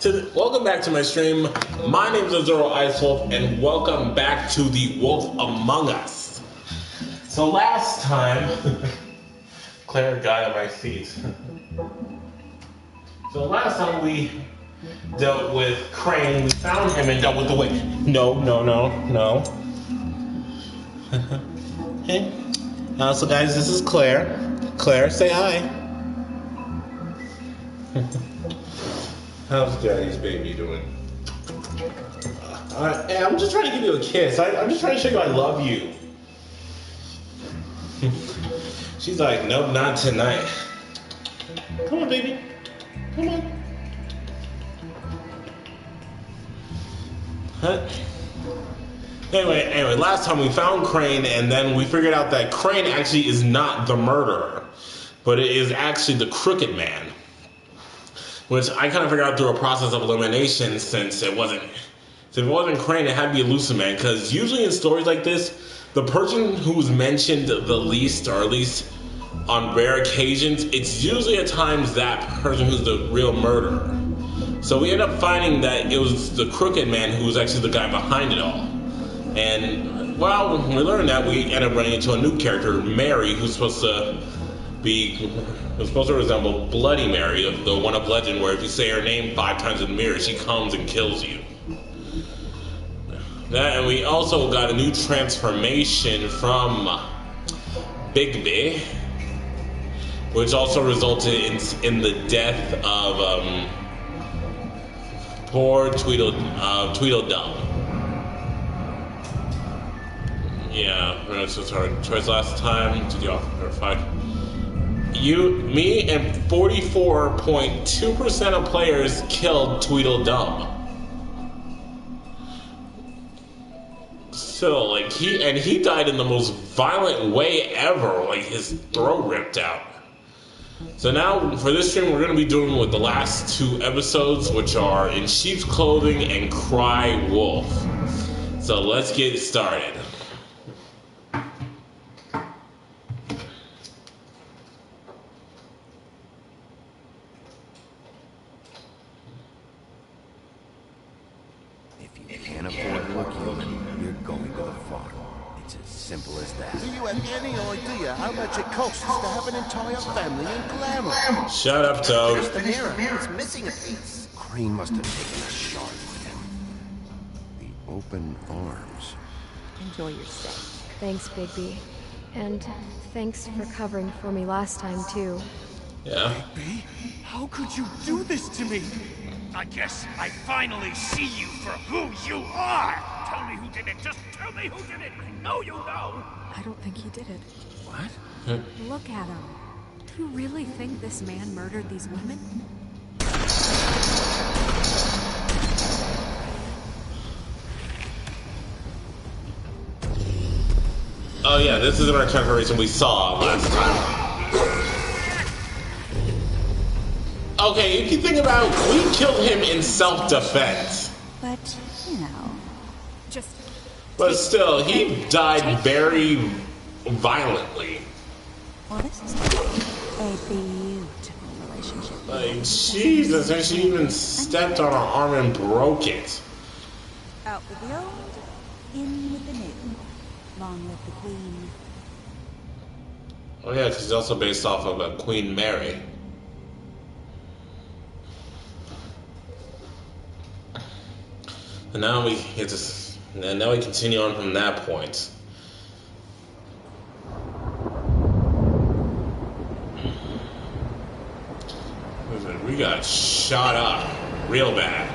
Welcome back to my stream. My name is Azuro Icewolf, and welcome back to the Wolf Among Us. So last time, Claire got at my feet. So last time we dealt with Crane, we found him and dealt with the witch. No. Hey. So guys, this is Claire. Claire, say hi. How's Daddy's baby doing? Hey, I'm just trying to give you a kiss. I'm just trying to show you I love you. She's like, nope, not tonight. Come on, baby. Come on. Huh? Anyway, last time we found Crane, and then we figured out that Crane actually is not the murderer, but it is actually the Crooked Man. Which I kind of figured out through a process of elimination, since it wasn't Crane, it had to be Woodsman. Because usually in stories like this, the person who's mentioned the least, or at least on rare occasions, it's usually at times that person who's the real murderer. So we end up finding that it was the Crooked Man who was actually the guy behind it all. And well, when we learned that, we end up running into a new character, Mary, who's supposed to resemble Bloody Mary, the one of legend, where if you say her name 5 times in the mirror, she comes and kills you. And we also got a new transformation from Bigby, which also resulted in the death of poor Tweedledum. Yeah, this was our choice last time. Did you offer 5? Me and 44.2% of players killed Tweedledum. So, he died in the most violent way ever, like his throat ripped out. So now, for this stream, we're going to be doing with the last 2 episodes, which are In Sheep's Clothing and Cry Wolf. So let's get started. Simple as that. Do you have any idea how much it costs to have an entire family in glamour? Shut up, Toad. There's the mirror. It's missing a piece. Crane must have taken a shard with him. The open arms. Enjoy your stay. Thanks, Bigby. And thanks for covering for me last time, too. Yeah. Bigby? How could you do this to me? I guess I finally see you for who you are! Tell me who did it! Just tell me who did it! I know you know! I don't think he did it. What? Look at him. Do you really think this man murdered these women? Oh yeah, this is our transformation we saw last time. Okay, if you think about it, we killed him in self-defense. But, you know, just... But still, he died very violently. Well, this is a beautiful relationship. Like, Jesus, and she even stepped on her arm and broke it. Out with the old, in with the new. Long live the Queen. Oh yeah, because he's also based off of Queen Mary. And now we continue on from that point. We got shot up real bad.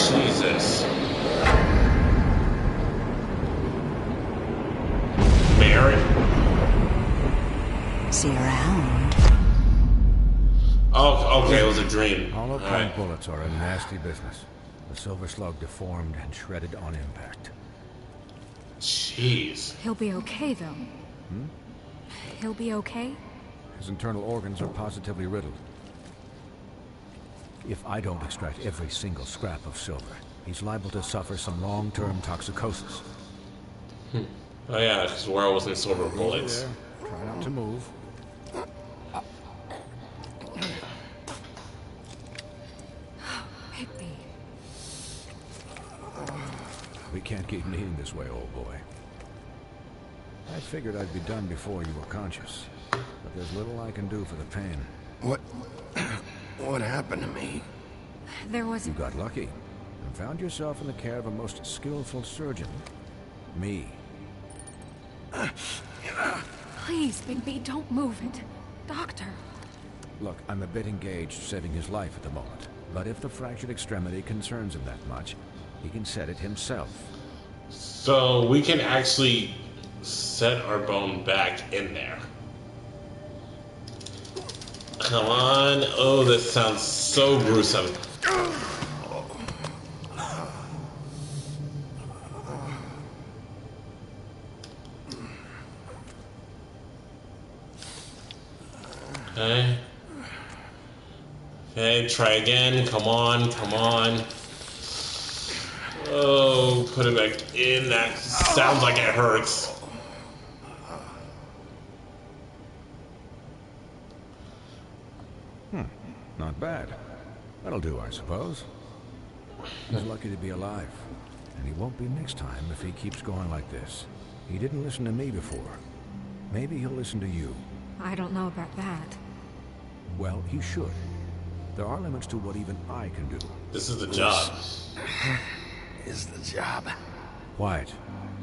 Jesus. Mary? See you around. Oh, okay, it was a dream. Hollow point bullets are a nasty business. The silver slug deformed and shredded on impact. Jeez. He'll be okay, though. He'll be okay? His internal organs are positively riddled. If I don't extract every single scrap of silver, he's liable to suffer some long-term toxicosis. Oh yeah, because we're always in silver Easy bullets. there. Try not to move. Bigby. We can't keep kneading this way, old boy. I figured I'd be done before you were conscious, but there's little I can do for the pain. What happened to me? There was... You got lucky and found yourself in the care of a most skillful surgeon. Me. Please, Bigby, don't move it. Doctor. Look, I'm a bit engaged saving his life at the moment, but if the fractured extremity concerns him that much, he can set it himself. So we can actually set our bone back in there. Come on. Oh, this sounds so gruesome. Okay. Okay, try again. Come on, come on. Oh, put it back in. That sounds like it hurts. Not bad. That'll do, I suppose. He's lucky to be alive, and he won't be next time if he keeps going like this. He didn't listen to me before. Maybe he'll listen to you. I don't know about that. Well, he should. There are limits to what even I can do. This is the job. Is the job. Quiet.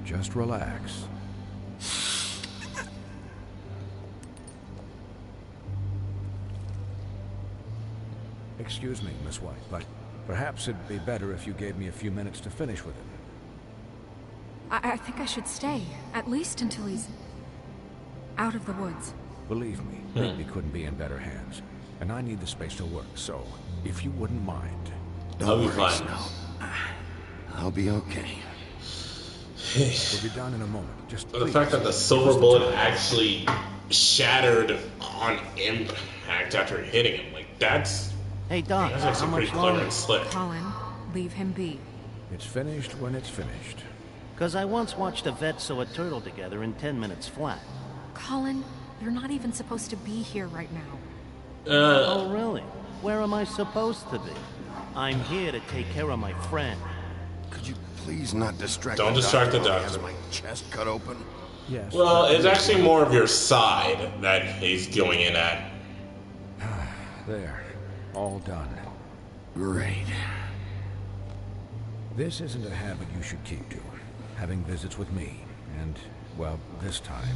Just relax. Excuse me, Miss White, but perhaps it'd be better if you gave me a few minutes to finish with him. I think I should stay, at least until he's out of the woods. Believe me, Bigby couldn't be in better hands, and I need the space to work, so if you wouldn't mind. I'll be Don't worry, fine. Snow. I'll be okay. We'll be done in a moment. Just But the please, fact that the silver bullet actually shattered on impact after hitting him, like that's Hey, Doc, actually how pretty much clever longer? and slick. Colin, leave him be. It's finished when it's finished. Because I once watched a vet sew a turtle together in 10 minutes flat. Colin, you're not even supposed to be here right now. Oh, really? Where am I supposed to be? I'm here to take care of my friend. Could you please not distract Don't the distract the doctor while he doctor. has my chest cut open? Yes. Well, it's actually more of your side that he's going in at. There. All done. Great. This isn't a habit you should keep to. Having visits with me. And, well, this time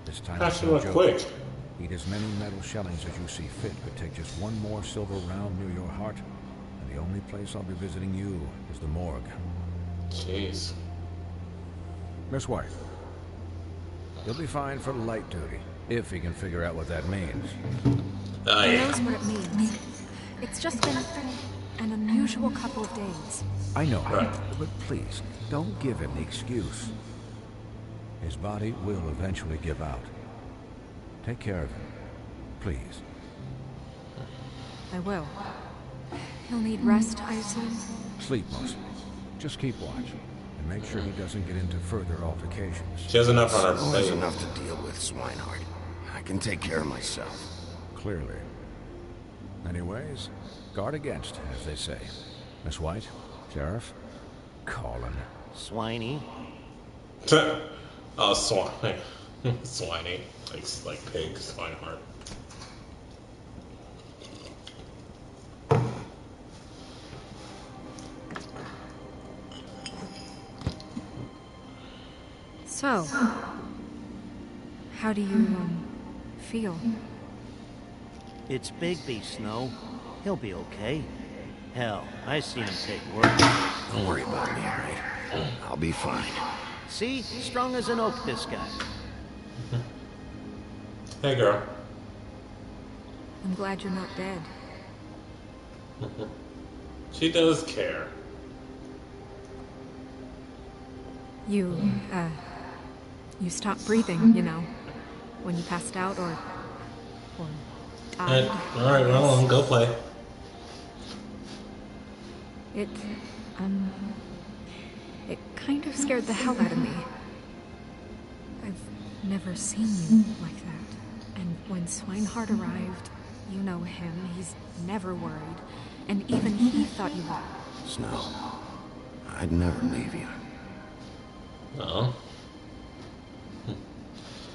it's Actually no went joke. quick. Eat as many metal shellings as you see fit, but take just one more silver round near your heart, and the only place I'll be visiting you is the morgue. Jeez. Miss White, you'll be fine for light duty, if he can figure out what that means. Oh He yeah. knows what it means. It's just been an unusual couple of days. I know, Right. but please, don't give him the excuse. His body will eventually give out. Take care of him, please. I will. He'll need rest, I assume. Sleep mostly. Just keep watch, and make sure he doesn't get into further altercations. She has enough on her Snow has plate. enough to deal with, Swinehart. I can take care of myself. Clearly. Anyways, guard against, as they say. Miss White, Sheriff, Colin. Swiney. Oh, swine. Swiney. Like pig, Swinehart. So, how do you, feel? It's Bigby, Snow. He'll be okay. Hell, I seen him take work. Don't worry about me, all right? I'll be fine. See? Strong as an oak, this guy. Hey, girl. I'm glad you're not dead. She does care. You stopped breathing, you know, when you passed out or died. All right, well, go play. It kind of scared the hell out of me. never seen you like that. And when Swinehart arrived, you know him, he's never worried. And even he thought you were. Snow, I'd never leave you. Oh.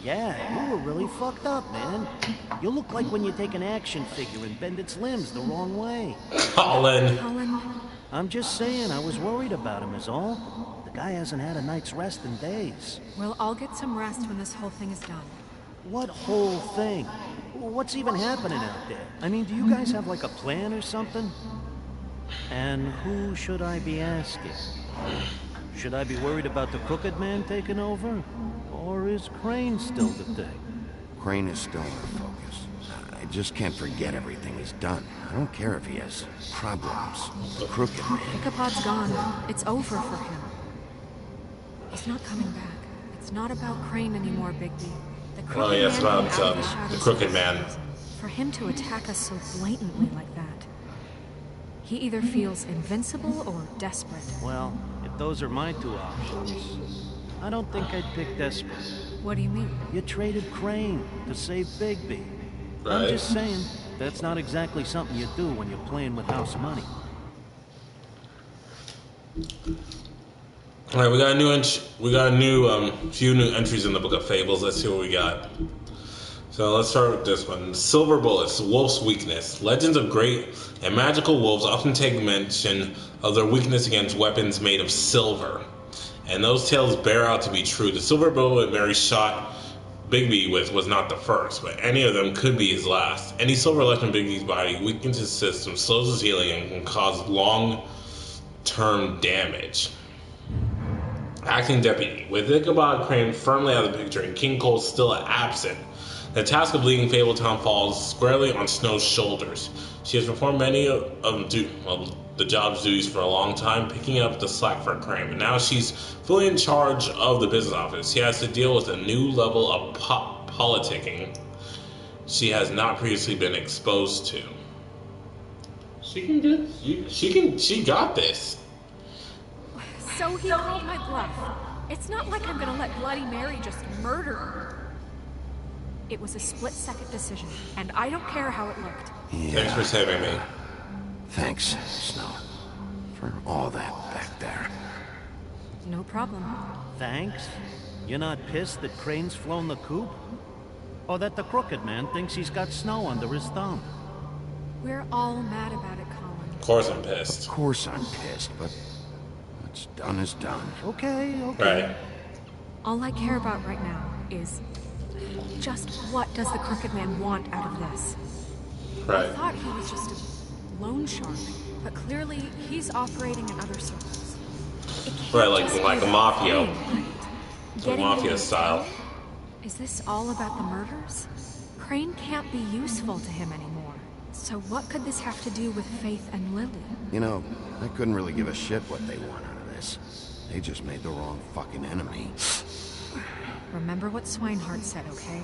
Yeah, you were really fucked up, man. You look like when you take an action figure and bend its limbs the wrong way. Colin. Colin, I'm just saying, I was worried about him is all. The guy hasn't had a night's rest in days. we'll all get some rest when this whole thing is done. What whole thing? What's even happening out there? I mean, do you guys have like a plan or something? And who should I be asking? Should I be worried about the Crooked Man taking over? Or is Crane still the thing? Crane is still our focus. I just can't forget everything he's done. I don't care if he has problems. The Crooked Man. Ichabod's gone. It's over for him. He's not coming back. It's not about Crane anymore, Bigby. The Crooked Oh, yes, Man about came out of the shadows Crooked for Man. years. For him to attack us so blatantly like that. He either feels invincible or desperate. Well, if those are my two options, I don't think I'd pick desperate. What do you mean? You traded Crane to save Bigby. Right. I'm just saying, that's not exactly something you do when you're playing with house money. All right, we got a few new entries in the Book of Fables. Let's see what we got. So let's start with this one. Silver bullets, wolf's weakness. Legends of great and magical wolves often take mention of their weakness against weapons made of silver, and those tales bear out to be true. The silver bullet Mary shot Bigby with was not the first, but any of them could be his last. Any silver left in Bigby's body weakens his system, slows his healing, and can cause long-term damage. Acting deputy. With Ichabod Crane firmly out of the picture and King Cole still absent, the task of leading Fabletown falls squarely on Snow's shoulders. She has performed many of the job's duties for a long time, picking up the slack for Crane. But now she's fully in charge of the business office. She has to deal with a new level of politicking she has not previously been exposed to. She got this. So he called my bluff. It's not like I'm gonna let Bloody Mary just murder her. It was a split-second decision, and I don't care how it looked. Yeah. Thanks for saving me. Thanks, Snow, for all that back there. No problem. Thanks? You're not pissed that Crane's flown the coop? Or that the Crooked Man thinks he's got Snow under his thumb? We're all mad about it, Colin. Of course I'm Of pissed. course I'm pissed, but what's done is done. Okay. Right. All I care about right now is just what does the Crooked Man want out of this? Right. I thought he was just a loan shark, but clearly he's operating in other circles. It can't Right, like just be a about mafia. Crane, right? Getting Mafia him style. killed? Is this all about the murders? Crane can't be useful to him anymore. So what could this have to do with Faith and Lily? You know, I couldn't really give a shit what they want out of this. They just made the wrong fucking enemy. Remember what Swinehart said, okay?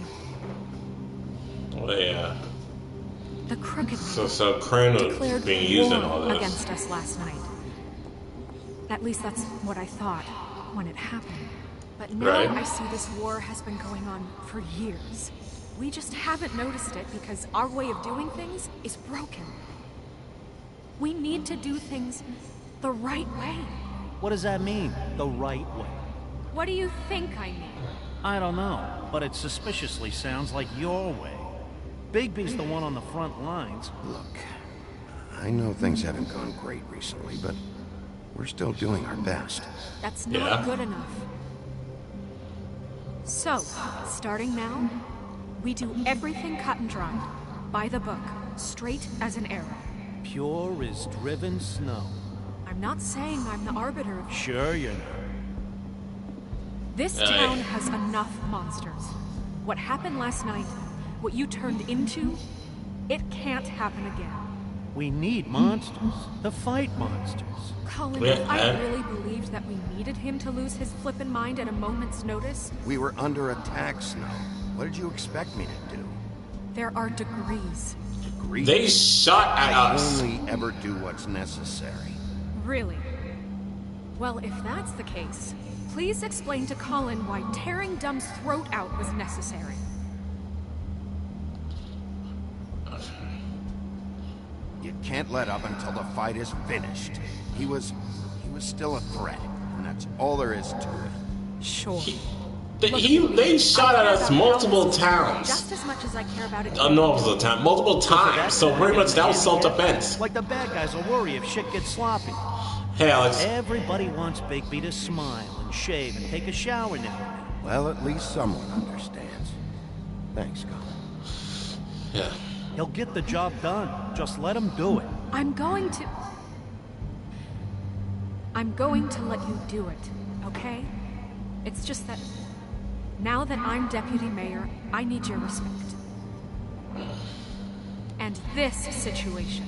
Well, yeah. The Crooked Man So Crane was declared being used in war all this. against us last night. At least that's what I thought when it happened. But now Right. I see this war has been going on for years. We just haven't noticed it because our way of doing things is broken. We need to do things the right way. What does that mean, the right way? What do you think I mean? I don't know, but it suspiciously sounds like your way. Bigby's the one on the front lines. Look, I know things haven't gone great recently, but we're still doing our best. That's not Yeah. good enough. So, starting now, we do everything cut and dried, by the book, straight as an arrow. Pure as driven snow. I'm not saying I'm the arbiter of... Sure you're not. This Aye. town has enough monsters. What happened last night, what you turned into, it can't happen again. We need monsters to fight monsters. Colin, Yeah, if I aye. really believed that we needed him to lose his flippin' mind at a moment's notice, We were under attack, Snow. What did you expect me to do? there are degrees. Agree? They shot at I us. only ever do what's necessary. Really? Well, if that's the case, Please explain to Colin why tearing Dumb's throat out was necessary. You can't let up until the fight is finished. He was still a threat, and that's all there is to it. Sure. They shot at us multiple times. Just as much as I care about it. Multiple times. So pretty much that was self-defense. Like the bad guys will worry if shit gets sloppy. Hey, Alex. Everybody wants Bigby to smile and shave and take a shower now and then. Well, at least someone understands. Thanks, Colin. Yeah. He'll get the job done. Just let him do it. I'm going to let you do it, okay? It's just that now that I'm deputy mayor, I need your respect. And this situation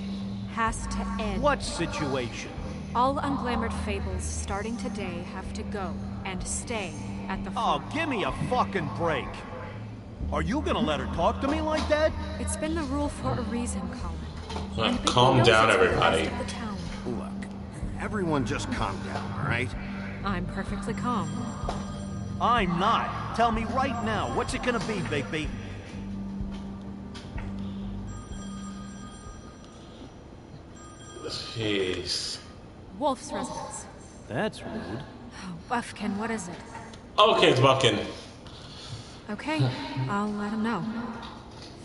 has to end. What situation? All unglamored fables starting today have to go and stay at the farm. Oh, give me a fucking break. Are you gonna let her talk to me like that? It's been the rule for a reason, Colin. And Calm Bigby down, knows it's the everybody. best of the town. Look, everyone just calm down, all right? I'm perfectly calm. I'm not. Tell me right now, what's it gonna be, Bigby? Jeez. Wolf's residence. That's rude. Oh, Buffkin, what is it? Okay, it's Buffkin. Okay, I'll let him know.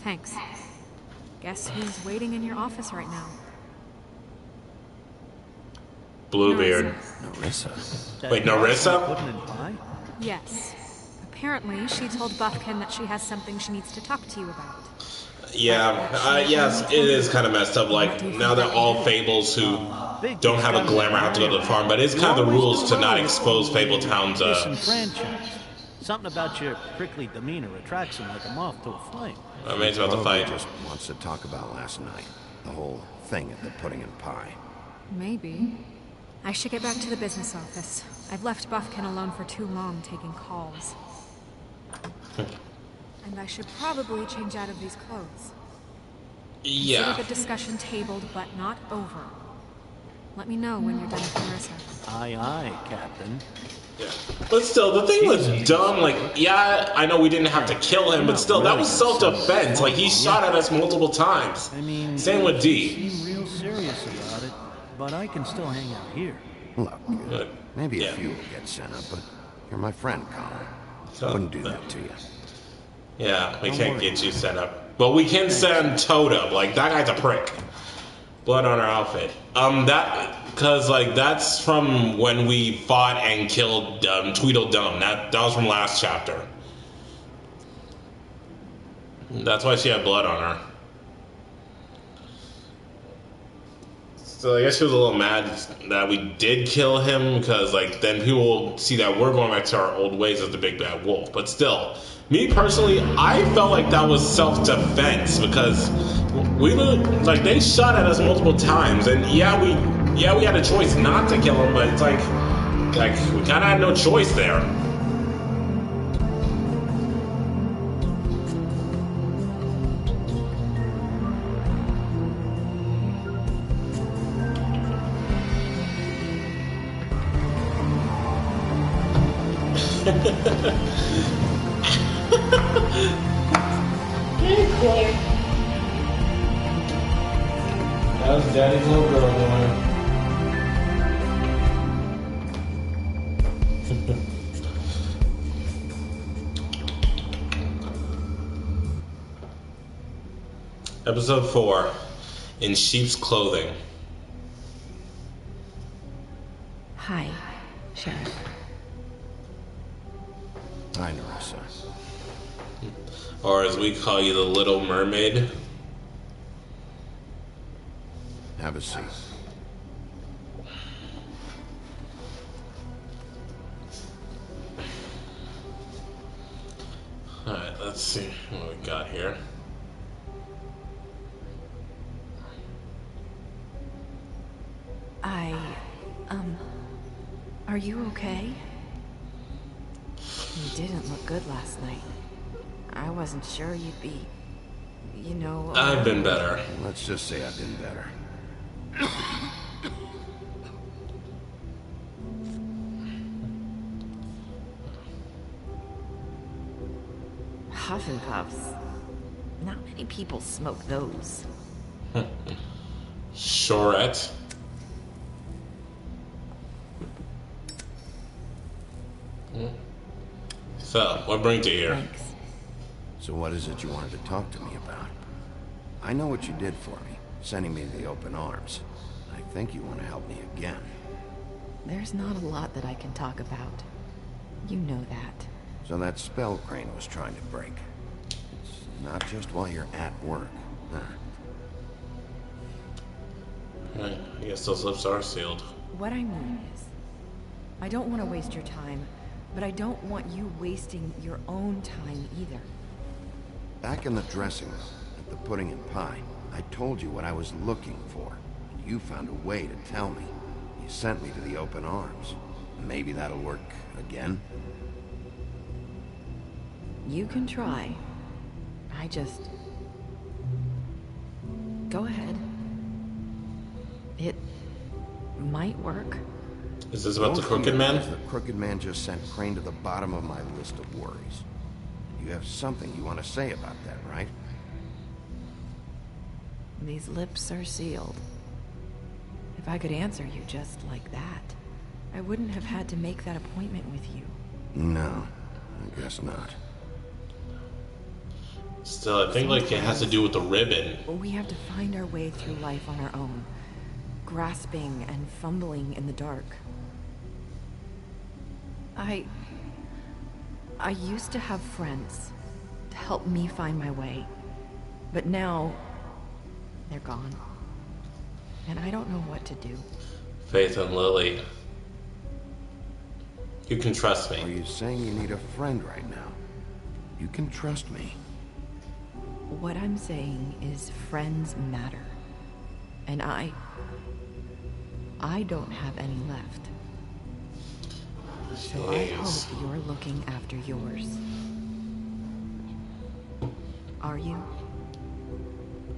Thanks. Guess who's waiting in your office right now? Bluebeard. Narissa. Wait, Narissa? Pudding and pie? Yes. Apparently, she told Buffkin that she has something she needs to talk to you about. Yeah, yes, it is kind of messed up. Like, now that all Fables who don't have a glamour have to go to the farm, but it's kind of the rules to not expose Fabletown's, Disenfranchised. Something about your prickly demeanor attracts him like a moth to a flame. I mean, it's about the Probably fight. just wants to talk about last night. The whole thing at the pudding and pie. Maybe. I should get back to the business office. I've left Buffkin alone for too long taking calls. And I should probably change out of these clothes. Yeah. Consider the discussion tabled, but not over. Let me know when you're done with Marissa. Aye, aye, Captain. Yeah. But still, the thing was dumb. Like, yeah, I know we didn't have to kill him, but still, that was self-defense. Like, he shot at us multiple times. I mean, Same with D. you seem real serious about it, but I can still hang out here. Look, But, maybe yeah. a few will get sent up, but you're my friend, Colin. So, I wouldn't do that to you. Yeah, we can't get you set up. But we can send Toad up. Like, that guy's a prick. Blood on our outfit. Because, like, that's from when we fought and killed Tweedledum. That was from last chapter. That's why she had blood on her. So I guess she was a little mad that we did kill him, because, like, then people will see that we're going back to our old ways as the big bad wolf. But still, me personally, I felt like that was self-defense, because they shot at us multiple times, and yeah, we had a choice not to kill him, but it's like we kind of had no choice there. That was Daddy's little girl boy. Episode 4, In Sheep's Clothing. Hi, Sheriff. Hi, Narissa. Or as we call you, the Little Mermaid. Have a seat. Alright, let's see what we got here. Are you okay? You didn't look good last night. I wasn't sure you'd be, you know... I've been better. Let's just say I've been better. Huff and puffs. Not many people smoke those. Chorette. So, what brings you here? Thanks. So what is it you wanted to talk to me about? I know what you did for me, sending me to the open arms. I think you want to help me again. There's not a lot that I can talk about. You know that. So that spell Crane was trying to break. It's not just while you're at work. Huh. Right, I guess those lips are sealed. What I mean is, I don't want to waste your time, but I don't want you wasting your own time either. Back in the dressing room, at the pudding and pie, I told you what I was looking for. And you found a way to tell me. You sent me to the open arms. Maybe that'll work again? You can try. I just... Go ahead. It might work. Is this about the Don't Crooked Man? The Crooked Man just sent Crane to the bottom of my list of worries. You have something you want to say about that, right? These lips are sealed. If I could answer you just like that, I wouldn't have had to make that appointment with you. No, I guess not. Still, I think like it has to do with the ribbon. We have to find our way through life on our own, grasping and fumbling in the dark. I used to have friends to help me find my way, but now they're gone, and I don't know what to do. Faith and Lily. You can trust Are me. you saying you need a friend right now? You can trust me. What I'm saying is friends matter, and I don't have any left. So I Jeez. hope you're looking after yours. Are you?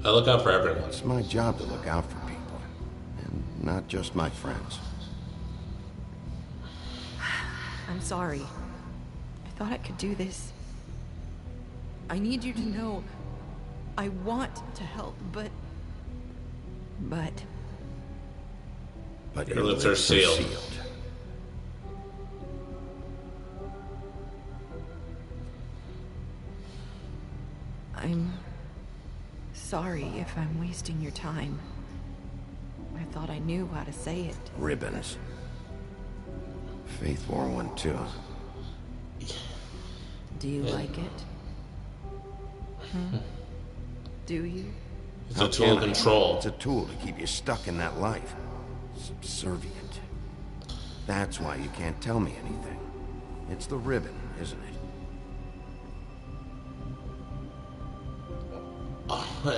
I look out for everyone. It's my job to look out for people, and not just my friends. I'm sorry. I thought I could do this. I need you to know I want to help, but Your lips are sealed. I'm sorry if I'm wasting your time. I thought I knew how to say it. Ribbons. Faith wore one too. Do you like it? Do you? It's How a tool of can I? control. It's a tool to keep you stuck in that life. Subservient. That's why you can't tell me anything. It's the ribbon, isn't it?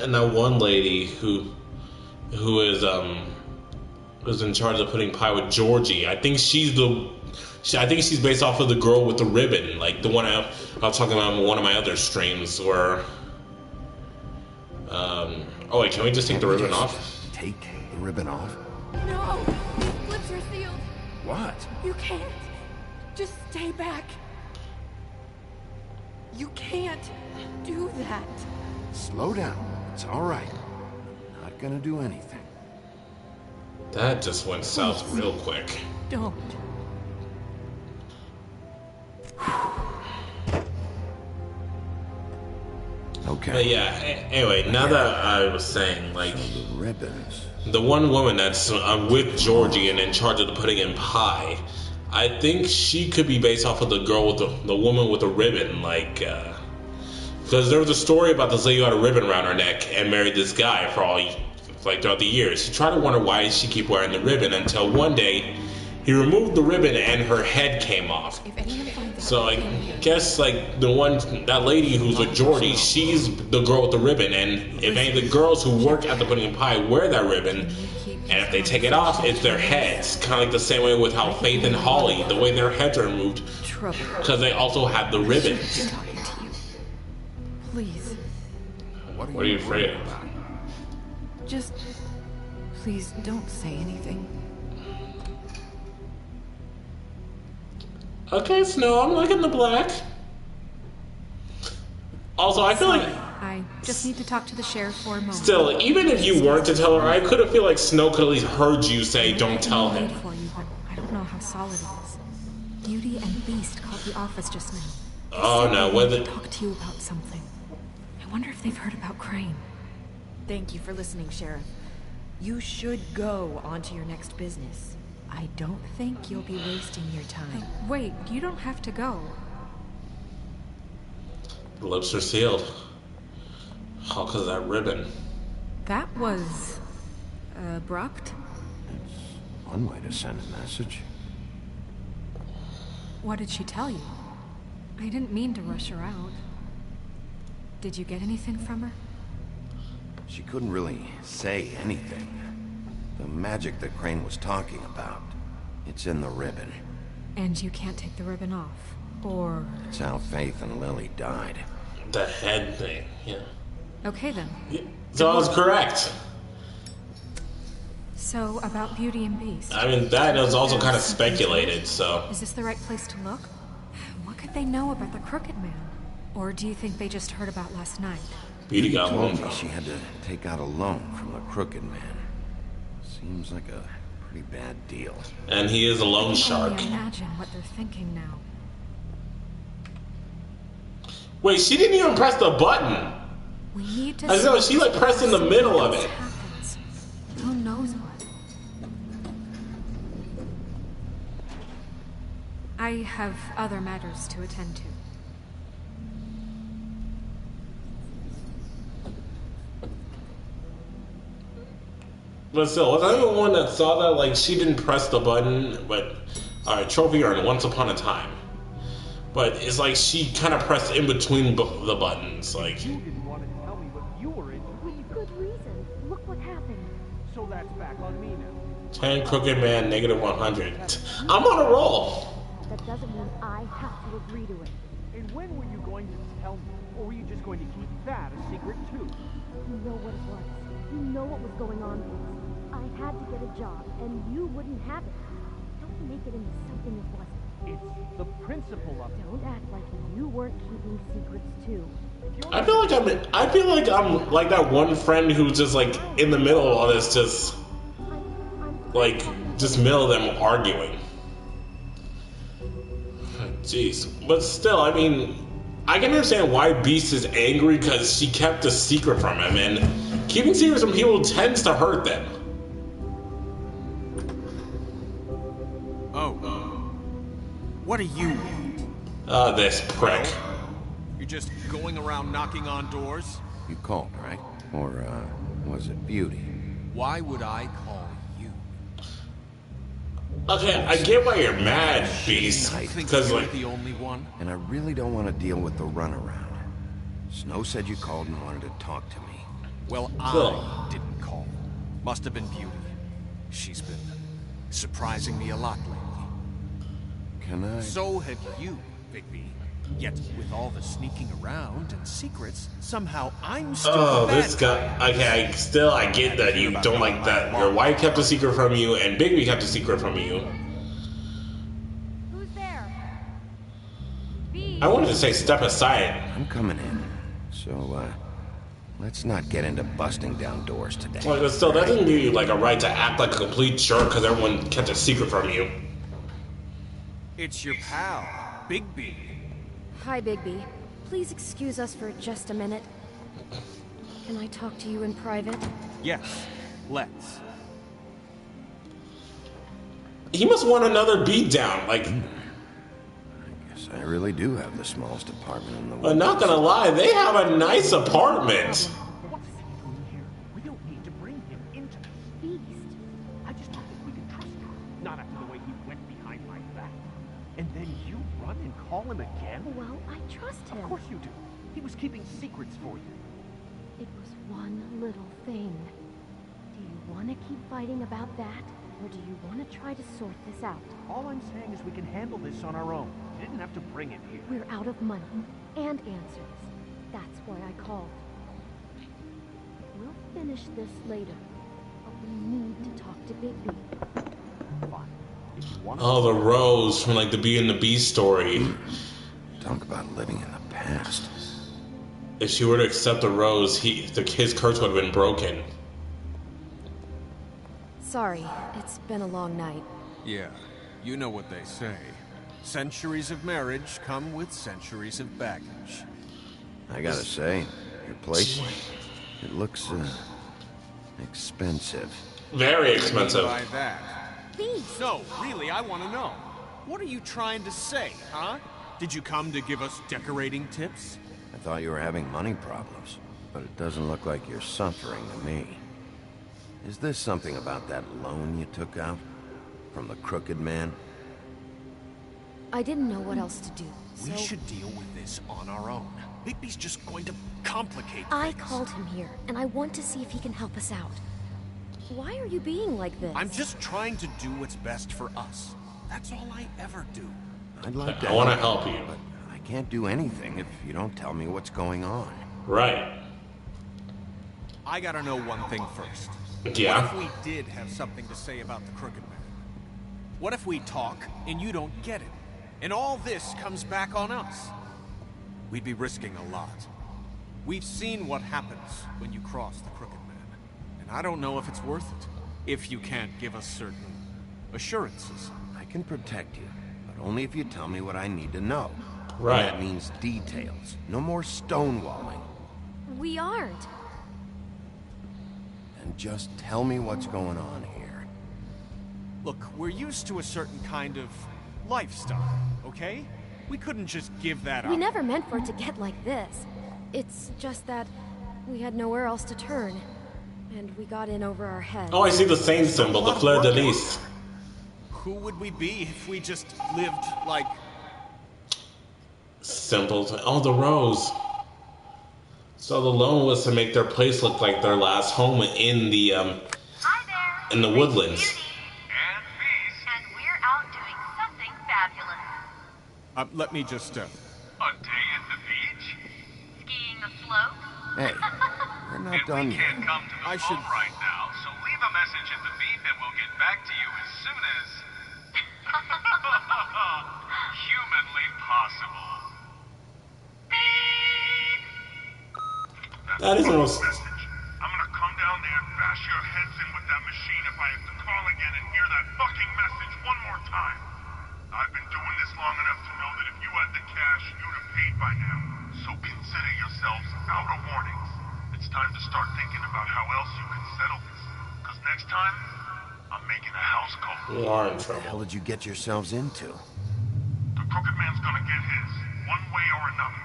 And that one lady who is in charge of putting pie with Georgie. I think she's based off of the girl with the ribbon, like the one I was talking about in one of my other streams. Where oh wait, can we just take the ribbon off? Take the ribbon off? No! These lips are sealed. What? You can't. Just stay back. You can't do that. Slow down. It's all right. I'm not gonna do anything. That just went south real quick. Don't. Okay. But yeah, anyway, now that I was saying, like, The ribbons. the one woman that's with Georgie and in charge of the pudding and pie, I think she could be based off of the girl with the woman with the ribbon, like, because there was a story about this lady who had a ribbon around her neck and married this guy throughout the years. She tried to wonder why she keep wearing the ribbon until one day he removed the ribbon and her head came off. If anyone finds out, So I guess like that lady who's with Georgie, she's the girl with the ribbon, and if any of the girls who work at the pudding and pie wear that ribbon, and if they take it off, it's their heads. Kind of like the same way with how Faith and Holly, the way their heads are removed, Trouble. because they also have the ribbon. I'm talking to you. Please, What are you afraid of? just please don't say anything. Okay, Snow, I'm liking the black. Also, I feel like... I just need to talk to the sheriff for a moment. Still, even if you weren't to tell her, I could have feel like Snow could at least heard you say, don't tell him. For you, but I don't know how solid it is. Beauty and Beast called the office just now. Oh no, what? whether... Talk to you about something. I wonder if they've heard about Crane. Thank you for listening, Sheriff. You should go on to your next business. I don't think you'll be wasting your time. Wait, you don't have to go. The lips are sealed. All because of that ribbon. That was... abrupt? It's one way to send a message. What did she tell you? I didn't mean to rush her out. Did you get anything from her? She couldn't really say anything. The magic that Crane was talking about, it's in the ribbon. And you can't take the ribbon off, or... It's how Faith and Lily died. The head thing, yeah. Okay then. Yeah, so I was correct. So, about Beauty and Beast. I mean, that was also kind of speculated, so... Is this the right place to look? What could they know about the Crooked Man? Or do you think they just heard about last night? Beauty got told one. me she had to take out a loan from the Crooked Man. Seems like a pretty bad deal. And he is a loan shark. I imagine what they're thinking now. Wait, she didn't even press the button. We need to... I know, she like pressed in the middle of it. Happens. Who knows what? I have other matters to attend to. But still, was I the one that saw that? Like, she didn't press the button, but... Alright, trophy earned once upon a time. But it's like she kind of pressed in between the buttons, like... You didn't want to tell me what you were into. With good reason. Look what happened. So that's back on me now. 10 Crooked Man, negative 100. I'm on a roll! That doesn't mean I have to agree to it. And when were you going to tell me? Or were you just going to keep that a secret too? You know what it was. You know what was going on with us. I had to get a job, and you wouldn't have it. Don't make it into something it wasn't. It's the principle of it. Don't act like you weren't keeping secrets too. I feel like I'm like that one friend who's just like in the middle of all this, just like just middle of them arguing. Jeez, but still, I mean, I can understand why Beast is angry because she kept a secret from him, and keeping secrets from people tends to hurt them. Oh, what do you want? This prick. You're just going around knocking on doors? You called, right? Or, was it Beauty? Why would I call you? Okay, I get why you're mad, Beast, I think because you're like the only one. And I really don't want to deal with the runaround. Snow said you called and wanted to talk to me. Well, Cool. I didn't call. Must have been Beauty. She's been surprising me a lot lately. Can I? So have you, Bigby. Yet, with all the sneaking around and secrets, somehow I'm still the bad this guy. Okay, I get that you don't like that. Your wife kept a secret from you, and Bigby kept a secret from you. Who's there? I wanted to say step aside. I'm coming in. So, let's not get into busting down doors today. Like, but still, that doesn't give you like a right to act like a complete jerk because everyone kept a secret from you. It's your pal, Bigby. Hi, Bigby. Please excuse us for just a minute. Can I talk to you in private? Yes, let's. He must want another beatdown. Like, I guess I really do have the smallest apartment in the world. I'm not gonna lie, they have a nice apartment. What's he doing here? We don't need to bring him into this. Beast. I just don't think we can trust him. Not after the way he went behind my back. And then you run and call him again? Well, I trust him. Of course you do. He was keeping secrets for you. It was one little thing. Do you want to keep fighting about that? Or do you want to try to sort this out? All I'm saying is we can handle this on our own. You didn't have to bring him here. We're out of money and answers. That's why I called. We'll finish this later. But we need to talk to Bigby. Fine. If you want Oh, the rose from like the Beauty and the Beast story. Talk about living in the past. If she were to accept the rose, his curse would have been broken. Sorry, it's been a long night. Yeah, you know what they say. Centuries of marriage come with centuries of baggage. I gotta say, your place, it looks, expensive. Very expensive. What do you mean by that? Please. No, really, I want to know. What are you trying to say, huh? Did you come to give us decorating tips? I thought you were having money problems, but it doesn't look like you're suffering to me. Is this something about that loan you took out? From the crooked man? I didn't know what else to do, so... We should deal with this on our own. Bigby's just going to complicate I things. called him here, and I want to see if he can help us out. Why are you being like this? I'm just trying to do what's best for us. That's all I ever do. I'd like to I want to help you. but I can't do anything if you don't tell me what's going on. Right. I gotta know one thing first. Yeah. What if we did have something to say about the Crooked Man? What if we talk and you don't get it? And all this comes back on us? We'd be risking a lot. We've seen what happens when you cross the Crooked Man. And I don't know if it's worth it. If you can't give us certain assurances. I can protect you, but only if you tell me what I need to know. Right. And that means details. No more stonewalling. We aren't. And just tell me what's going on here. Look, we're used to a certain kind of lifestyle, okay? We couldn't just give that up. We never meant for it to get like this. It's just that we had nowhere else to turn. And we got in over our heads. Oh, I see the same symbol, the fleur de lis. Who would we be if we just lived like... Simple. Oh, the rose. So the loan was to make their place look like their last home in the woodlands. And peace. And we're out doing something fabulous. Let me just, A day at the beach? Skiing a slope? Hey, we're not done We yet. can't come to the phone right now, so leave a message at the beep and we'll get back to you as soon as... humanly possible. That is almost... Message. I'm gonna come down there and bash your heads in with that machine if I have to call again and hear that fucking message one more time. I've been doing this long enough to know that if you had the cash, you'd have paid by now. So consider yourselves out of warnings. It's time to start thinking about how else you can settle this. Because next time, I'm making a house call. You are in What the hell trouble. did you get yourselves into? The Crooked Man's gonna get his, one way or another.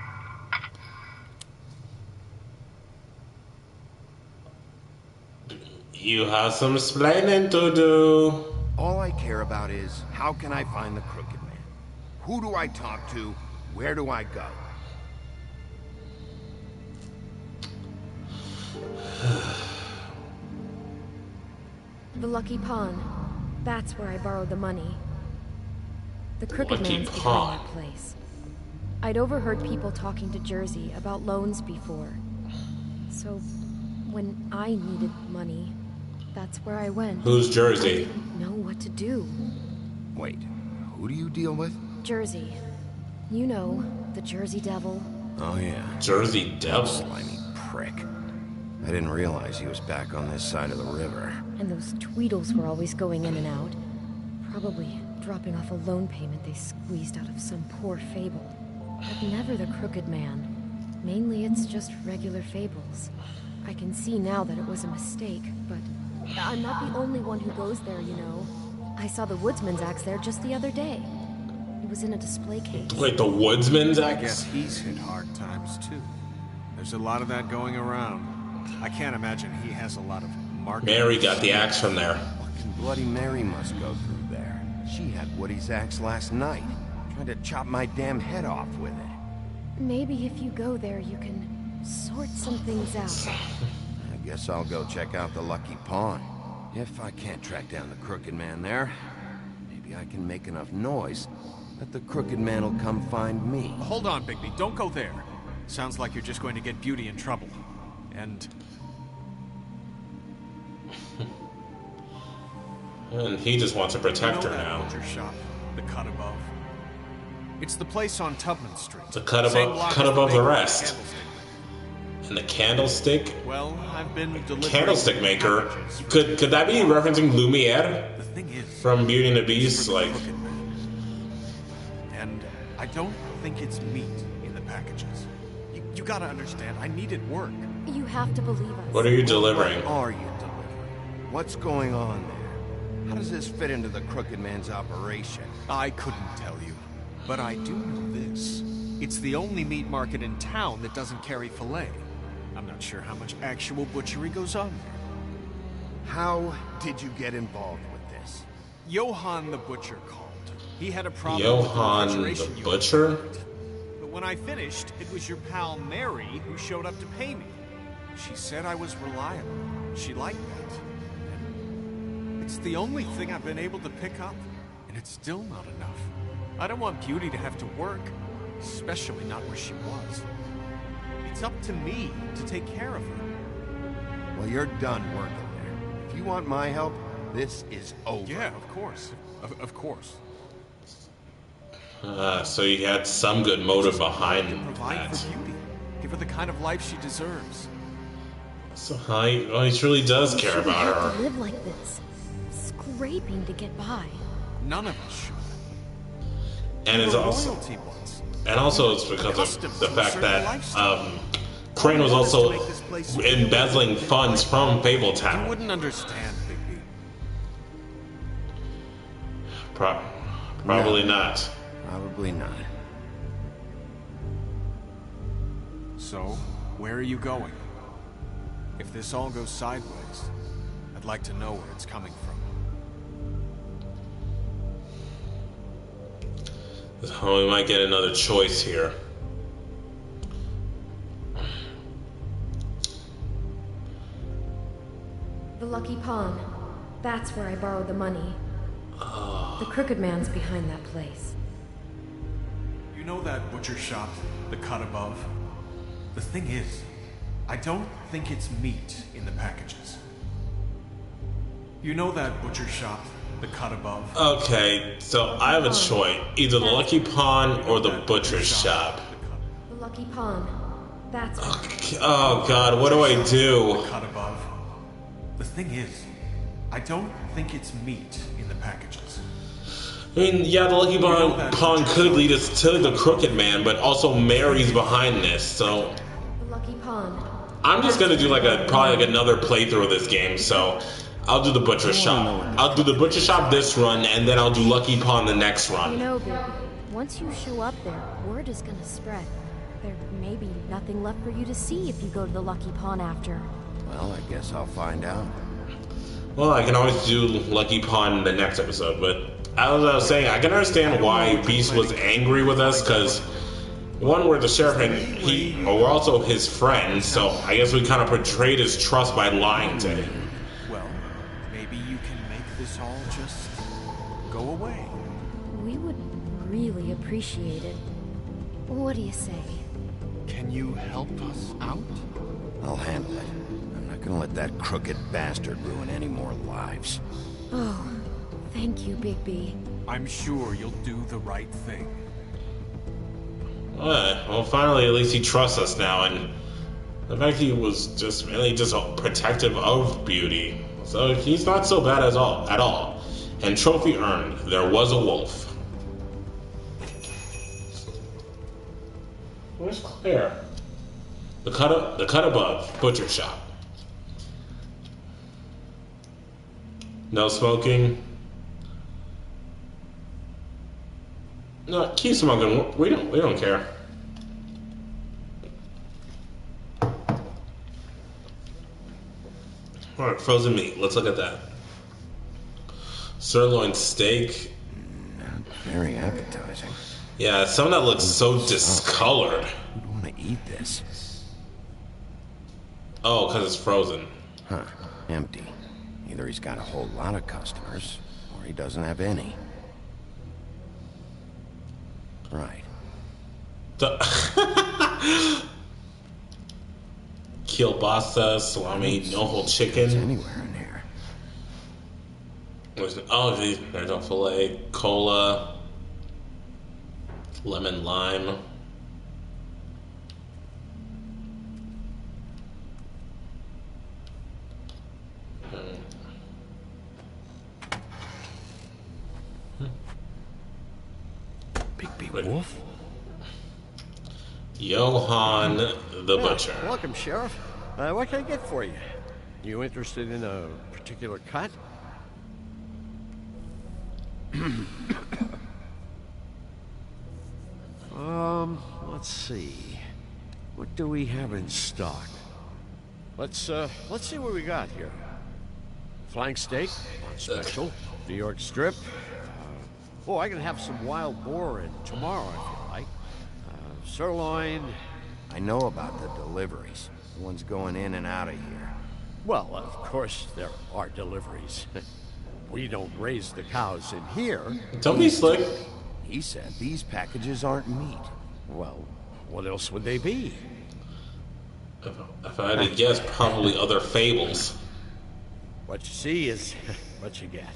You have some explaining to do. All I care about is, how can I find the Crooked Man? Who do I talk to? Where do I go? The Lucky Pawn. That's where I borrowed the money. The Crooked Lucky Man's behind Pawn. that place. I'd overheard people talking to Jersey about loans before. So, when I needed money, that's where I went. Who's I Jersey? didn't know what to do. Wait, who do you deal with? Jersey. You know, the Jersey Devil. Oh yeah, Jersey Devil. slimy prick. I didn't realize he was back on this side of the river. And those Tweedles were always going in and out. Probably dropping off a loan payment they squeezed out of some poor Fable. But never the Crooked Man. Mainly it's just regular Fables. I can see now that it was a mistake, but I'm not the only one who goes there, you know. I saw the Woodsman's axe there just the other day. It was in a display case. Wait, the Woodsman's I axe? guess he's hit hard times too. There's a lot of that going around. I can't imagine he has a lot of marketing. Mary got the axe from there. Fucking Bloody Mary must go through there. She had Woody's axe last night, trying to chop my damn head off with it. Maybe if you go there, you can sort some things out. I guess I'll go check out the Lucky Pawn. If I can't track down the Crooked Man there, maybe I can make enough noise that the Crooked Man will come find me. Hold on, Bigby. Don't go there. Sounds like you're just going to get Beauty in trouble. And And he just wants to protect you know her that now. butcher shop, the cut above. It's the place on Tubman Street. The cut Same above, block cut as above the bakery in rest. Candlestick. And the candlestick? Well, I've been delivering Candlestick maker? packages for- Could that be referencing Lumiere? The thing is, From Beauty and the it's Beast? for the Like, crooked man. And I don't think it's meat in the packages. You gotta understand, I needed work. You have to believe us. what are you delivering? What are you delivering? What's going on there? How does this fit into the Crooked Man's operation? I couldn't tell you, but I do know this. It's the only meat market in town that doesn't carry filet. I'm not sure how much actual butchery goes on there. How did you get involved with this? Johann the Butcher called. He had a problem Johann with the the refrigeration unit. Butcher? But when I finished, it was your pal Mary who showed up to pay me. She said I was reliable. She liked that. And it's the only thing I've been able to pick up, and it's still not enough. I don't want Beauty to have to work, especially not where she was. It's up to me to take care of her. Well, you're done working there. If you want my help, this is over. Yeah, of course. Of course. So you had some good motive I behind can provide that. for Beauty. Give her the kind of life she deserves. So he truly does care You shouldn't about have her. to live like this, scraping to get by. None of us should. And it's We were also, royalty once. and also it's because of Accustomed the to a fact certain that lifestyle. Crane was also To make this place embezzling funds from You Fabletown. wouldn't understand, Bigby. Probably not. Probably not. So, where are you going? If this all goes sideways, I'd like to know where it's coming from. We might get another choice here. The Lucky Pawn. That's where I borrowed the money. The Crooked Man's behind that place. You know that butcher shop, the cut above? The thing is, I don't think it's meat in the packages. You know that butcher shop, the cut above? Okay, so I have a choice. Either the Lucky Pawn or the Butcher's Shop. The Lucky Pawn. That's where... Oh god, what do I do? The cut above. The thing is, I don't think it's meat in the packages. I mean, yeah, the Lucky Pawn could lead us to the Crooked Man, but also Mary's behind this, so... The Lucky Pawn. I'm just gonna do probably like another playthrough of this game, so... I'll do the Butcher Shop. I'll do the Butcher Shop this run, and then I'll do Lucky Pawn the next You run. know, baby, once you show up there, word is gonna spread. There may be nothing left for you to see if you go to the Lucky Pawn after. Well, I guess I'll find out. Well, I can always do Lucky Pawn the next episode, but as I was saying, I can understand why Beast was angry with us, because one, we're the sheriff, and we're also his friend, so I guess we kind of betrayed his trust by lying to him. Well, maybe you can make this all just go away. We would really appreciate it. What do you say? Can you help us out? I'll handle it. I'm not gonna let that crooked bastard ruin any more lives. Oh, thank you, Bigby. I'm sure you'll do the right thing. Well, finally, at least he trusts us now, and the fact he was just really just protective of Beauty. So he's not so bad at all. And trophy earned. There was a wolf. Where's Claire? The cut above, butcher shop. No smoking. No, keep smoking. We don't care. Alright, frozen meat. Let's look at that. Sirloin steak. Very appetizing. Yeah, some of that looks so discolored. I want to eat this. Oh, because it's frozen. Huh. Empty. Either he's got a whole lot of customers, or he doesn't have any. Right. Kielbasa, salami, no whole chicken. Anywhere in here. There's no filet, cola, lemon lime. Wolf? Johann the Butcher. Welcome, Sheriff. What can I get for you? You interested in a particular cut? Let's see. What do we have in stock? Let's see what we got here. Flank steak on special. New York strip. I can have some wild boar in tomorrow if you like. Sirloin. I know about the deliveries. The ones going in and out of here. Well, of course there are deliveries. We don't raise the cows in here. Don't be slick. He said these packages aren't meat. Well, what else would they be? If I had to guess, probably other fables. What you see is what you get.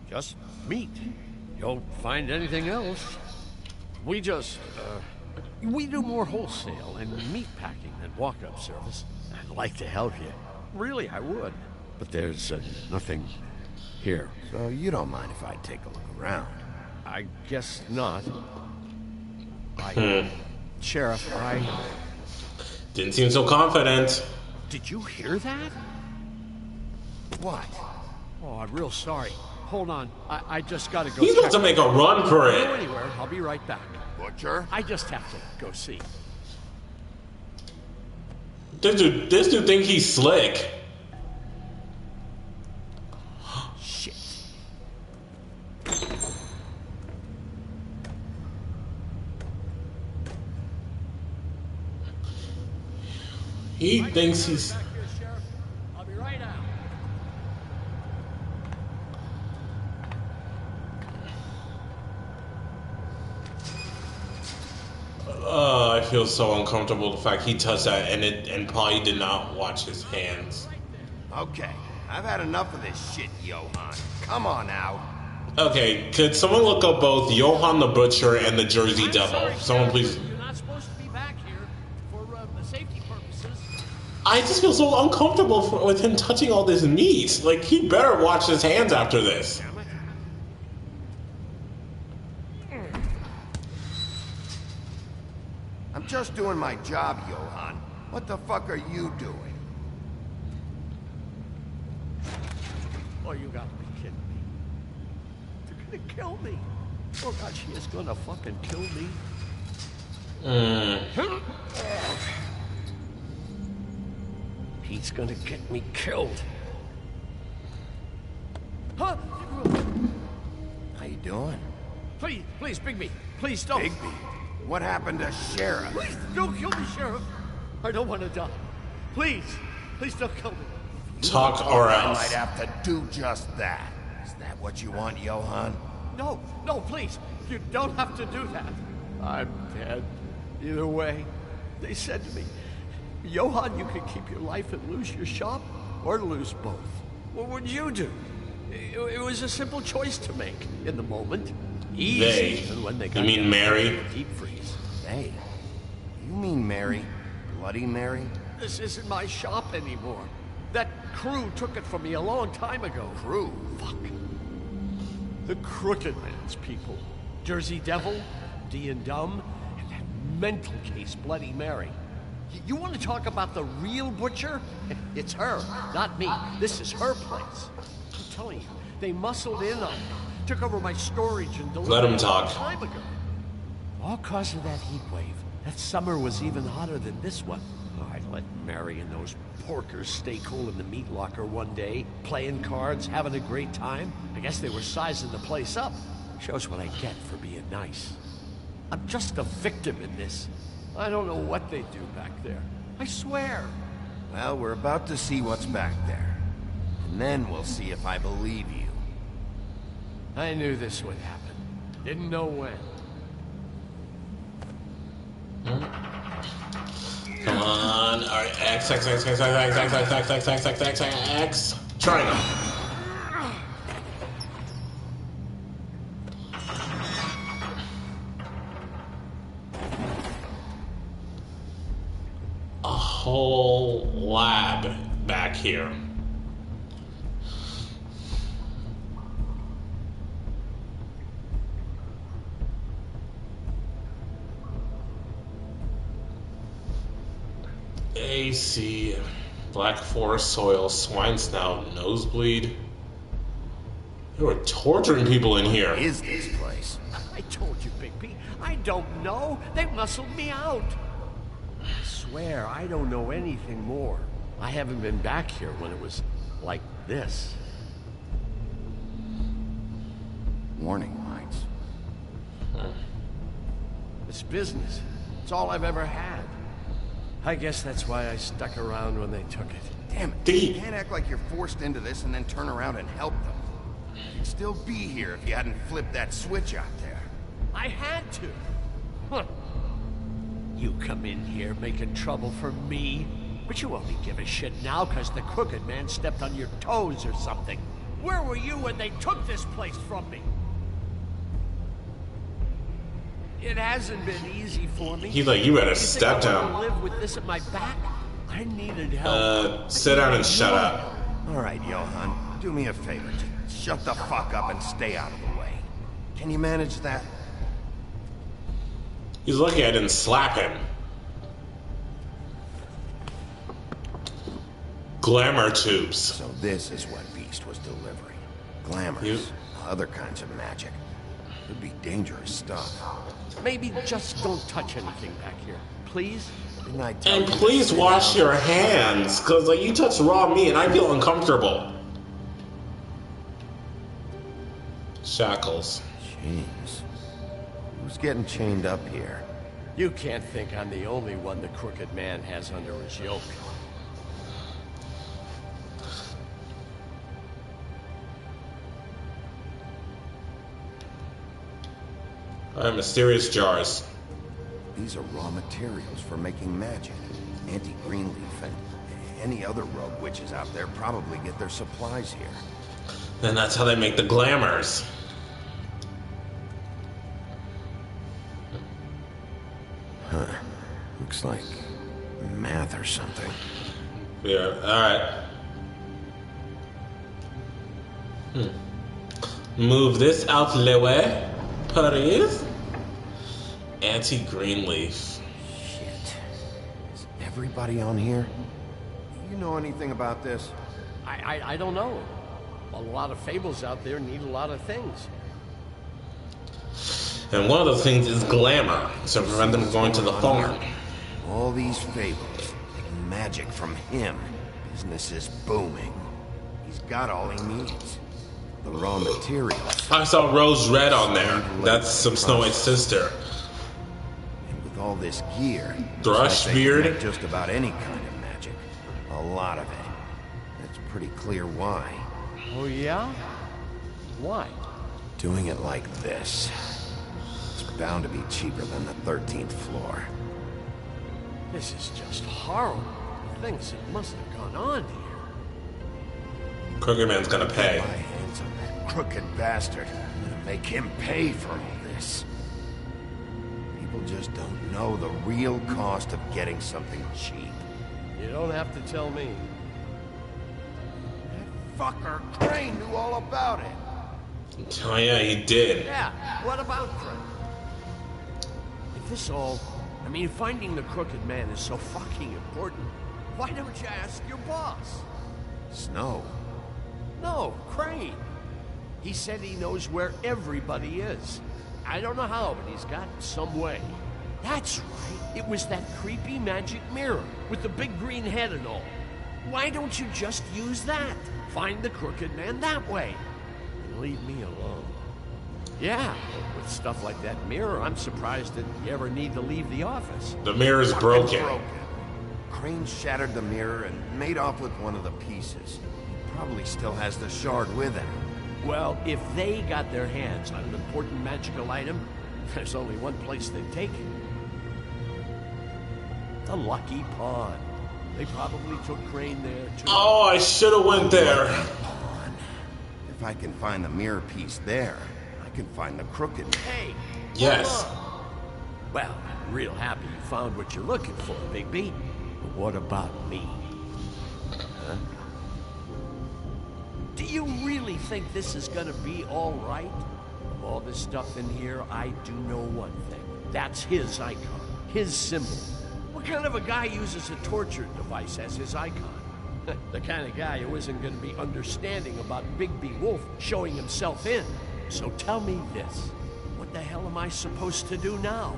Just meat. You don't find anything else. We just, we do more wholesale and meat packing than walk-up service. I'd like to help you. Really, I would. But there's nothing here. So you don't mind if I take a look around? I guess not. Sheriff, Didn't seem so confident. Did you hear that? What? Oh, I'm real sorry. Hold on. I just gotta go. He's about to make a run for it. Don't go anywhere. I'll be right back. Butcher? I just have to go see. This dude think he's slick. Shit. He thinks he's... I'll be right out. I feel so uncomfortable the fact he touched that and probably did not watch his hands. Okay, I've had enough of this shit, Johann. Come on now. Okay, could someone look up both Johann the Butcher and the Jersey Devil? Someone please. You're not supposed to be back here for safety purposes. I just feel so uncomfortable with him touching all this meat. Like, he better watch his hands after this. I'm just doing my job, Johann. What the fuck are you doing? Oh, you gotta be kidding me. They're gonna kill me. Oh God, she is gonna fucking kill me. He's gonna get me killed. Huh? How you doing? Please, Bigby. Please don't. Bigby? What happened to Sheriff? Please don't kill me, Sheriff. I don't want to die. Please don't kill me. Talk or I else. might have to do just that. Is that what you want, Johann? No, please. You don't have to do that. I'm dead. Either way, they said to me, Johann, you can keep your life and lose your shop, or lose both. What would you do? It was a simple choice to make in the moment. Easy. They. And when they got You mean down Mary? to the deep freeze. Hey, you mean Mary? Bloody Mary? This isn't my shop anymore. That crew took it from me a long time ago. Crew? Fuck. The Crooked Man's people. Jersey Devil, D and Dumb, and that mental case, Bloody Mary. You want to talk about the real butcher? It's her, not me. This is her place. I'm telling you, they muscled in on me, took over my storage and delivered Let him it talk. a long time ago. All cause of that heat wave. That summer was even hotter than this one. I let Mary and those porkers stay cool in the meat locker one day, playing cards, having a great time. I guess they were sizing the place up. Shows what I get for being nice. I'm just a victim in this. I don't know what they do back there. I swear. Well, we're about to see what's back there. And then we'll see if I believe you. I knew this would happen. Didn't know when. Come on. Alright, X. Triangle. A whole lab back here. AC, black forest soil, swine snout, nosebleed. They were torturing people in here. What is this place? I told you, Bigby. I don't know. They muscled me out. I swear, I don't know anything more. I haven't been back here when it was like this. Warning lights. It's business. It's all I've ever had. I guess that's why I stuck around when they took it. Damn it. You can't act like you're forced into this and then turn around and help them. You'd still be here if you hadn't flipped that switch out there. I had to. Huh. You come in here making trouble for me, but you only give a shit now because the Crooked Man stepped on your toes or something. Where were you when they took this place from me? It hasn't been easy for me. He's like, you better step down. I live with this at my back? I needed help. Sit down and shut up. All right, Johan, do me a favor. Just shut the fuck up and stay out of the way. Can you manage that? He's lucky I didn't slap him. Glamour tubes. So this is what Beast was delivering. Glamours, other kinds of magic. Could be dangerous stuff. Maybe just don't touch anything back here, please? And please wash your hands, because like you touch raw meat and I feel uncomfortable. Shackles. Chains. Who's getting chained up here? You can't think I'm the only one the Crooked Man has under his yoke. Mysterious jars. These are raw materials for making magic. Auntie Greenleaf and any other rogue witches out there probably get their supplies here. And that's how they make the glamours. Huh. Looks like math or something. Yeah, alright. Move this out of the way, please. Anti-Greenleaf. Shit. Is everybody on here? Do you know anything about this? I don't know. A lot of fables out there need a lot of things. And one of those things is glamour, to prevent them going to the farm. All these fables, taking magic from him. Business is booming. He's got all he needs. The raw materials. I saw Rose Red on there. That's some Snow White's sister. And with all this gear, Thrushbeard. Just about any kind of magic. A lot of it. It's pretty clear why. Oh yeah? Why? Doing it like this. It's bound to be cheaper than the 13th floor. This is just horrible. Things that must have gone on here. Crooked Man's gonna pay. Get my hands on that crooked bastard. I'm gonna make him pay for all this. People just don't know the real cost of getting something cheap. You don't have to tell me. That fucker Crane knew all about it. Oh yeah, he did. Yeah, what about Crane? If this all... I mean, finding the Crooked Man is so fucking important. Why don't you ask your boss? Snow? No, Crane. He said he knows where everybody is. I don't know how, but he's got some way. That's right. It was that creepy magic mirror with the big green head and all. Why don't you just use that? Find the Crooked Man that way. And leave me alone. Yeah, with stuff like that mirror, I'm surprised that you ever need to leave the office. The mirror's broken. Crane shattered the mirror and made off with one of the pieces. He probably still has the shard with him. Well, if they got their hands on an important magical item, there's only one place they'd take it. The Lucky Pond. They probably took Crane there, too. Oh, I should have went there. Pond. If I can find the mirror piece there, I can find the Crooked Man. Hey! Yes. Well, I'm real happy you found what you're looking for, Bigby. But what about me? Huh? Do you really think this is gonna be all right? Of all this stuff in here, I do know one thing. That's his icon, his symbol. What kind of a guy uses a torture device as his icon? The kind of guy who isn't going to be understanding about Bigby Wolf showing himself in. So tell me this. What the hell am I supposed to do now?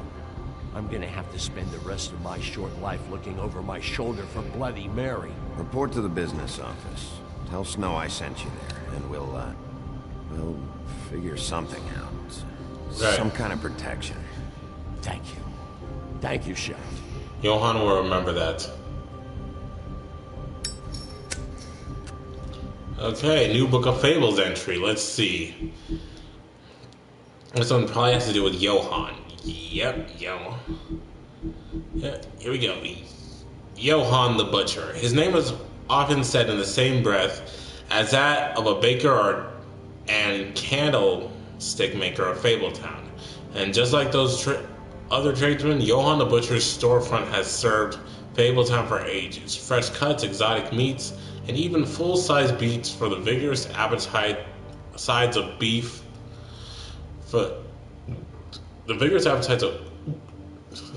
I'm gonna have to spend the rest of my short life looking over my shoulder for Bloody Mary. Report to the business office. Tell Snow I sent you there, and we'll figure something out. Right. Some kind of protection. Thank you. Thank you, Chef. Johan will remember that. Okay, new Book of Fables entry. Let's see. This one probably has to do with Johan. Yep, Yeah, here we go. Johan the Butcher. His name is often said in the same breath as that of a baker and candlestick maker of Fabletown. And just like those other tradesmen, Johan the Butcher's storefront has served Fabletown for ages. Fresh cuts, exotic meats, and even full-size beats for the vigorous appetite sides of beef. For the vigorous appetites of,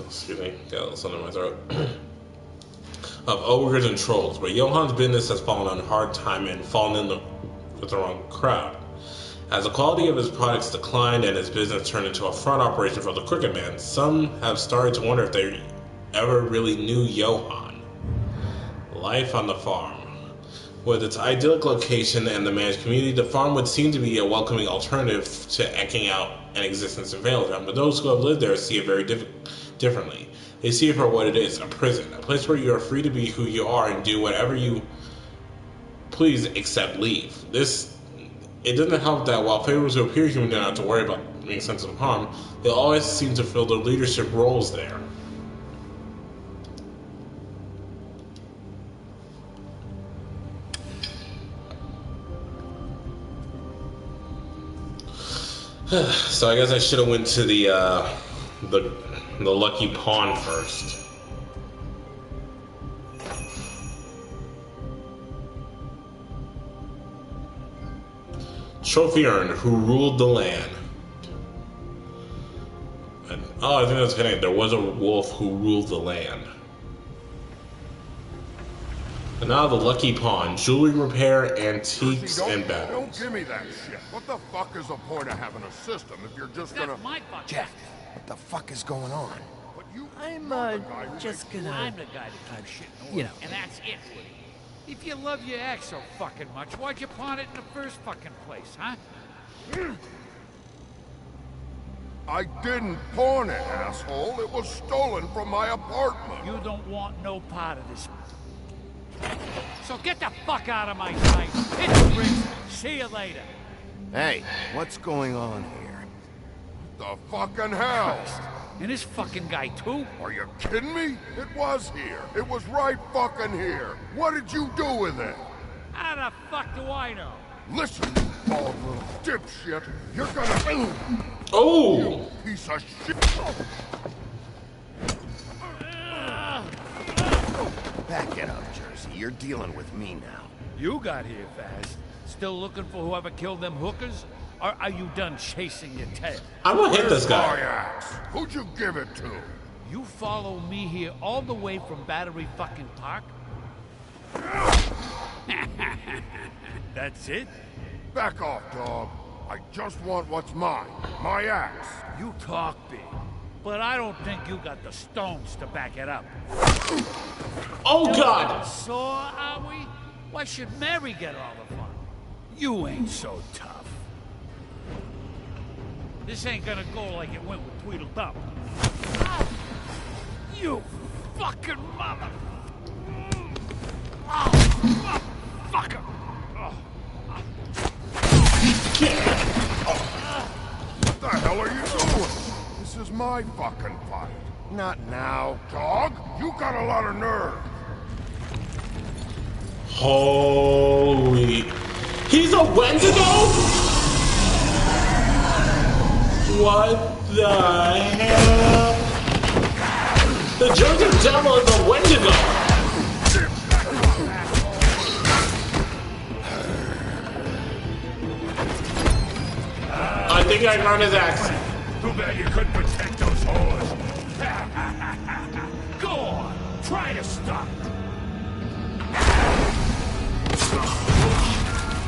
excuse me, got something in my throat, of ogres and trolls, but Johan's business has fallen on hard time and fallen in with the wrong crowd. As the quality of his products declined and his business turned into a front operation for the Crooked Man, some have started to wonder if they ever really knew Johan. Life on the farm. With its idyllic location and the man's community, the farm would seem to be a welcoming alternative to eking out an existence in Fabletown, but those who have lived there see it very differently. They see it for what it is, a prison, a place where you are free to be who you are and do whatever you please except leave. It doesn't help that while Fables who appear human don't have to worry about being sensitive of harm, they always seem to fill their leadership roles there. So I guess I should have went to the lucky pawn first. Trophy earned. Who ruled the land? Oh, I think that's connected. There was a wolf who ruled the land. And now the lucky pawn. Jewelry repair, antiques, and battles. Don't give me that shit. What the fuck is the point of having a system if you're just gonna... Jack, what the fuck is going on? I'm just gonna... I'm the guy that keeps shit in order, and that's it, Woody. If you love your ex so fucking much, why'd you pawn it in the first fucking place, huh? I didn't pawn it, asshole. It was stolen from my apartment. You don't want no part of this. So get the fuck out of my sight. Hit the bricks. See you later. Hey, what's going on here? The fucking hell? And this fucking guy, too? Are you kidding me? It was here. It was right fucking here. What did you do with it? How the fuck do I know? Listen, you bald little dipshit. You're gonna... Oh! You piece of shit. Back it up, Jersey. You're dealing with me now. You got here fast. Still looking for whoever killed them hookers? Or are you done chasing your tail? I'm gonna hit this guy. My axe. Who'd you give it to? You follow me here all the way from Battery fucking Park? That's it? Back off, dog. I just want what's mine. My axe. You talk big, but I don't think you got the stones to back it up. Oh, God! So are we? Why should Mary get all the fun? You ain't so tough. This ain't gonna go like it went with Tweedledum. You fucking mother! Oh, fucker! What the hell are you doing? This is my fucking fight. Not now. Dog, you got a lot of nerve. Holy... He's a Wendigo? What the hell? The Jersey Devil is a Wendigo! I think I found his axe. Too bad you couldn't protect those whores. Go on! try to stop her.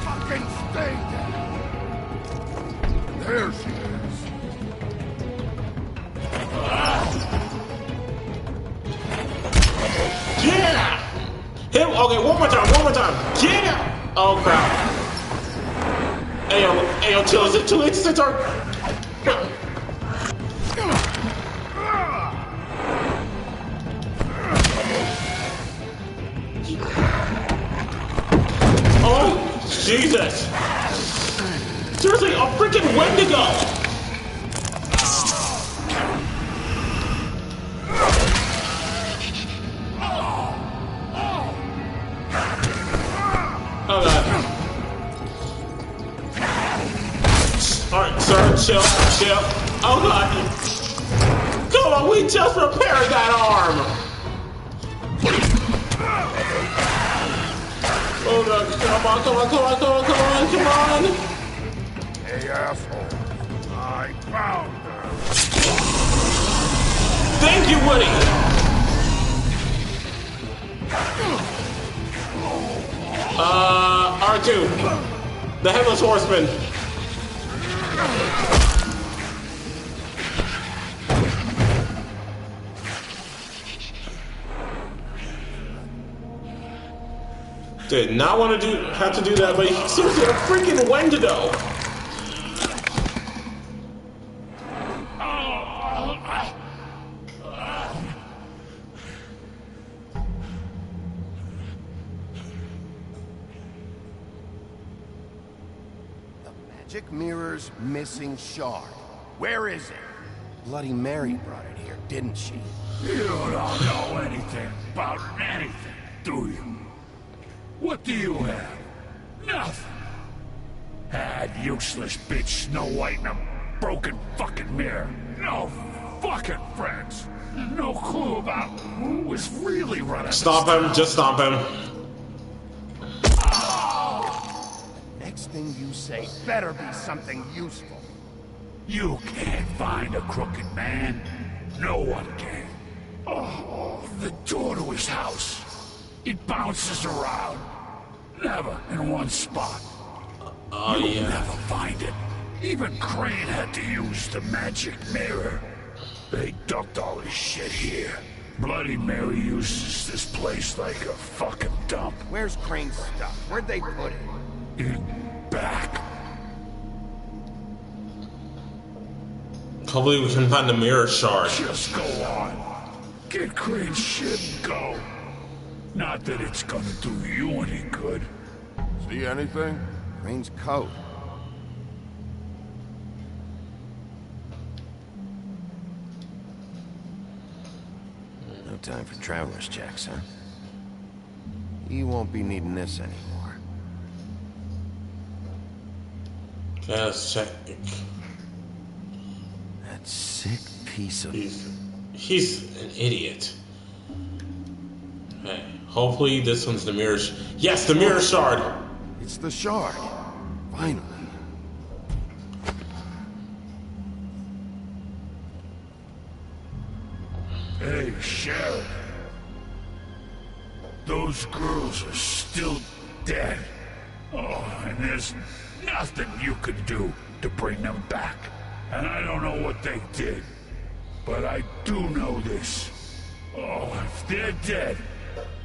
Fucking stay there. There she is. Yeah! Him. Okay, one more time. Yeah! Oh crap. Ayo, chill. Is it too late to say target? Oh, Jesus! Seriously, a freaking Wendigo! Oh god. Alright, sir, chill. Oh god. Come on, we just repaired that arm! Oh god, come on! Hey, asshole. I found her. Thank you, Woody! R2. The Headless Horseman. Did not want to have to do that, but he's seriously a freaking Wendigo. Magic mirror's missing shard. Where is it? Bloody Mary brought it here, didn't she? You don't know anything about anything, do you? What do you have? Nothing. Had useless bitch Snow White and a broken fucking mirror. No fucking friends. No clue about who was really running. Stomp him, just stomp him. Next thing you say better be something useful. You can't find a crooked man. No one can. Oh, the door to his house. It bounces around. Never in one spot. You'll never find it. Even Crane had to use the magic mirror. They dumped all his shit here. Bloody Mary uses this place like a fucking dump. Where's Crane's stuff? Where'd they put it? In back. Hopefully we can find the mirror shard. Just go on. Get Crane's shit and go. Not that it's gonna do you any good. See anything? Crane's coat. No time for traveler's checks, huh? You won't be needing this anymore. Yeah, let's check. That sick piece of... He's an idiot. Okay, hopefully this one's the mirror. Yes, the mirror shard. It's the shard. Finally. Hey, Sheriff. Those girls are still dead. Oh, and there's nothing you could do to bring them back. And I don't know what they did, but I do know this. Oh, if they're dead,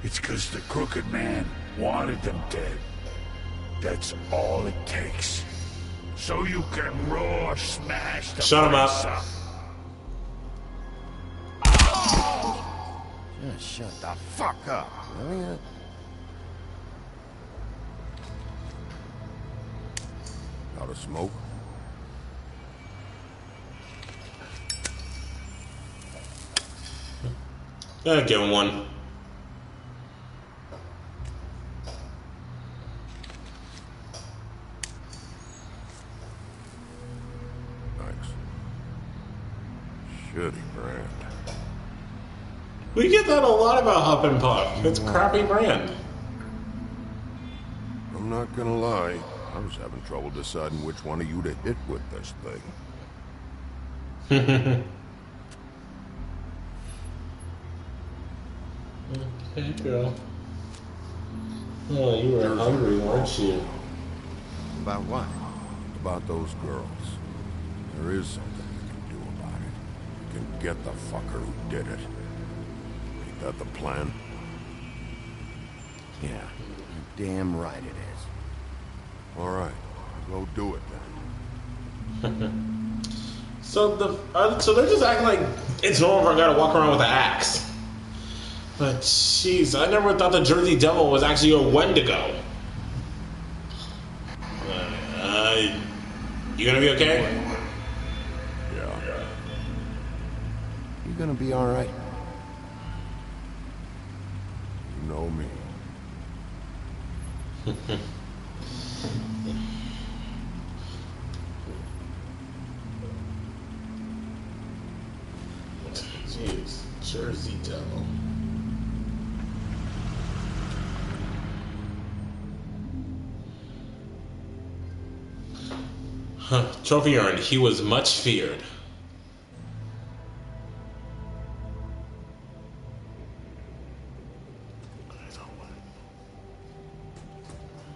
it's because the Crooked Man wanted them dead. That's all it takes. So you can roar, smash the Shut him up. Just shut the fuck up, will ya? Out of smoke? Gotta give him one. Shitty brand. We get that a lot about Huff and Puff. It's a crappy brand. I'm not gonna lie. I was having trouble deciding which one of you to hit with this thing. Hey, girl. Oh, you were hungry, weren't you? About what? About those girls. There is something you can do about it. You can get the fucker who did it. Ain't that the plan? Yeah, you're damn right it is. All right, go do it then. So so they're just acting like it's normal for a guy to walk around with an axe. But jeez, I never thought the Jersey Devil was actually a Wendigo. You gonna be okay? Yeah. You gonna be all right? You know me. Jeez, Jersey Devil. Huh. Trophy earned. He was much feared.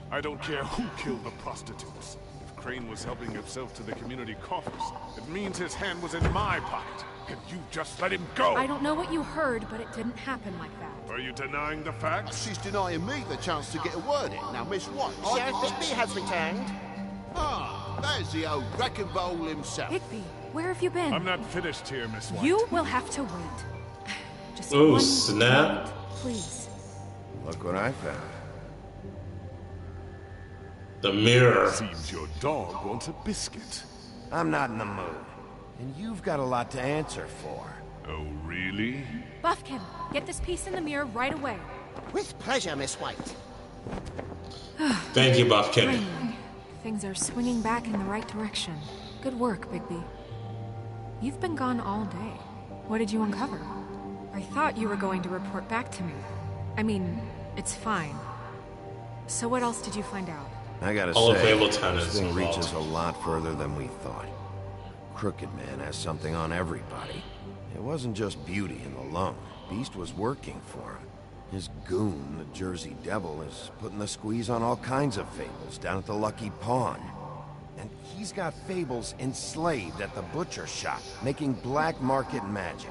I don't care who killed the prostitutes. If Crane was helping himself to the community coffers, it means his hand was in my pocket. And you just let him go! I don't know what you heard, but it didn't happen like that. Are you denying the facts? She's denying me the chance to get a word in. Now, Miss White... Sheriff Bigby has returned. Ah, there's the old wrecking ball himself. Bigby, where have you been? I'm not finished here, Miss White. You will have to wait. Just oh, one snap. moment, please. Look what I found. The mirror. Seems your dog wants a biscuit. I'm not in the mood. And you've got a lot to answer for. Oh, really? Buffkin, get this piece in the mirror right away. With pleasure, Miss White. Thank you, Buffkin. Finally, things are swinging back in the right direction. Good work, Bigby. You've been gone all day. What did you uncover? I thought you were going to report back to me. I mean, it's fine. So what else did you find out? I gotta All of say, Fabletown this is thing involved. reaches a lot further than we thought. Crooked Man has something on everybody. It wasn't just beauty and the loan. Beast was working for him. His goon, the Jersey Devil, is putting the squeeze on all kinds of Fables down at the Lucky Pawn. And he's got Fables enslaved at the butcher shop, making black market magic.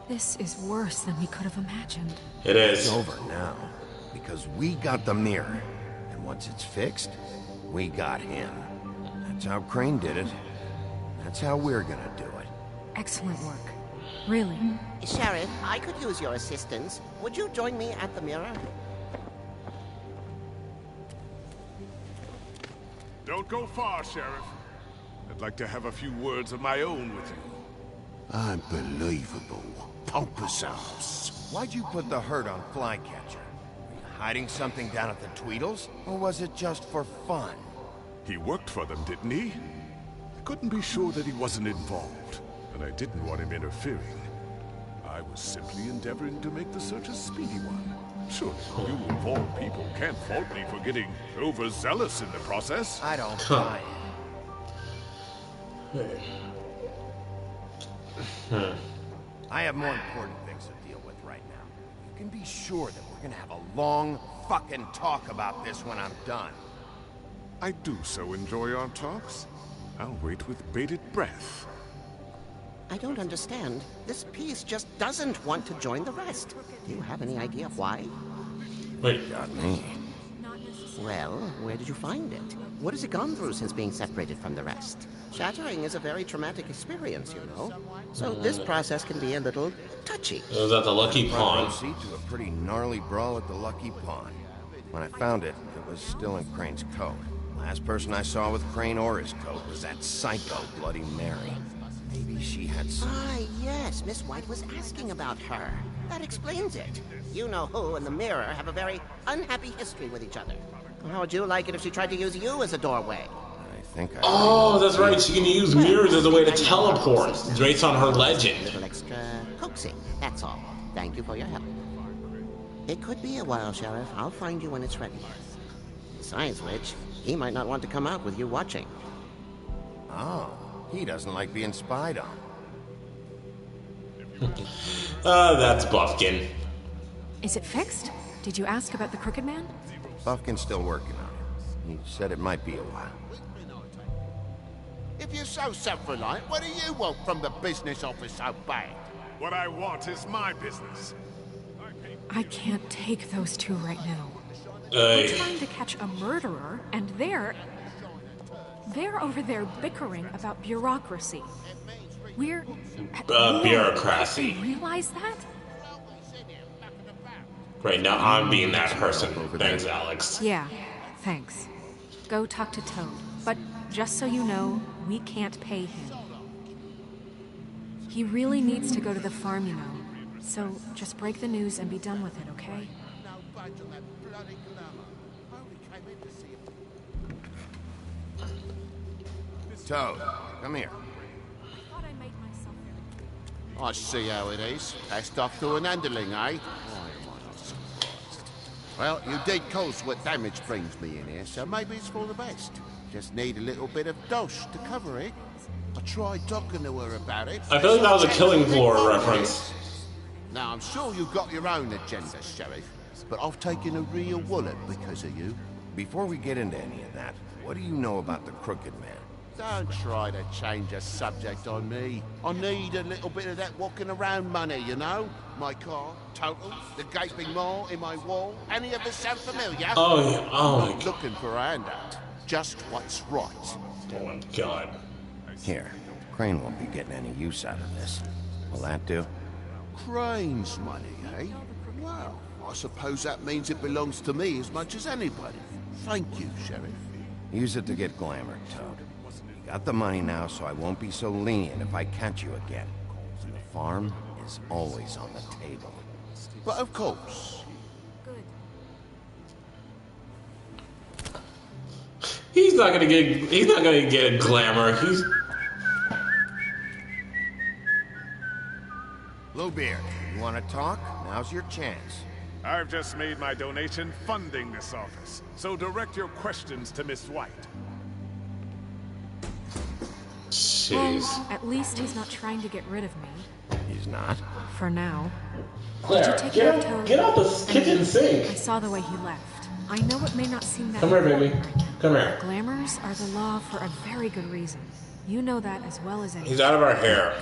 This is worse than we could have imagined. It is. It's over now, because we got the mirror. And once it's fixed, we got him. That's how Crane did it. That's how we're gonna do it. Excellent work. Really. Sheriff, I could use your assistance. Would you join me at the mirror? Don't go far, Sheriff. I'd like to have a few words of my own with you. Unbelievable. Pompous. Why'd you put the hurt on Flycatcher? Were you hiding something down at the Tweedles? Or was it just for fun? He worked for them, didn't he? I couldn't be sure that he wasn't involved, and I didn't want him interfering. I was simply endeavoring to make the search a speedy one. Surely you of all people can't fault me for getting overzealous in the process. I don't buy it. I have more important things to deal with right now. You can be sure that we're gonna have a long fucking talk about this when I'm done. I do so enjoy our talks. I'll wait with bated breath. I don't understand. This piece just doesn't want to join the rest. Do you have any idea why? Wait. Got me. Well, where did you find it? What has it gone through since being separated from the rest? Shattering is a very traumatic experience, you know. So this process can be a little touchy. It was at the Lucky Front row Pawn. seat to a pretty gnarly brawl at the Lucky Pawn. When I found it, it was still in Crane's coat. Last person I saw with Crane or his coat was that psycho Bloody Mary. Maybe she had some... Ah, yes, Miss White was asking about her. That explains it. You know who and the mirror have a very unhappy history with each other. How would you like it if she tried to use you as a doorway? I think I... Oh, that's right. She can use mirrors as a way to teleport, based on her A legend. little extra coaxing, that's all. Thank you for your help. It could be a while, Sheriff. I'll find you when it's ready. Besides which, he might not want to come out with you watching. Oh, he doesn't like being spied on. That's Buffkin. Is it fixed? Did you ask about the Crooked Man? Buffkin's still working on it. He said it might be a while. If you're so self-reliant, what do you want from the business office so bad? What I want is my business. I can't take those two right now. We're trying to catch a murderer, and they're over there bickering about bureaucracy. We're... bureaucracy. Do you realize that? Right now, I'm being that person. Thanks, Alex. Yeah, thanks. Go talk to Toad. But just so you know, we can't pay him. He really needs to go to the farm, you know. So just break the news and be done with it, okay? Toad, come here. I see how it is. Passed off to an underling, eh? Well, you did cause what damage brings me in here, so maybe it's for the best. Just need a little bit of dosh to cover it. I tried talking to her about it. I feel like that was a Killing Floor reference. Now, I'm sure you've got your own agenda, Sheriff, but I've taken a real wallet because of you. Before we get into any of that, what do you know about the Crooked Man? Don't try to change a subject on me. I need a little bit of that walking around money, you know? My car, total, the gaping maw in my wall. Any of this sound familiar? Oh, yeah. Oh, I'm not looking for a handout. Just what's right. Oh my god. Here, Crane won't be getting any use out of this. Will that do? Crane's money, eh? Well, I suppose that means it belongs to me as much as anybody. Thank you, Sheriff. Use it to get glamour, Toad. You got the money now, so I won't be so lenient if I catch you again. And the farm is always on the table. But of course. He's not gonna get glamour. He's Bluebeard, you want to talk? Now's your chance. I've just made my donation funding this office, so direct your questions to Miss White. Jeez. Well, at least he's not trying to get rid of me. He's not? For now. Claire, Did you take care of Toad? get out the kitchen sink. I saw the way he left. I know it may not seem that Come here, important baby. right now. Come here. Glamours are the law for a very good reason. You know that as well as anyone. He's out of our hair.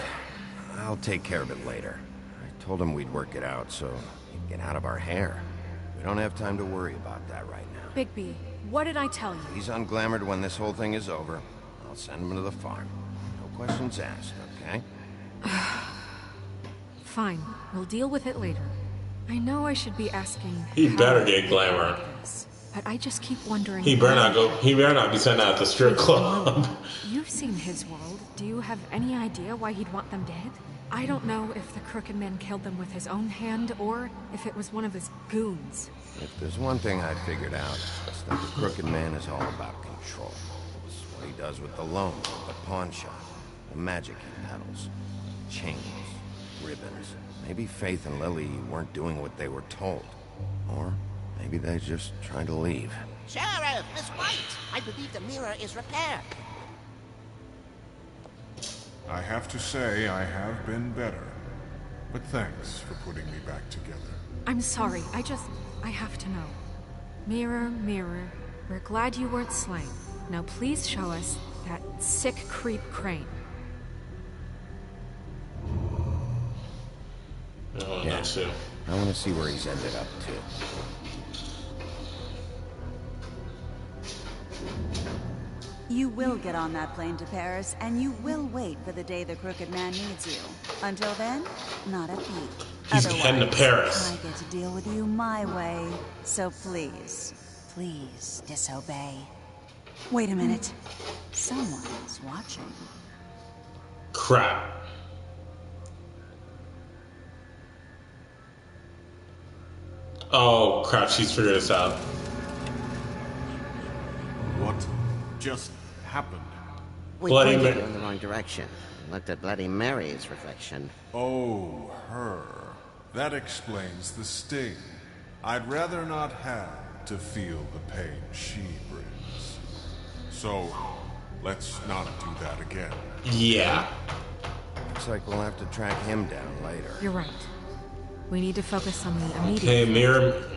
I'll take care of it later. I told him we'd work it out, so he'd get out of our hair. We don't have time to worry about that right now. Bigby, what did I tell you? He's unglamored when this whole thing is over. I'll send him to the farm. No questions asked, okay? Fine, we'll deal with it later. I know I should be asking. He better get glamour. But I just keep wondering. He better not be sent out at the strip club. You've seen his world. Do you have any idea why he'd want them dead? I don't know if the Crooked Man killed them with his own hand or if it was one of his goons. If there's one thing I figured out, it's that the Crooked Man is all about control. It's what he does with the loan, the pawn shop, the magic he peddles, chains, ribbons. Maybe Faith and Lily weren't doing what they were told. Or maybe they're just trying to leave. Sheriff, Miss White! I believe the mirror is repaired. I have to say I have been better. But thanks for putting me back together. I'm sorry, I have to know. Mirror, mirror, we're glad you weren't slain. Now please show us that sick creep Crane. Oh, Yeah. that's it. I want to see where he's ended up, too. You will get on that plane to Paris, and you will wait for the day the Crooked Man needs you. Until then, not a peep. He's heading to Paris. I get to deal with you my way. So please, please disobey. Wait a minute. Someone's watching. Crap. Oh, crap, she's figured this out. What just happened? We Bloody pointed you Mary. in the wrong direction. Looked at Bloody Mary's reflection. Oh, her. That explains the sting. I'd rather not have to feel the pain she brings. So, let's not do that again. Yeah. Looks like we'll have to track him down later. You're right. We need to focus on the immediate. Okay,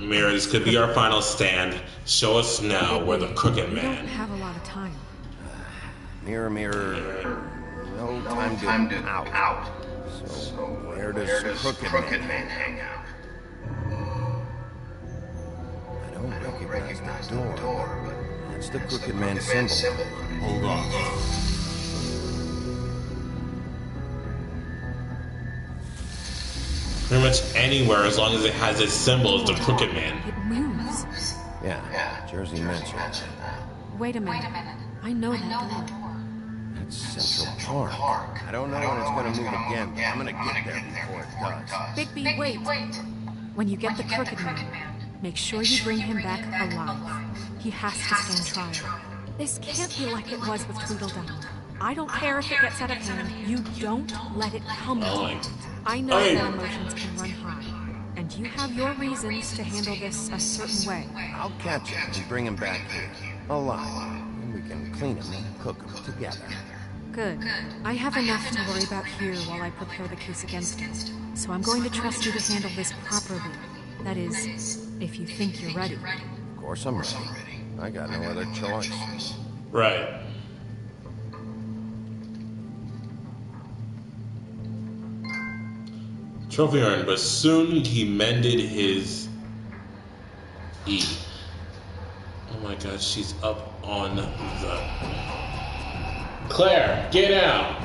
Mirror, this could be our final stand. Show us now where the Crooked We don't Man. have a lot of time. Mirror, no time to out. So where does Crooked Man hang out? I don't recognize the door, but that's the Crooked Man symbol. Hold on. Pretty much anywhere as long as it has its symbol as the Crooked Man. It moves. Yeah, Jersey mentioned that. Wait a minute. I know that door. That's Central Park. I don't know when it's gonna move again, but I'm gonna get there before it does. Bigby, wait. When you get the Crooked Man, make sure you bring him back alive. He has to stand trial. This can't be like it was with Tweedledum. I don't care if it gets out of hand. You don't let it come to it. I know that emotions can run high, and you have your reasons to handle this a certain way. I'll catch him and bring him back here, alive, and we can clean him and cook him together. Good. I have enough to worry about here while I prepare the case against him. So I'm going to trust you to handle this properly. That is, if you think you're ready. Of course I'm ready. I got no other choice. Right. Trophy earned, but soon he mended his E. Oh my god, she's up on the... Claire, get out!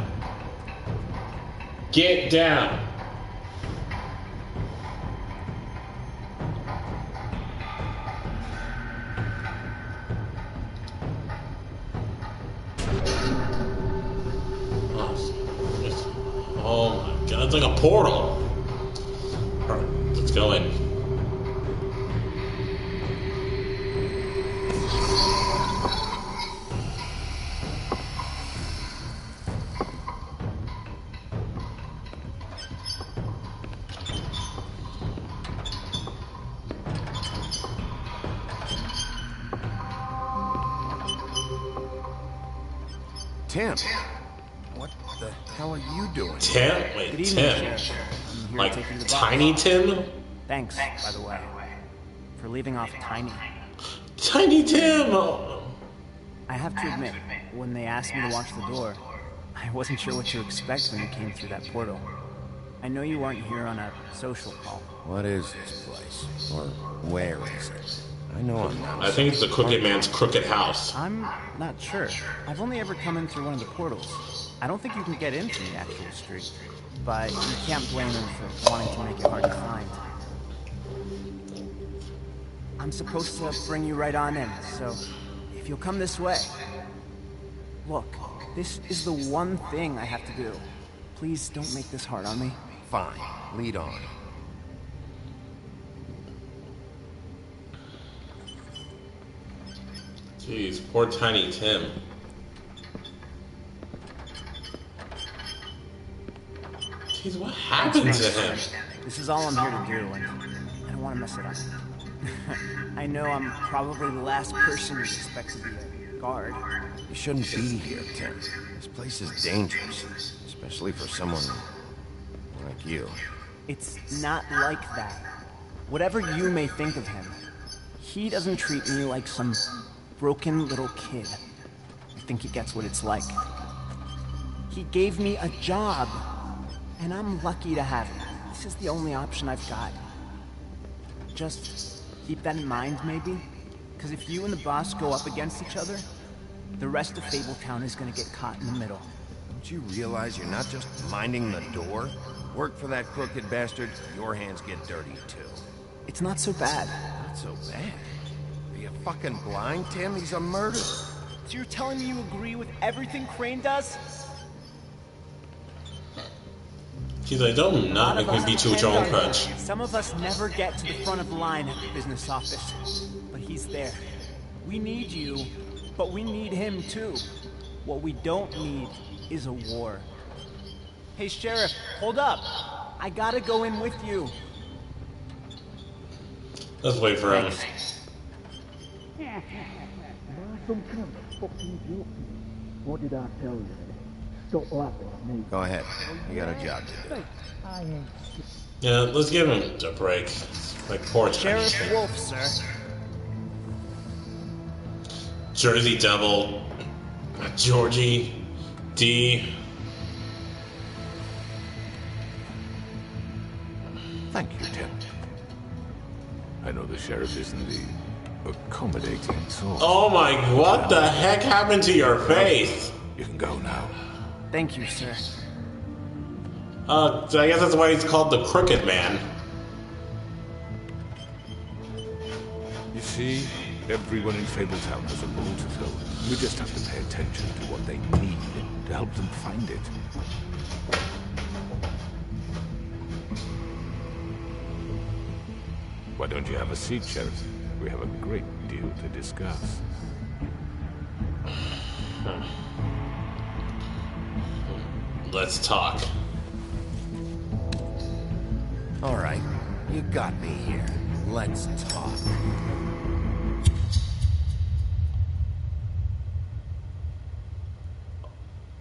Get down! Oh my god, it's like a portal! Alright, let's go in. Tim, what the hell are you doing? Tim? Wait, Tim? Like Tiny Tim? Thanks, by the way, for leaving off Tiny. Tiny Tim! I have to admit, when they asked me to watch the door, I wasn't sure what to expect when you came through that portal. I know you weren't here on a social call. What is this place? Or where is it? I know I'm not. I think it's the Crooked Man's crooked house. I'm not sure. I've only ever come in through one of the portals. I don't think you can get in from the actual street, but you can't blame him for wanting to make it hard to find. I'm supposed to bring you right on in, so if you'll come this way. Look, this is the one thing I have to do. Please don't make this hard on me. Fine, lead on. Jeez, poor Tiny Tim. Jeez, what happened to him? This is all I'm here to do, and I don't want to mess it up. I know I'm probably the last person you'd expect to be a guard. You shouldn't be here, Tim. This place is dangerous, especially for someone like you. It's not like that. Whatever you may think of him, he doesn't treat me like some broken little kid. I think he gets what it's like. He gave me a job, and I'm lucky to have it. This is the only option I've got. Just keep that in mind, maybe? Because if you and the boss go up against each other, the rest of Fabletown is gonna get caught in the middle. Don't you realize you're not just minding the door? Work for that crooked bastard, your hands get dirty too. It's not so bad. Not so bad? Are you fucking blind, Tim? He's a murderer. So you're telling me you agree with everything Crane does? He's like, don't not make me beat you with your own crutch. Some of us never get to the front of the line at the business office, but he's there. We need you, but we need him too. What we don't need is a war. Hey, Sheriff, hold up. I gotta go in with you. Let's wait for him. What did I tell you? Stop laughing at me. Go ahead. You got a job to do. I ain't Yeah, let's give him a break. Like poor Sheriff Wolf, sir. Jersey Devil, Georgie, D. Thank you, Tim. I know the sheriff isn't the accommodating sort. Oh my, what the heck happened to your face? You can go now. Thank you, sir. I guess that's why he's called the Crooked Man. You see, everyone in Fabletown has a role to fill. We just have to pay attention to what they need to help them find it. Why don't you have a seat, Sheriff? We have a great deal to discuss. Let's talk. All right, you got me here. Let's talk.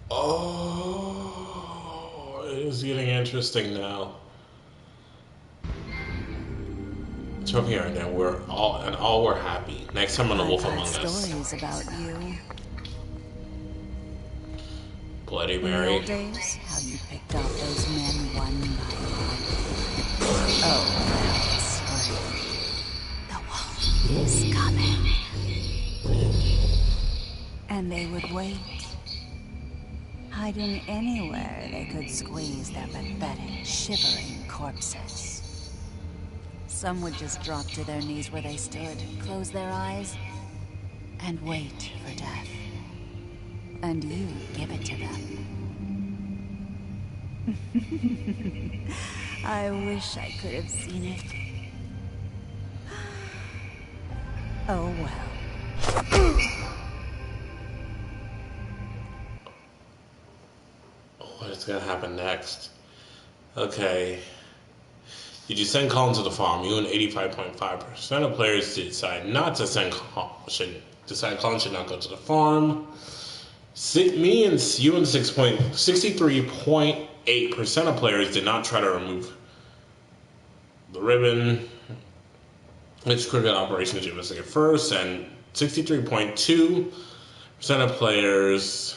Oh, it's getting interesting now. Trophy right now, we're happy. Next time on The Wolf Among Us. Stories about you. Bloody In the Mary. old days, how you picked off those men one by one. Oh, the wolf is coming. And they would wait, hiding anywhere they could squeeze their pathetic, shivering corpses. Some would just drop to their knees where they stood, close their eyes, and wait for death. And you give it to them. I wish I could have seen it. Oh well. What is gonna happen next? Okay. Did you send Colin to the farm? You and 85.5% of players decide not to send Colin. Colin should not go to the farm. You and 63.8% of players did not try to remove the ribbon. Which cricket operations you investigate first? And 63.2% of players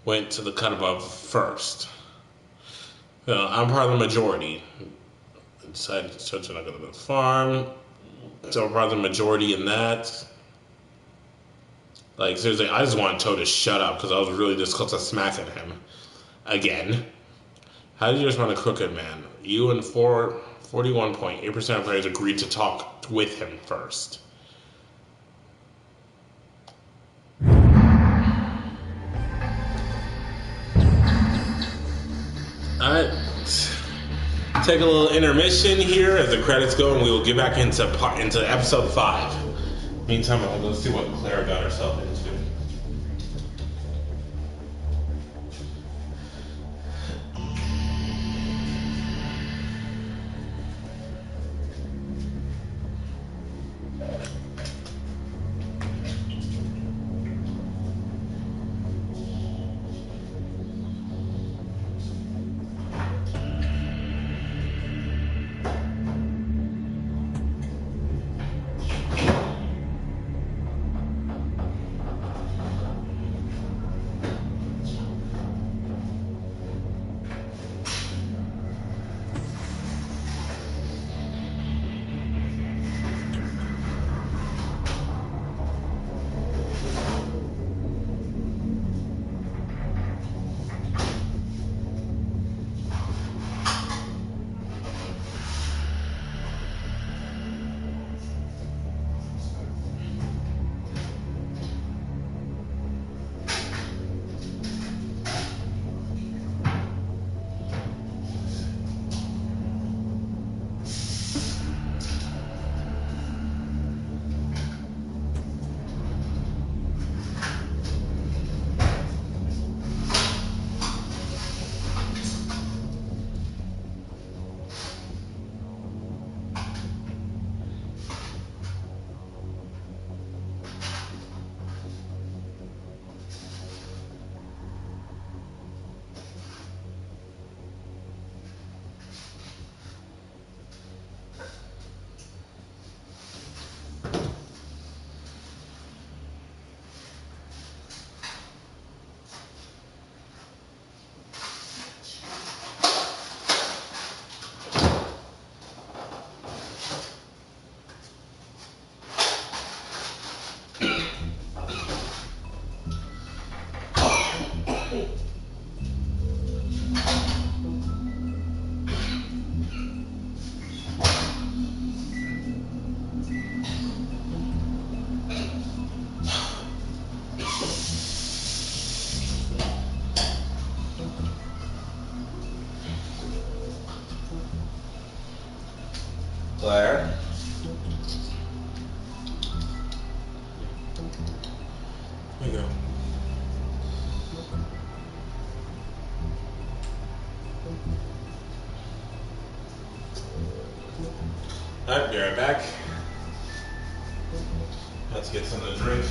went to the cut above first. I'm part of the majority. Decided to not go to the farm. So I'm part of the majority in that. Like, seriously, I just want Toad to shut up because I was really this close to smacking him. Again. How did you respond to Crooked Man? You and 41.8% of players agreed to talk with him first. Alright. Take a little intermission here as the credits go, and we will get back into episode 5. Meantime, I'll go see what Claire got herself into. Alright, be right back. Let's get something to drink.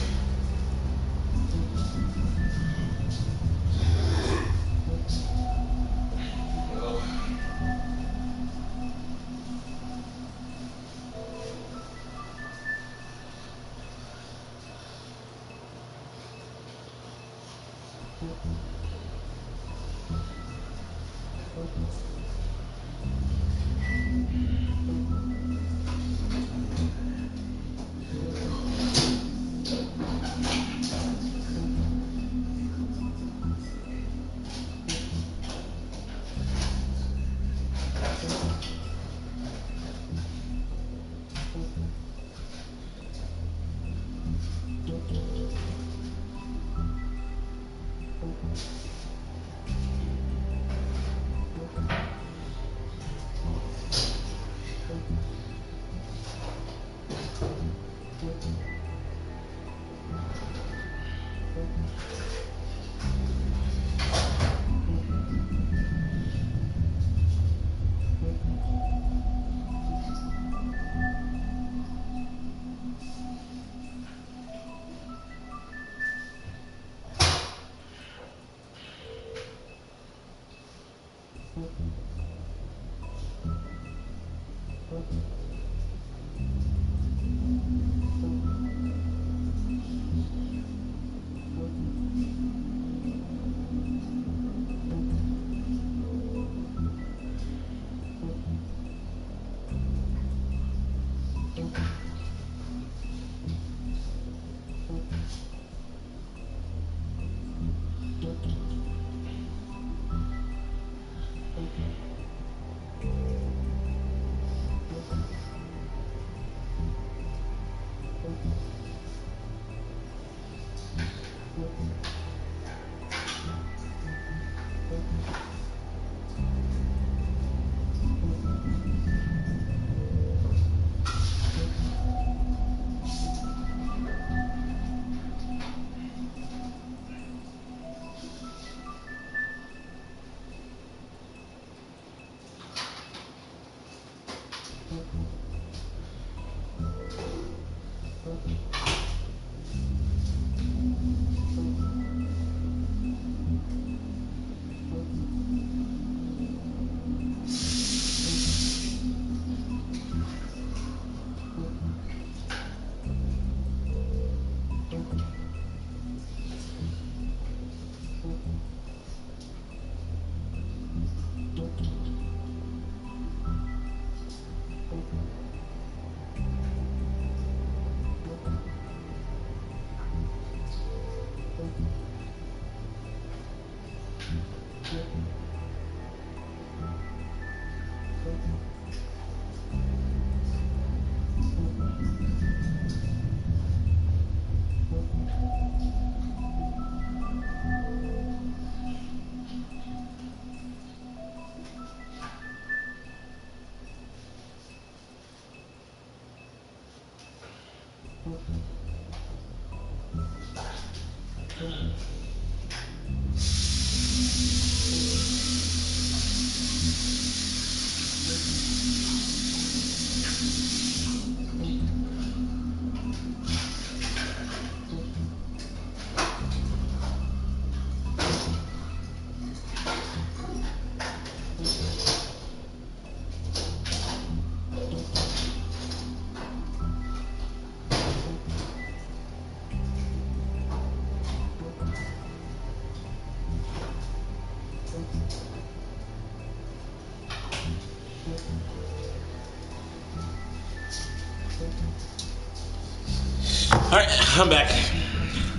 Alright, I'm back.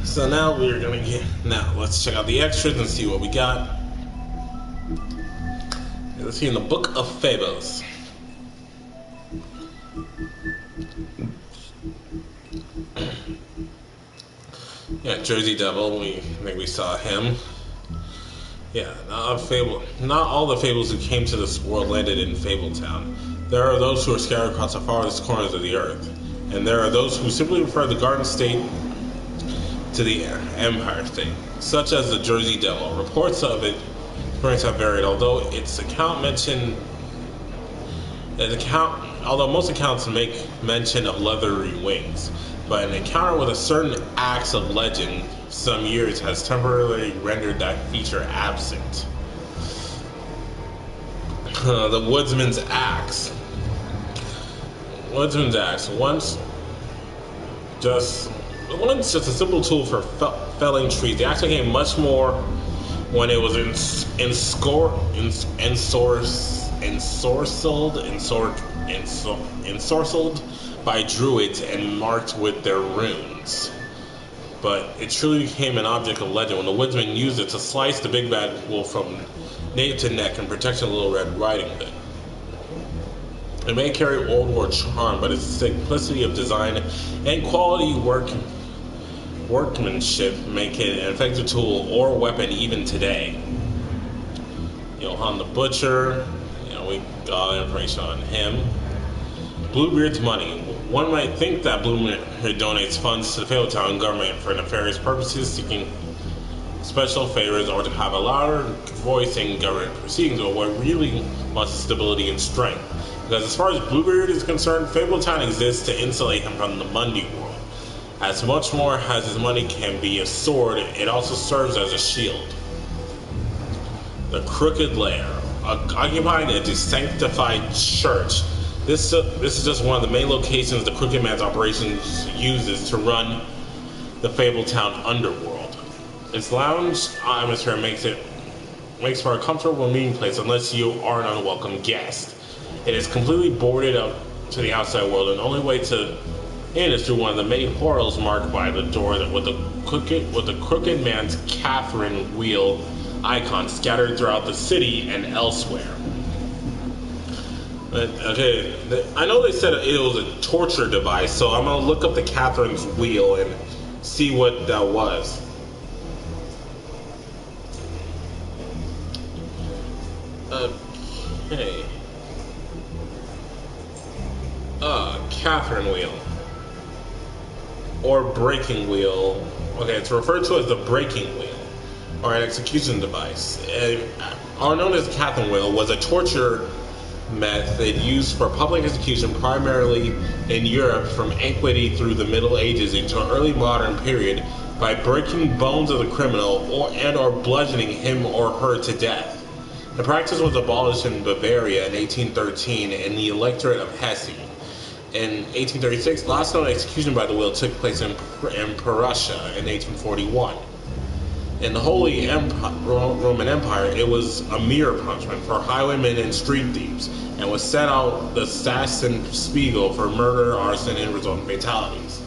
So now we're gonna let's check out the extras and see what we got. Let's see in the Book of Fables. Yeah, Jersey Devil, I think we saw him. Yeah, not all the Fables who came to this world landed in Fabletown. There are those who are scattered across the farthest corners of the earth. And there are those who simply prefer the Garden State to the Empire State, such as the Jersey Devil. Reports of it experience have varied, although its account although most accounts make mention of leathery wings, but an encounter with a certain axe of legend some years has temporarily rendered that feature absent. The Woodsman's axe. Woodsman's axe. Once just a simple tool for felling trees. The axe became much more when it was ensorcelled by druids and marked with their runes. But it truly became an object of legend when the woodsman used it to slice the big bad wolf from nape to neck in protection of Little Red Riding Hood. It may carry Old War charm, but its simplicity of design and quality workmanship make it an effective tool or weapon even today. Johann the Butcher, we got information on him. Bluebeard's money. One might think that Bluebeard donates funds to the Fabletown government for nefarious purposes, seeking special favors, or to have a louder voice in government proceedings, but what really wants is stability and strength. Because as far as Bluebeard is concerned, Fabletown exists to insulate him from the Mundy world. As much more as his money can be a sword, it also serves as a shield. The Crooked Lair. Occupying a desanctified church, this is just one of the main locations the Crooked Man's operations uses to run the Fabletown underworld. Its lounge atmosphere makes for a comfortable meeting place unless you are an unwelcome guest. It is completely boarded up to the outside world, and the only way to in is through one of the many portals marked by the door with the Crooked Man's Catherine wheel icon scattered throughout the city and elsewhere. Okay, I know they said it was a torture device, so I'm gonna look up the Catherine's wheel and see what that was. Okay. Catherine wheel. Or breaking wheel. Okay, it's referred to as the breaking wheel, or an execution device. Or known as the Catherine wheel, was a torture method used for public execution primarily in Europe from antiquity through the Middle Ages into an early modern period by breaking bones of the criminal or bludgeoning him or her to death. The practice was abolished in Bavaria in 1813 in the Electorate of Hesse. In 1836, last known execution by the wheel took place in Prussia in 1841. In the Holy Roman Empire, it was a mere punishment for highwaymen and street thieves, and was sent out the Saxon Spiegel for murder, arson, and resultant fatalities.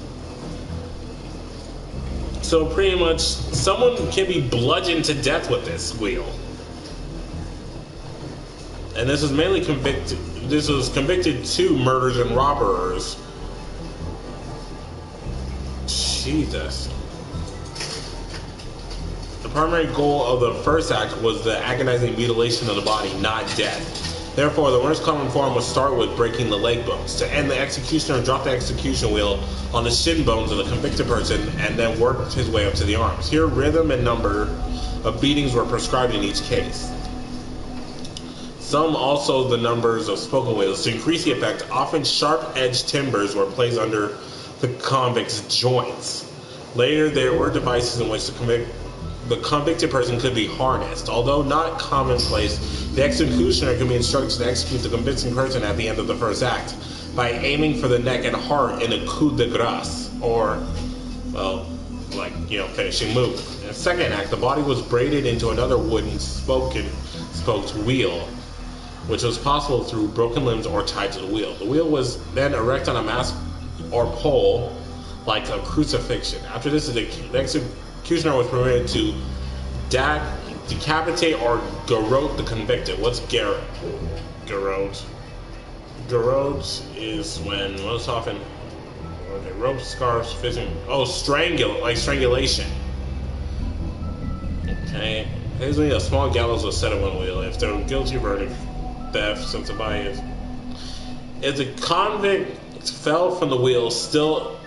So pretty much, someone can be bludgeoned to death with this wheel. And this was mainly convicted. This was convicted 2 murders and robbers. Jesus. The primary goal of the first act was the agonizing mutilation of the body, not death. Therefore, the worst common form would start with breaking the leg bones. To end, the executioner dropped the execution wheel on the shin bones of the convicted person and then worked his way up to the arms. Here, rhythm and number of beatings were prescribed in each case. Some also the numbers of spoken wheels. To increase the effect, often sharp-edged timbers were placed under the convict's joints. Later, there were devices in which the convicted person could be harnessed. Although not commonplace, the executioner could be instructed to execute the convicted person at the end of the first act by aiming for the neck and heart in a coup de grace, or, well, finishing move. In the second act, the body was braided into another wooden spoked wheel, which was possible through broken limbs or tied to the wheel. The wheel was then erected on a mast or pole like a crucifixion. After this, the executioner was permitted to decapitate or garrote the convicted. What's garrote? Garrote is when most often rope, scarves, fishing. Oh, strangulation. Okay. Occasionally, a small gallows was set at one wheel. If they're guilty verdict, theft, since the body is. If the convict fell from the wheel, is still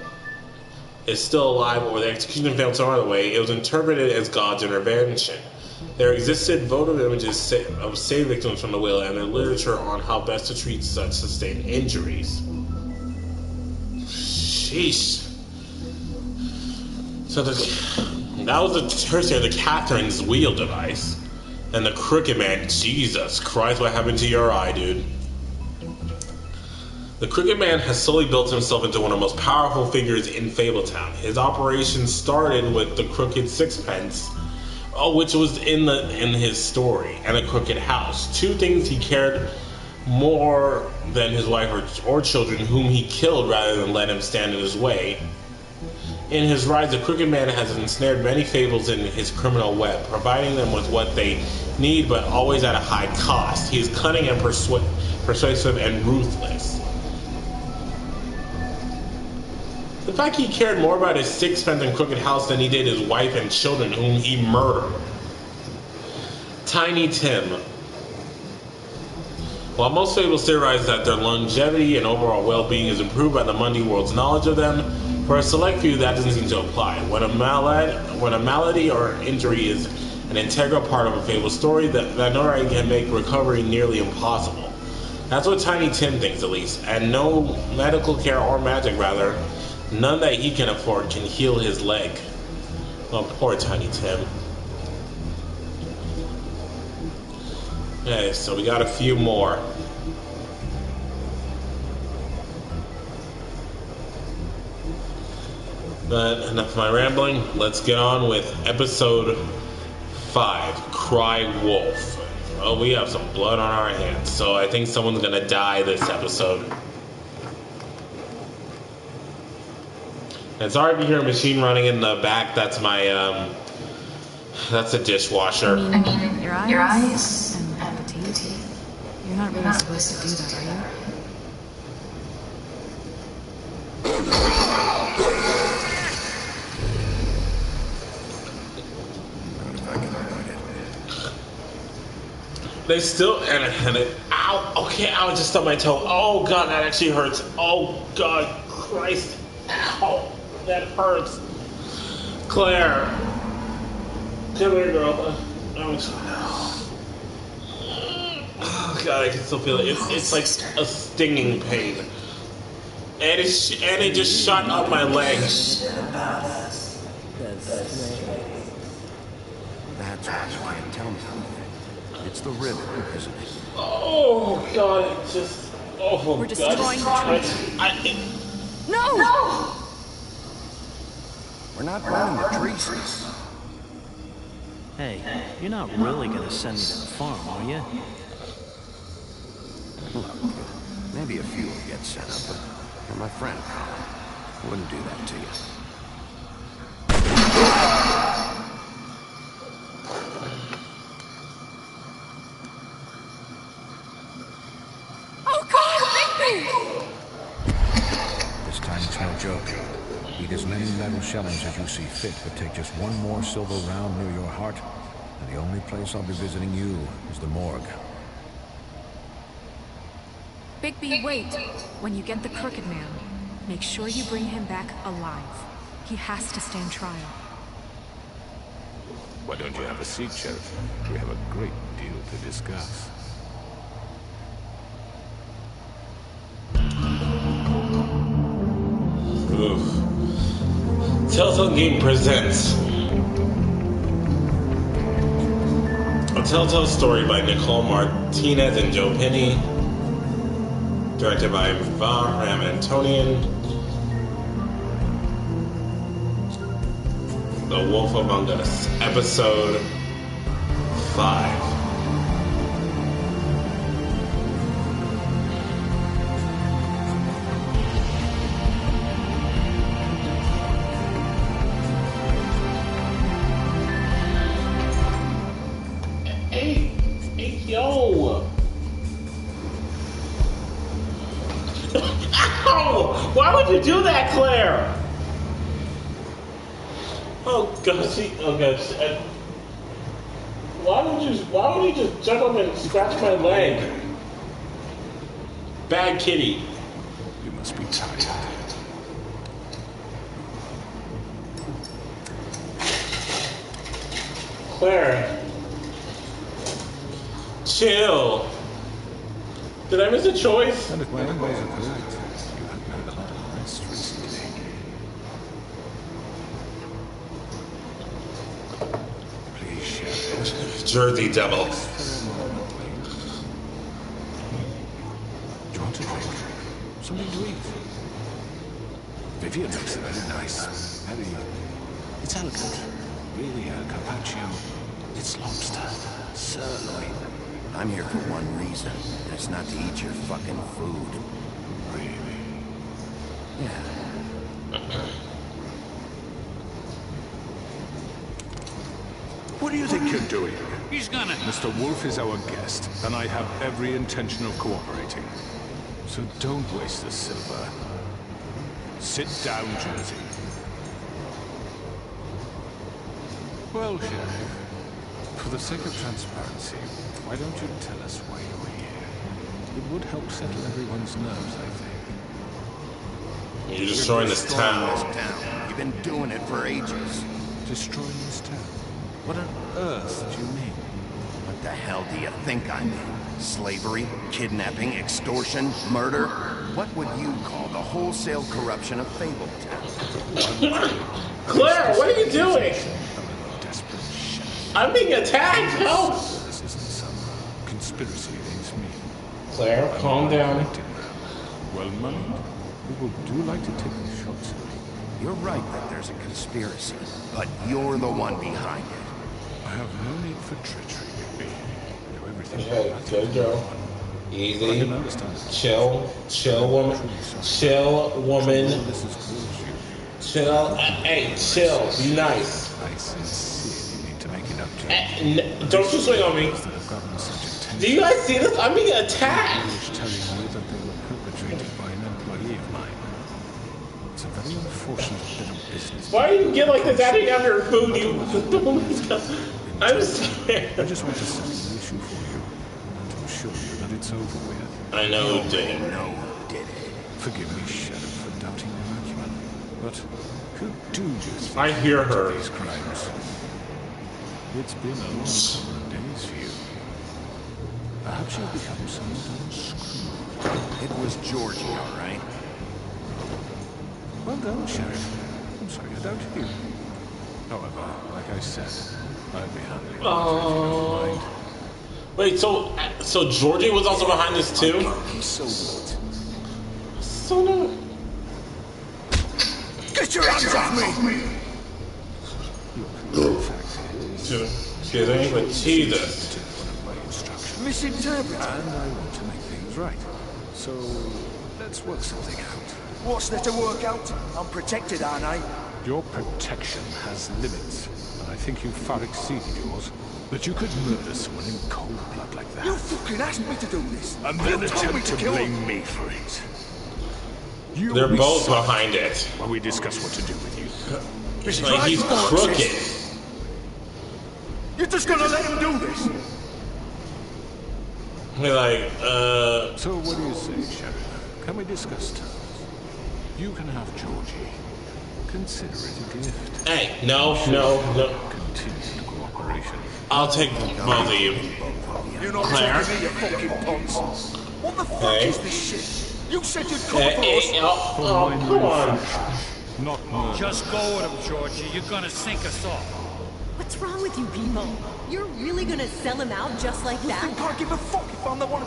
alive, or the execution failed some other way, it was interpreted as God's intervention. There existed votive images of saved victims from the whale and the literature on how best to treat such sustained injuries. Sheesh. So that was the tertiary, the Catherine's wheel device. And the Crooked Man, Jesus Christ, what happened to your eye, dude? The Crooked Man has slowly built himself into one of the most powerful figures in Fabletown. His operation started with the Crooked Sixpence, which was in his story, and a crooked house. Two things he cared more than his wife or children, whom he killed rather than let him stand in his way. In his rise, the Crooked Man has ensnared many Fables in his criminal web, providing them with what they need, but always at a high cost. He is cunning and persuasive and ruthless. The fact he cared more about his sixpence and crooked house than he did his wife and children, whom he murdered. Tiny Tim. While most Fables theorize that their longevity and overall well-being is improved by the Mundy world's knowledge of them, for a select few that doesn't seem to apply. When a malady or injury is an integral part of a Fable story, that notoriety can make recovery nearly impossible. That's what Tiny Tim thinks, at least, and no medical care or magic, rather, none that he can afford can heal his leg. Oh, poor Tiny Tim. Okay, so we got a few more. But enough of my rambling. Let's get on with episode 5, Cry Wolf. Oh, we have some blood on our hands, so I think someone's gonna die this episode. And sorry if you hear a machine running in the back. That's my that's a dishwasher. I mean, your eyes and the teeth. You're not really supposed to do that, are you? They still and it. Ow! Okay, ow! I just stubbed my toe. Oh god, that actually hurts. Oh god, Christ! Ow! That hurts. Claire, come here, girl. Oh god, I can still feel it. It's like a stinging pain, and it just shot up my leg. That's why you can't tell me. It's the ribbon, isn't it? Oh god, it just. Oh We're god. destroying the tree. No! We're not burning the trees. Hey, you're not really gonna send me to the farm, are you? Look, maybe a few will get sent up, but you're my friend, Colin. I wouldn't do that to you. This time it's no joke. Eat as many metal shellings as you see fit, but take just one more silver round near your heart, and the only place I'll be visiting you is the morgue. Bigby, wait. When you get the Crooked Man, make sure you bring him back alive. He has to stand trial. Why don't you have a seat, Sheriff? We have a great deal to discuss. Oof. Telltale Game presents a Telltale story by Nicole Martinez and Joe Penny, directed by Ram Antonian. The Wolf Among Us, episode 5. Yo! Ow! Why would you do that, Claire? Oh gosh, why would you just jump up and scratch my leg? Bad kitty. You must be tired. Claire, Chill. Did I miss a choice? And if my own ways are correct, you haven't had a lot of rest recently. Please, Sheriff. Jersey Devil. Do you want a drink? Something to eat? Vivian makes it very nice. It's elegant. Really, carpaccio. It's lobster. Sirloin. I'm here for one reason, and it's not to eat your fucking food. Really? Yeah. What do you think you're doing? He's gonna... Mr. Wolf is our guest, and I have every intention of cooperating. So don't waste the silver. Sit down, Jersey. Well, Sheriff, for the sake of transparency, why don't you tell us why you're here? It would help settle everyone's nerves, I think. You're destroying this town. You've been doing it for ages. Destroying this town? What on earth do you mean? What the hell do you think I mean? Slavery, kidnapping, extortion, murder? What would you call the wholesale corruption of Fabletown? Claire, what are you doing? I'm being attacked! Help! This isn't some conspiracy against me. Claire, calm down. Well, money, people do like to take the shots at me. You're right that there's a conspiracy, but you're the one behind it. I have no need for treachery, baby. Do everything. Okay, good girl. Easy. Chill. Chill, woman. Chill, woman. Chill. Hey, chill. Be nice. I sincerely need to make it up to you. Don't you swing on me. Do you guys see this? I'm being attacked. Telling you that they were perpetrated by an employee of mine. It's a very unfortunate bit of business. Why do you get like this after you have your food? I'm scared. I just want to settle the issue for you and to assure you that it's over with. I know who did it. Forgive me, Sheriff, for doubting your acumen, but who do you think I hear her. these crimes? It's been a long couple of days for you. Perhaps you've become somewhat unscrewed. It was Georgie, all right? Well done, Sheriff. I'm sorry I doubted you. However, like I said, I'll be handling it. Oh. Wait, so Georgie was also behind this too? He's so what? So no. Get your hands off me! Excuse me, but Jesus. Misinterpreted. And I want to make things right. So, let's work something out. What's there to work out? I'm protected, aren't I? Your protection has limits, and I think you've far exceeded yours. But you could murder someone in cold blood like that. You fucking asked me to do this. And then attempt to blame me for it. They're both behind it. While we discuss what to do with you. Like he's crooked. You're just gonna let him do this? We're like, So what do you say, Sheriff? Can we discuss terms? You can have Georgie. Consider it a gift. Hey, no. Continued cooperation. I'll take both of you. You're not Claire. taking me, you fucking punts. What the fuck is this shit? You said you'd come for us. Oh, come on. Not murder. Just go with him, Georgie. You're gonna sink us all. What's wrong with you people? You're really gonna sell him out just like that? You think I give a fuck if I'm the one?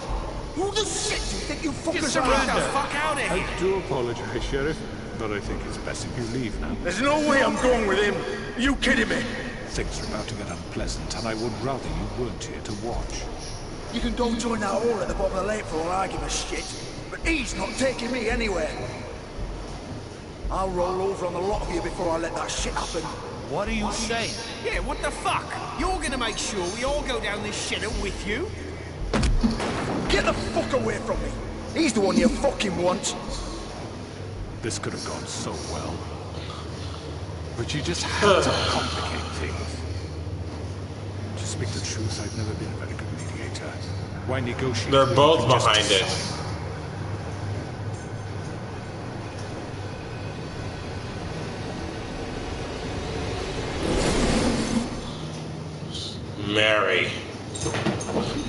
Who the shit do you think you fuckers are? Get the fuck out of here! I do apologize, Sheriff, but I think it's best if you leave now. There's no way I'm going with him. Are you kidding me? Things are about to get unpleasant, and I would rather you weren't here to watch. You can go join that hole at the bottom of the lake for all I give a shit. But he's not taking me anywhere. I'll roll over on the lot of you before I let that shit happen. What are you saying? Yeah, what the fuck? You're gonna make sure we all go down this shitter with you? Get the fuck away from me. He's the one you fucking want. This could have gone so well. But you just had to complicate things. To speak the truth, I've never been a very good mediator. Why negotiate? They're both behind it. Mary.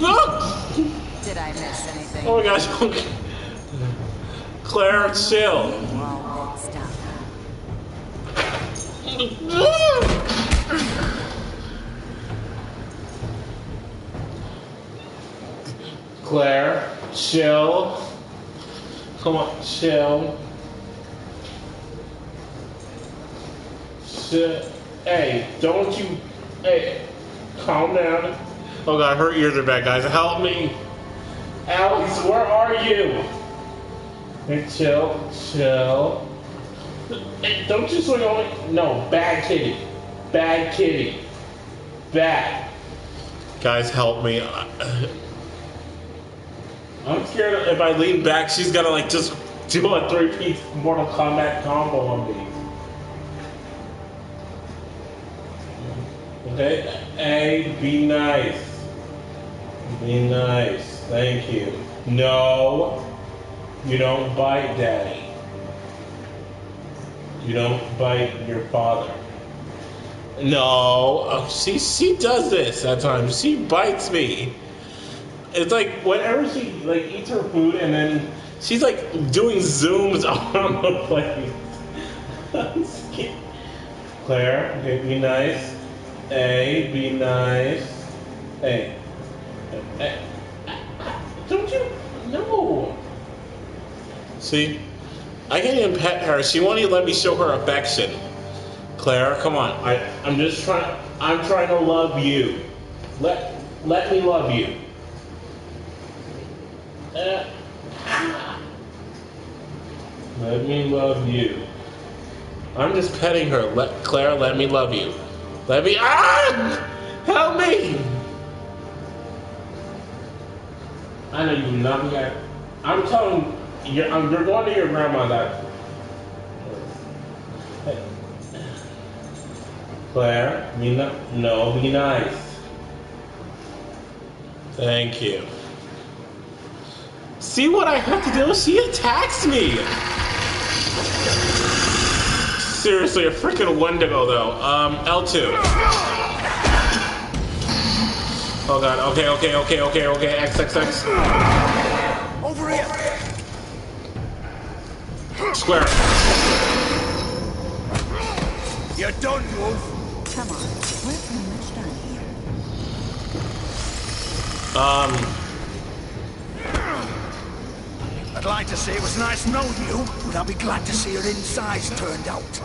Did I miss anything? Oh my gosh. Claire, chill. All mixed up. Claire, chill. Come on, chill. Hey, don't you... Hey, calm down. Oh god, her ears are back, guys. Help me. Alex, where are you? Hey, chill. Hey, don't you swing on me. No, bad kitty. Bad kitty. Bad. Guys, help me. I'm scared if I lean back, she's gonna like just do a 3-piece Mortal Kombat combo on me. Okay? Hey, be nice. Be nice. Thank you. No, you don't bite Daddy. You don't bite your father. No, she does this at times. She bites me. It's like whenever she like eats her food and then she's like doing zooms on the plate. Claire, okay, be nice. Hey, be nice. Hey. Don't you? No. See? I can't even pet her. She won't even let me show her affection. Claire, come on. I'm trying to love you. Let me love you. Let me love you. I'm just petting her. Claire, let me love you. Let me... Help me! I know you love me. I'm telling you, you're going to your grandma that... Claire, be nice. Thank you. See what I have to do? She attacks me! Seriously, a freaking Wendigo though. L2. Oh god, okay. XXX. Over here! Square. You're done, Wolf. Come on, we're pretty much done here. I'd like to say it was nice knowing you, but I'll be glad to see your insides turned out.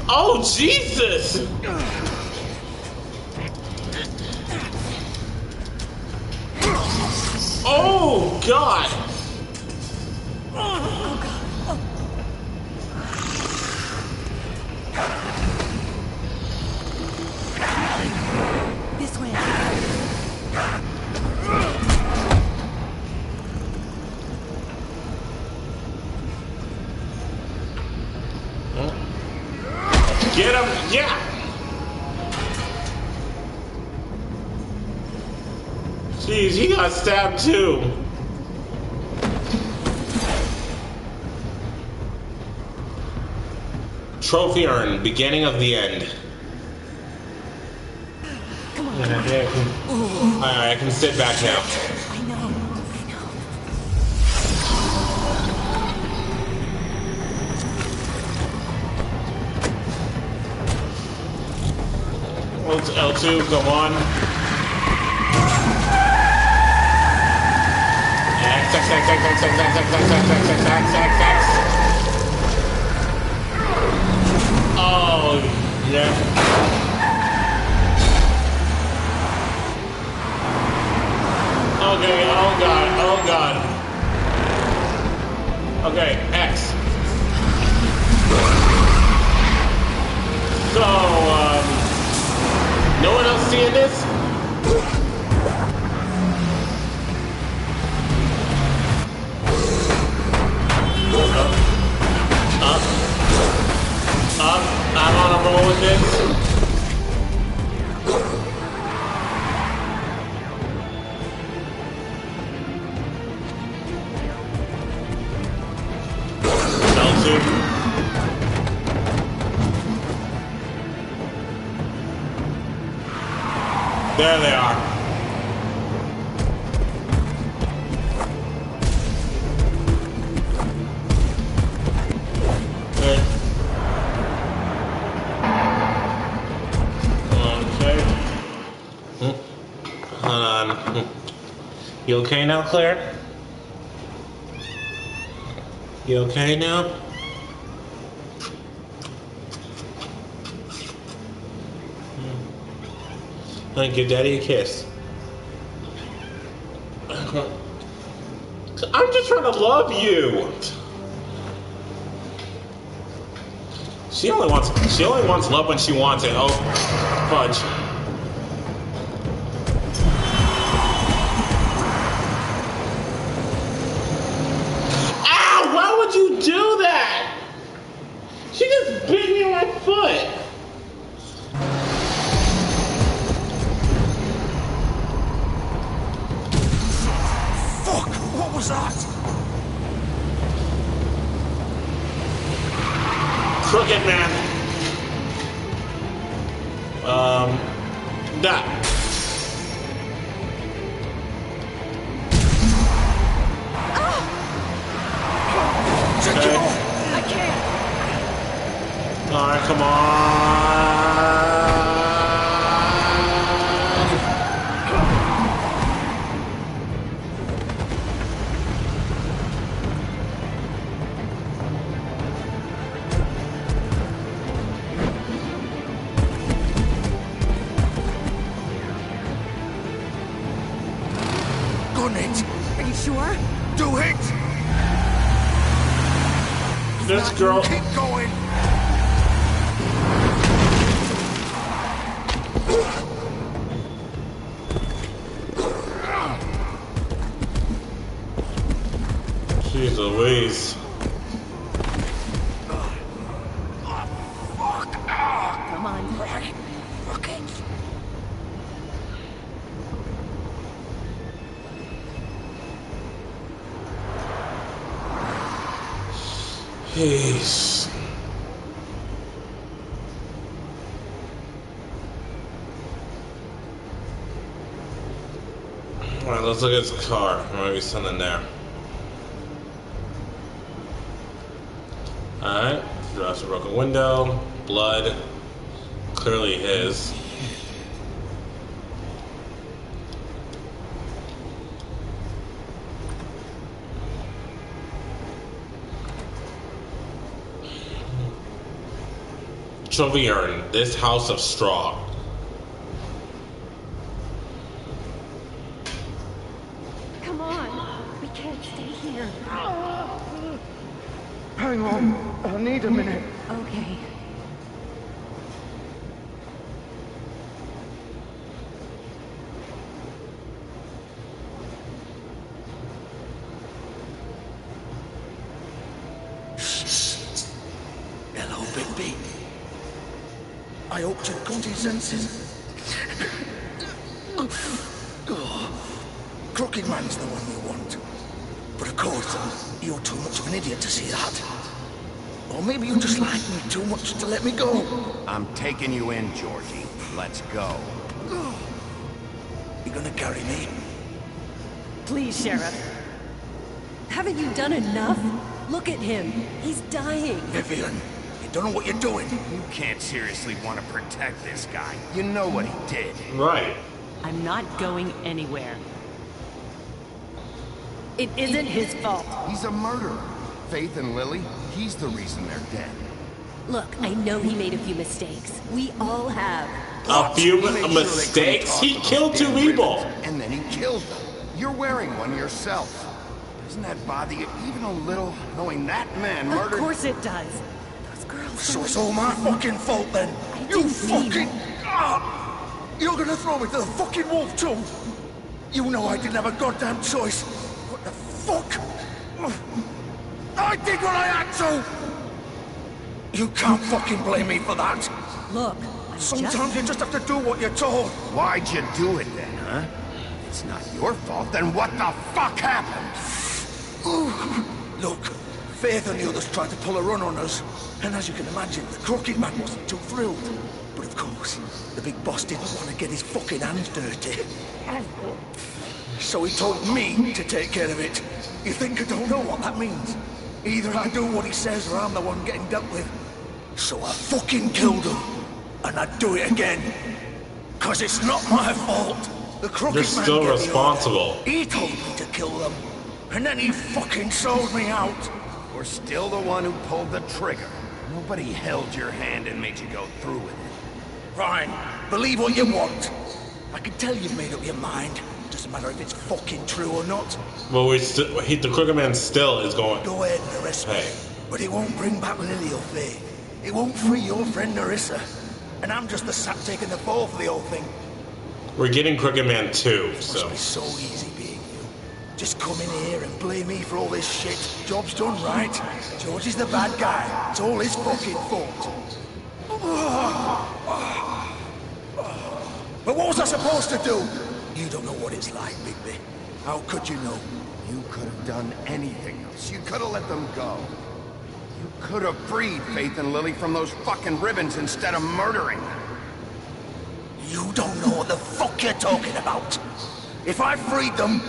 Oh, Jesus! Oh, God! This way. Get him! Yeah! Jeez, he got stabbed too. Trophy earned, beginning of the end. Come on. I can sit back now. I know. L2, come on. X. Oh, yeah. Okay, oh god. Okay, X. So, no one else seeing this? Up. I'm on a roll with this. L2. There they are. You okay now, Claire? You okay now? Honey, give Daddy a kiss. I'm just trying to love you. She only wants love when she wants it. Oh, fudge. Ow! Why would you do that? She just bit me on my foot. Fuck! What was that? Crooked man. That. Okay. I can't. Alright, come on. Gun it! Are you sure? Do it! This girl. Keep going! Jeez Louise. Come on. Fuck it! Jeez. Alright, let's look at his car. There might be something there. Alright, drops a broken window, blood, clearly his. Trophy urn, this house of straw. Come on. We can't stay here. Hang on. I need a minute. Okay. Hello, Bigby. I hope you've come to your senses. Crooked Man's the one you want. But of course, you're too much of an idiot to see that. Or maybe you just like me too much to let me go. I'm taking you in, Georgie. Let's go. You gonna carry me? Please, Sheriff. Haven't you done enough? Look at him. He's dying. Vivian, you don't know what you're doing. You can't seriously want to protect this guy. You know what he did. Right. I'm not going anywhere. It isn't his fault. He's a murderer. Faith and Lily, he's the reason they're dead. Look, I know he made a few mistakes. We all have. A few mistakes? He killed two people. And then he killed them. You're wearing one yourself. Doesn't that bother you even a little, knowing that man murdered... Of course it does. Those girls... So it's all my fucking fault then. You fucking... You're gonna throw me to the fucking wolf too? You know I didn't have a goddamn choice. What the fuck? I did what I had to! You can't fucking blame me for that. Look, sometimes you just have to do what you're told. Why'd you do it then, huh? It's not your fault, then what the fuck happened? Look, Faith and the others tried to pull a run on us. And as you can imagine, the Crooked Man wasn't too thrilled. But of course, the big boss didn't want to get his fucking hands dirty. So he told me to take care of it. You think I don't know what that means? Either I do what he says or I'm the one getting dealt with. So I fucking killed him. And I'd do it again. 'Cause it's not my fault. The crooked You're man still gave the responsible. order. He told me to kill them, and then he fucking sold me out. We're still the one who pulled the trigger. Nobody held your hand and made you go through with it. Fine, believe what you want. I can tell you've made up your mind. Doesn't matter if it's fucking true or not. Well, the crooked man still is going. Go ahead and arrest me. But it won't bring back Lily or Faith. It won't free your friend Nerissa. And I'm just the sap taking the fall for the whole thing. We're getting Crooked Man 2, so. Must be so easy being you. Just come in here and blame me for all this shit. Job's done right. George is the bad guy. It's all his fucking fault. But what was I supposed to do? You don't know what it's like, Bigby. How could you know? You could have done anything else. You could have let them go. You could have freed Faith and Lily from those fucking ribbons instead of murdering them. You don't know what the fuck you're talking about. If I freed them...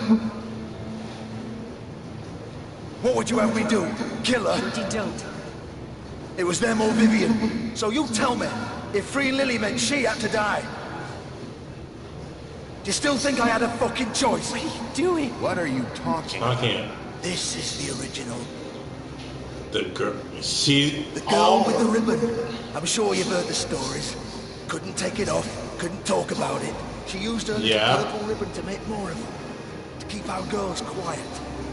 What would you have me do? Kill her? You don't. It was them or Vivian. So you tell me, if freeing Lily meant she had to die. Do you still think I had a fucking choice? What are you doing? What are you talking about? This is the original. The girl... She... The girl with the ribbon. I'm sure you've heard the stories. Couldn't take it off. Couldn't talk about it. She used her little purple ribbon to make more of them. To keep our girls quiet.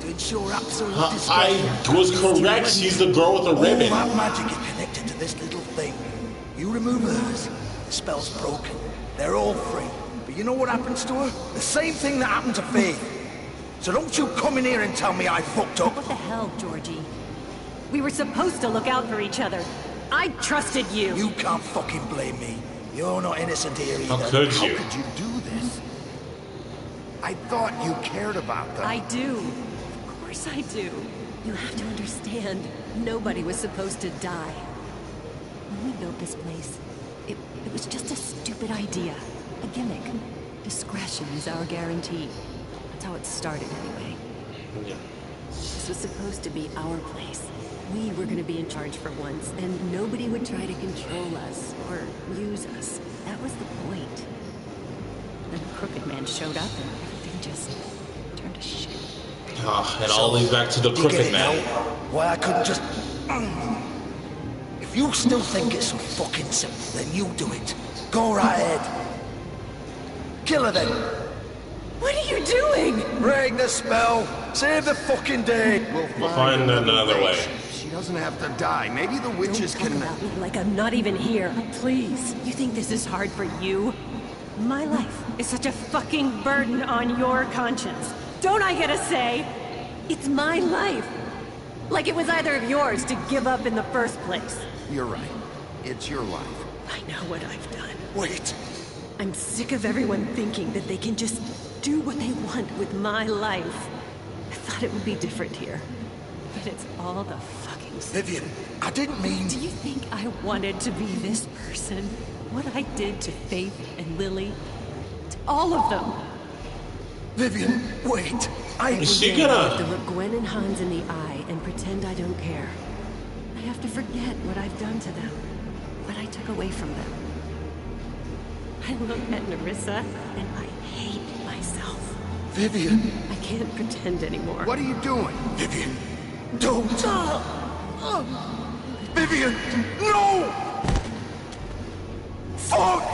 To ensure absolute discretion. I was correct. She's the girl with the ribbon. All that magic is connected to this little thing. You remove hers, the spell's broken. They're all free. But you know what happens to her? The same thing that happened to Faith. So don't you come in here and tell me I fucked up. What the hell, Georgie? We were supposed to look out for each other. I trusted you. You can't fucking blame me. You're not innocent here either. How could you? How could you do this? I thought you cared about them. I do. Of course I do. You have to understand, nobody was supposed to die. When we built this place, it was just a stupid idea. A gimmick. Discretion is our guarantee. That's how it started anyway. Yeah. This was supposed to be our place. We were going to be in charge for once, and nobody would try to control us or use us. That was the point. Then the Crooked Man showed up, and everything just turned to shit. It all leads back to the Crooked Man. Why I couldn't just... If you still think it's so fucking simple, then you do it. Go right ahead. Kill her then. What are you doing? Break the spell. Save the fucking day. We'll find another way. She doesn't have to die. Maybe the witches Don't talk about me like I'm not even here. Please. You think this is hard for you? My life is such a fucking burden on your conscience. Don't I get a say? It's my life. Like it was either of yours to give up in the first place. You're right. It's your life. I know what I've done. Wait. I'm sick of everyone thinking that they can just do what they want with my life. I thought it would be different here. But it's all the fucking same. Vivian, I didn't mean... Do you think I wanted to be this person? What I did to Faith and Lily? To all of them? Vivian, wait. Is she I gonna... have to look Gwen and Hans in the eye and pretend I don't care. I have to forget what I've done to them. What I took away from them. I look at Nerissa and I hate myself. Vivian. I can't pretend anymore. What are you doing? Vivian, don't. Vivian, no! Fuck!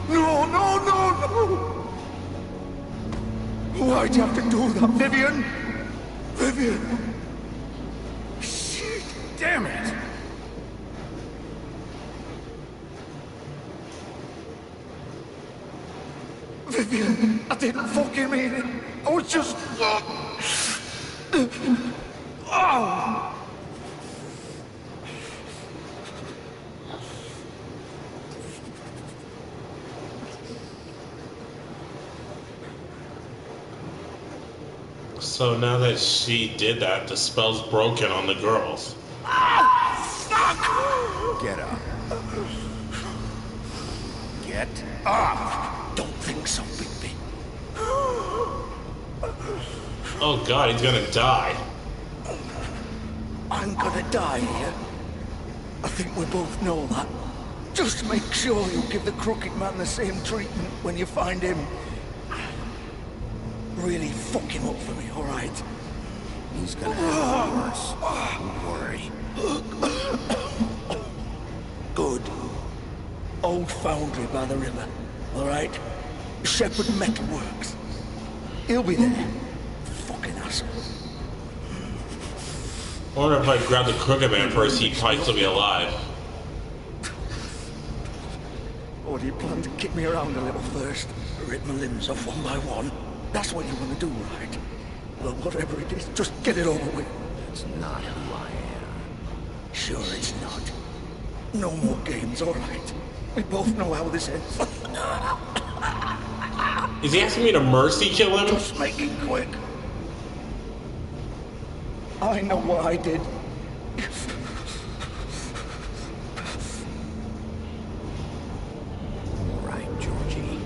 No, no, no, no! Why'd you have to do that, Vivian? Vivian! Shit, damn it! Vivian, I didn't fucking mean it. I was just... Oh! So now that she did that, the spell's broken on the girls. Get up. Get up! Don't think so, Bigby. Oh god, he's gonna die. I'm gonna die here. I think we both know that. Just make sure you give the Crooked Man the same treatment when you find him. really fuck him up for me, alright? He's gonna have it worse. Don't worry. Good. Old foundry by the river, alright? Shepherd Metalworks. He'll be there. Fucking asshole. I wonder if I grab the Crooked Man first, he'd probably still be alive. Or do you plan to kick me around a little first? Rip my limbs off one by one? That's what you want to do, right? Well, whatever it is, just get it over with. That's not who I am. Sure it's not. No more games, alright? We both know how this ends. Is he asking me to mercy kill him? Just make it quick. I know what I did. All right, Georgie.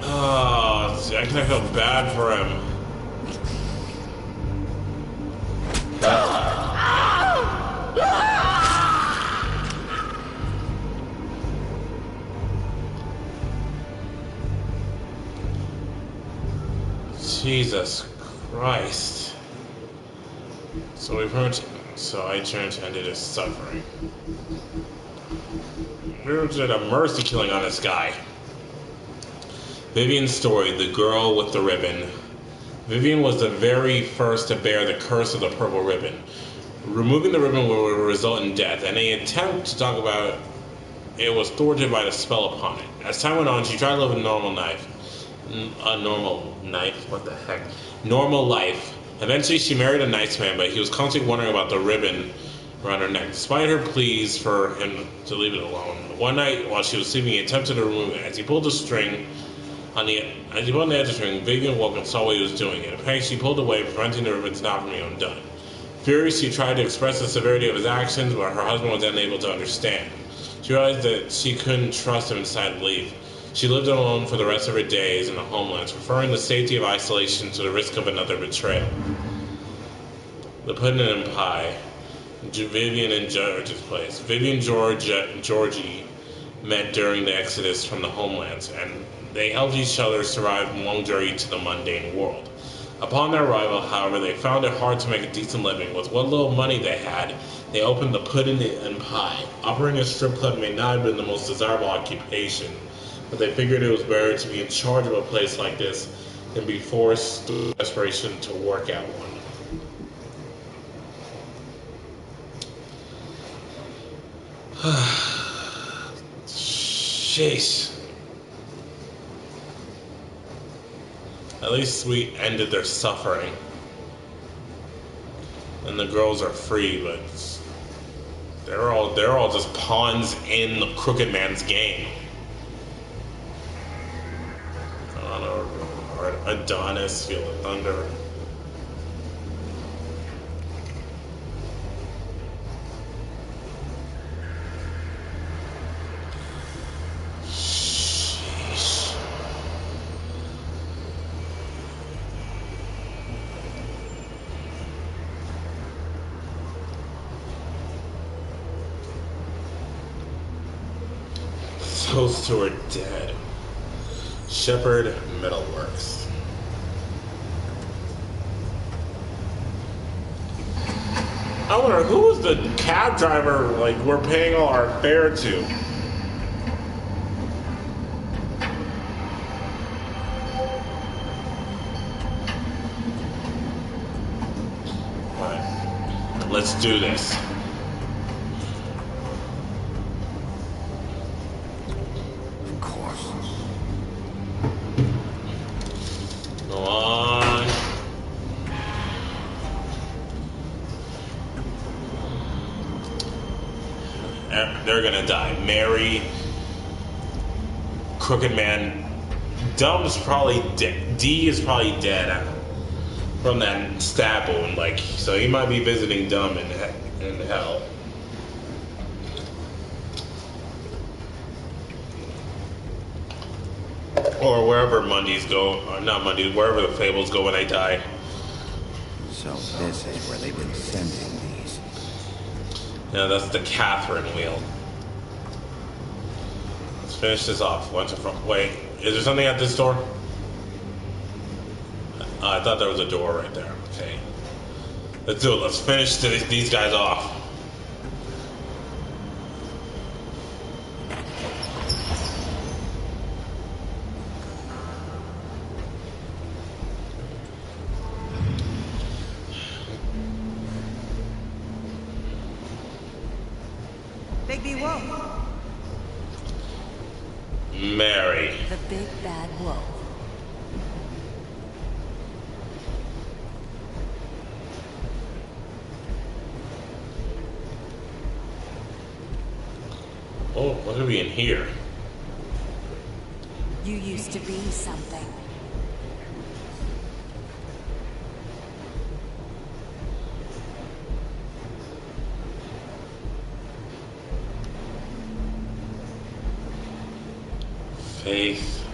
Oh, I kind of feel bad for him. Jesus Christ. So I turned to ended his suffering. We did a mercy killing on this guy. Vivian's story, the girl with the ribbon. Vivian was the very first to bear the curse of the purple ribbon. Removing the ribbon would result in death, and any attempt to talk about it was thwarted by the spell upon it. As time went on, she tried to live a normal life. Normal life. Eventually, she married a nice man, but he was constantly wondering about the ribbon around her neck. Despite her pleas for him to leave it alone, one night while she was sleeping, he attempted to remove it. As he pulled on the edge of the string, Vivian woke and saw what he was doing. And apparently, she pulled away, preventing the ribbon not from being undone. Furious, she tried to express the severity of his actions, but her husband was unable to understand. She realized that she couldn't trust him and decided to leave. She lived alone for the rest of her days in the homelands, preferring the safety of isolation to the risk of another betrayal. The pudding and pie. Vivian and George's place. Vivian and Georgie met during the exodus from the homelands, and they helped each other survive a long journey to the mundane world. Upon their arrival, however, they found it hard to make a decent living. With what little money they had, they opened the pudding and pie. Operating a strip club may not have been the most desirable occupation, but they figured it was better to be in charge of a place like this than be forced through desperation to work at one. Jeez. At least we ended their suffering. And the girls are free, but they're all just pawns in the Crooked Man's game. Or Adonis, Feel the Thunder. Sheesh. Those two are dead. Shepherd Metalworks. I wonder, who was the cab driver, like, we're paying all our fare to? Alright, let's do this. They're gonna die. Mary, Crooked Man, Dumb's probably dead. D is probably dead from that stab wound, like, so he might be visiting Dumb in hell. Or wherever Mondays go, or not Mondays, wherever the Fables go when they die. So this is where they've been sending these. Yeah, that's the Catherine wheel. Let's finish this off. Wait, Is there something at this door? I thought there was a door right there. Okay. Let's do it. Let's finish these guys off. Bigby Wolf. Mary. The big bad wolf. Oh, what are we in here? You used to be something. Faith.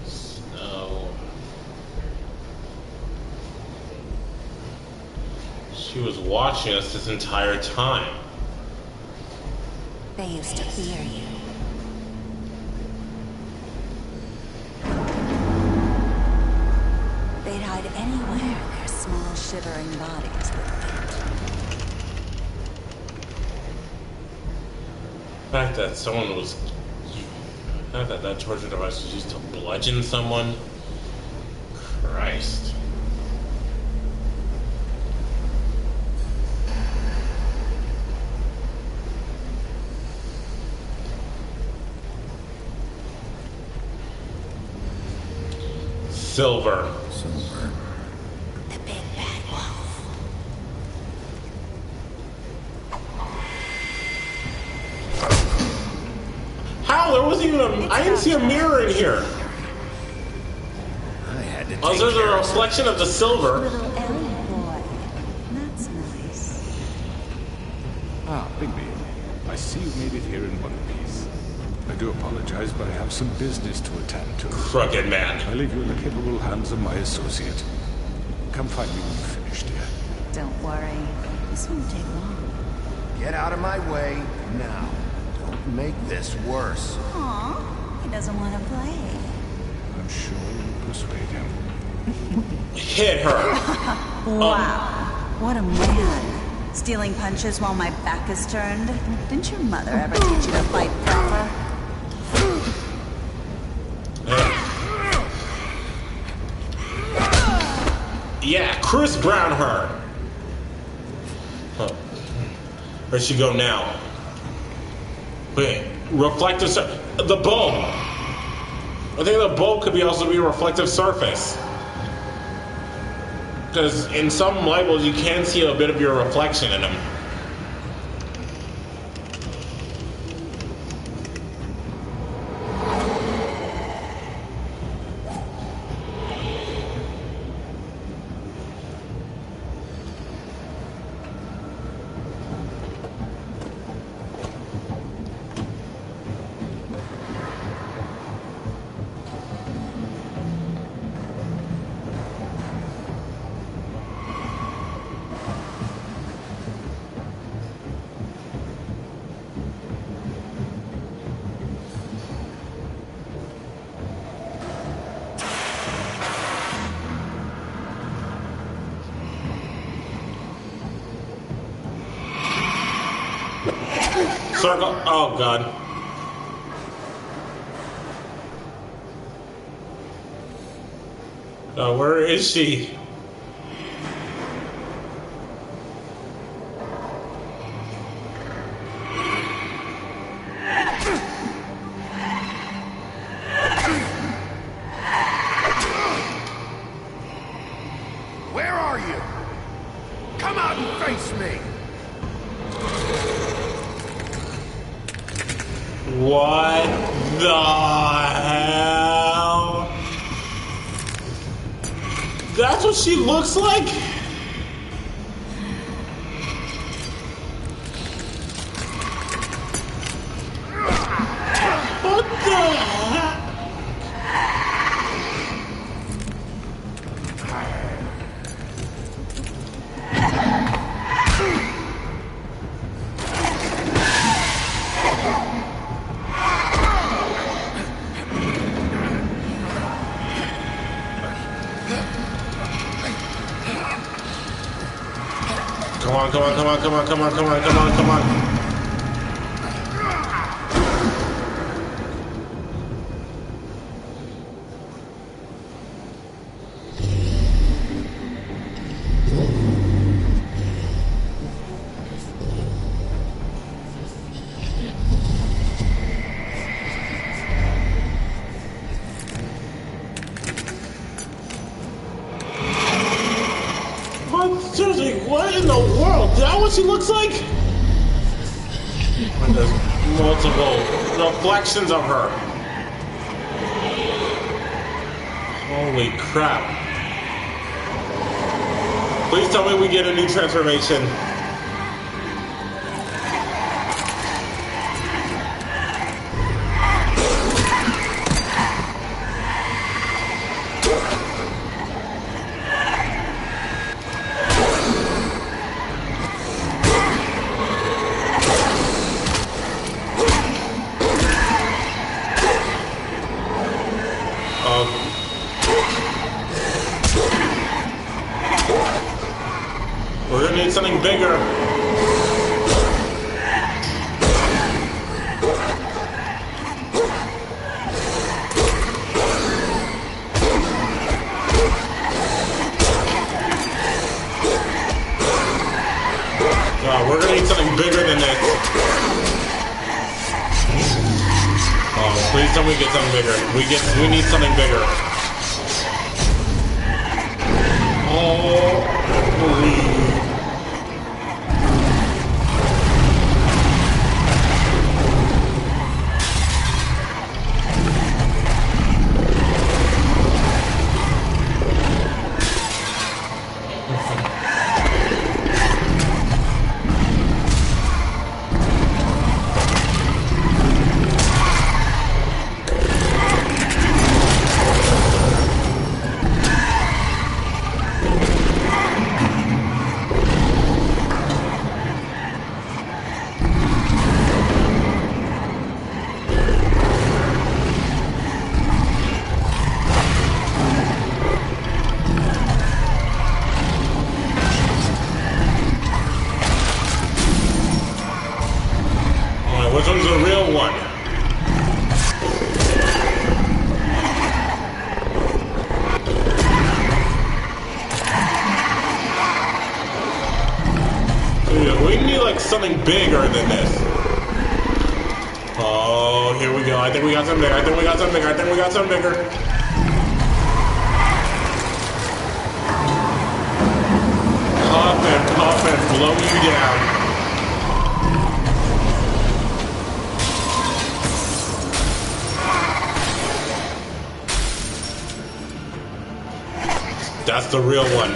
Snow. She was watching us this entire time. They used to fear you. They'd hide anywhere their small shivering bodies would fit. The fact that someone was... The fact that that torture device was used to bludgeon someone... Christ. Silver. The big bad wolf. How? There wasn't even a... I didn't see a mirror in here. I had to Oh, there's a reflection of the silver. Little Ellie boy. That's nice. Ah, Bigby. I see you made it here in one piece. I do apologize, but I have some business to attend to. Crooked man. I leave you in the capable hands of my associate. Come find me when you're finished, dear. Don't worry. This won't take long. Get out of my way now. Don't make this worse. Aw, he doesn't want to play. I'm sure you'll persuade him. Hit her. Wow. What a man. Stealing punches while my back is turned? Didn't your mother ever teach you to fight proper? Yeah, Chris Brown her. Huh. Where'd she go now? Wait, reflective the bow. I think the bow could also be a reflective surface. Because in some levels you can see a bit of your reflection in them. Circle. Oh, God. Where is she? Where are you? Come out and face me! What the hell? That's what she looks like? What the heck? Come on, come on, come on, come on, come on, come on, come on, come on. Seriously, what in the world? Is that what she looks like? There's multiple reflections of her. Holy crap. Please tell me we get a new transformation. We're gonna need something bigger. We're gonna need something bigger than this. Oh, please tell me we get something bigger. We need something bigger. Oh, please. Which one's the real one? Dude, we need like something bigger than this. Oh, here we go. I think we got something bigger. I think we got something bigger. I think we got something bigger. Puff and blow you down. That's the real one.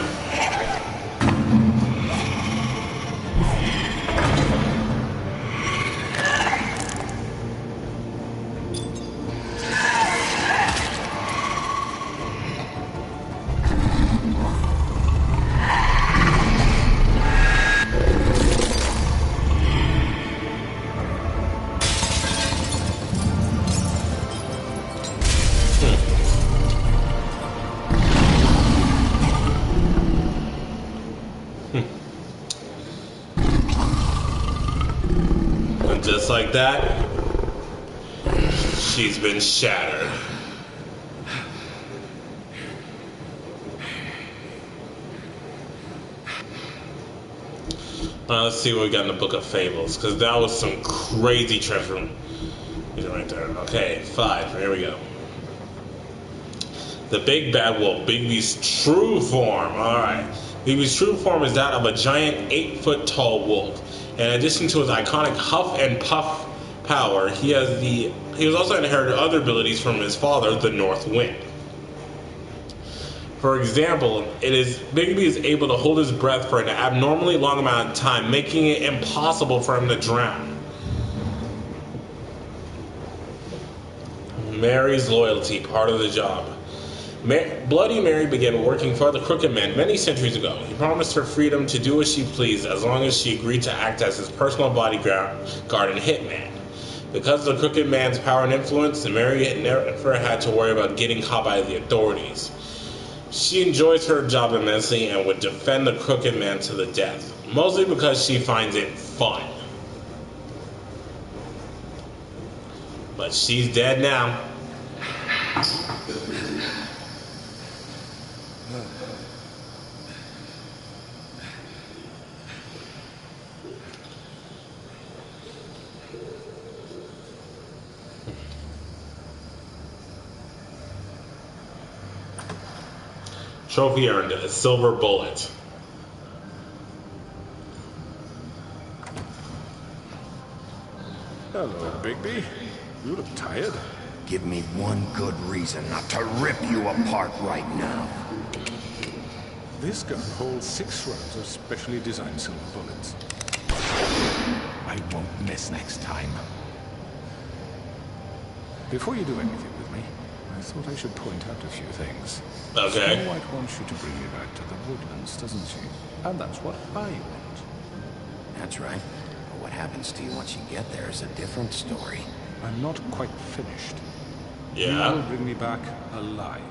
And just like that, she's been shattered. Let's see what we got in the Book of Fables, because that was some crazy treasure right there. Okay, 5. Here we go. The Big Bad Wolf, Bigby's true form. Alright. Bigby's true form is that of a giant 8-foot tall wolf. In addition to his iconic huff and puff power, he has also inherited other abilities from his father, the North Wind. For example, Bigby is able to hold his breath for an abnormally long amount of time, making it impossible for him to drown. Mary's loyalty, part of the job. Bloody Mary began working for the Crooked Man many centuries ago. He promised her freedom to do as she pleased as long as she agreed to act as his personal bodyguard and hitman. Because of the Crooked Man's power and influence, Mary never had to worry about getting caught by the authorities. She enjoys her job immensely and would defend the Crooked Man to the death, mostly because she finds it fun. But she's dead now. Trophy earned, a silver bullet. Hello, Bigby. You look tired. Give me one good reason not to rip you apart right now. This gun holds 6 rounds of specially designed silver bullets. I won't miss next time. Before you do anything with me, I thought I should point out a few things. Okay. Snow White wants you to bring me back to the woodlands, doesn't she? And that's what I want. That's right. But what happens to you once you get there is a different story. I'm not quite finished. Yeah. You will bring me back alive.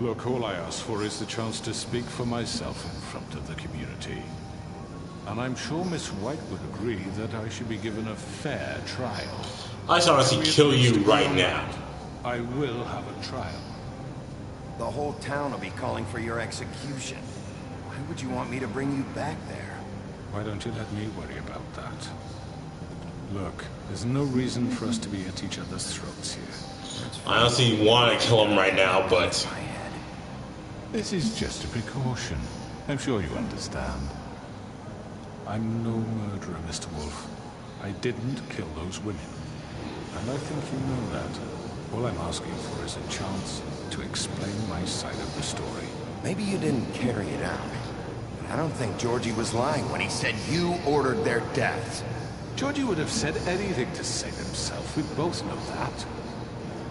Look, all I ask for is the chance to speak for myself in front of the community. And I'm sure Miss White would agree that I should be given a fair trial. I just honestly kill you right now. I will have a trial. The whole town will be calling for your execution. Why would you want me to bring you back there? Why don't you let me worry about that? Look, there's no reason for us to be at each other's throats here. I honestly want to kill him right now, but... This is just a precaution. I'm sure you understand. I'm no murderer, Mr. Wolf. I didn't kill those women. And I think you know that. All I'm asking for is a chance to explain my side of the story. Maybe you didn't carry it out. But I don't think Georgie was lying when he said you ordered their deaths. Georgie would have said anything to save himself. We both know that.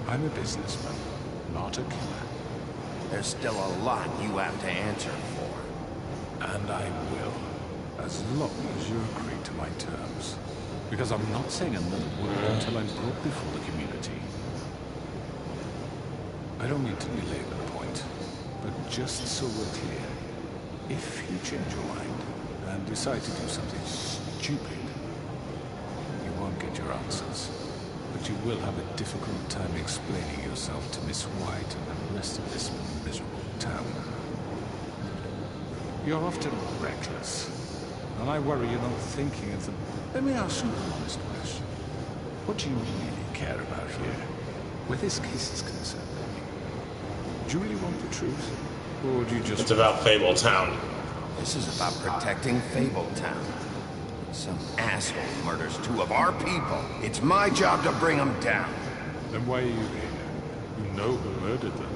I'm a businessman, not a killer. There's still a lot you have to answer for. And I will, as long as you agree to my terms. Because I'm not saying another word until I'm brought before the community. I don't mean to belabor the point, but just so we're clear, if you change your mind and decide to do something stupid, you won't get your answers. But you will have a difficult time explaining yourself to Miss White and the rest of this miserable town. You're often reckless, and I worry you're not thinking of the... Let me ask you an honest question. What do you really care about here, where this case is concerned? Do you really want the truth, or do you just... It's about Fable Town. This is about protecting Fable Town. Some asshole murders 2 of our people. It's my job to bring them down. Then why are you here? You know who murdered them.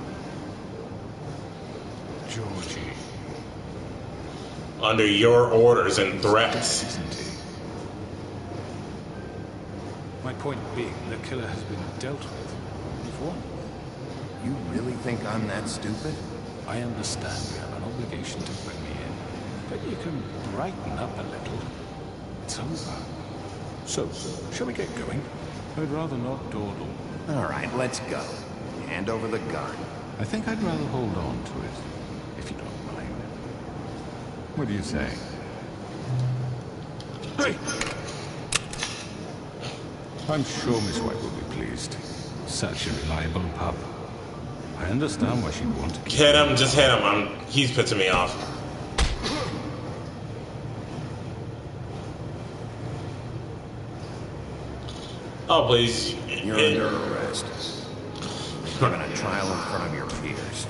Georgie. Under your orders and threats. Isn't he? My point being, the killer has been dealt with. You've won. You really think I'm that stupid? I understand you have an obligation to bring me in, but you can brighten up a little. It's over. So, shall we get going? I'd rather not dawdle. All right, let's go. Hand over the gun. I think I'd rather hold on to it, if you don't mind. What do you say? Hey! I'm sure Miss White will be pleased. Such a reliable pup. I understand why she'd want to keep hit him, just hit him. He's pissing me off. Oh, please. You're under arrest. Given a trial in front of your peers.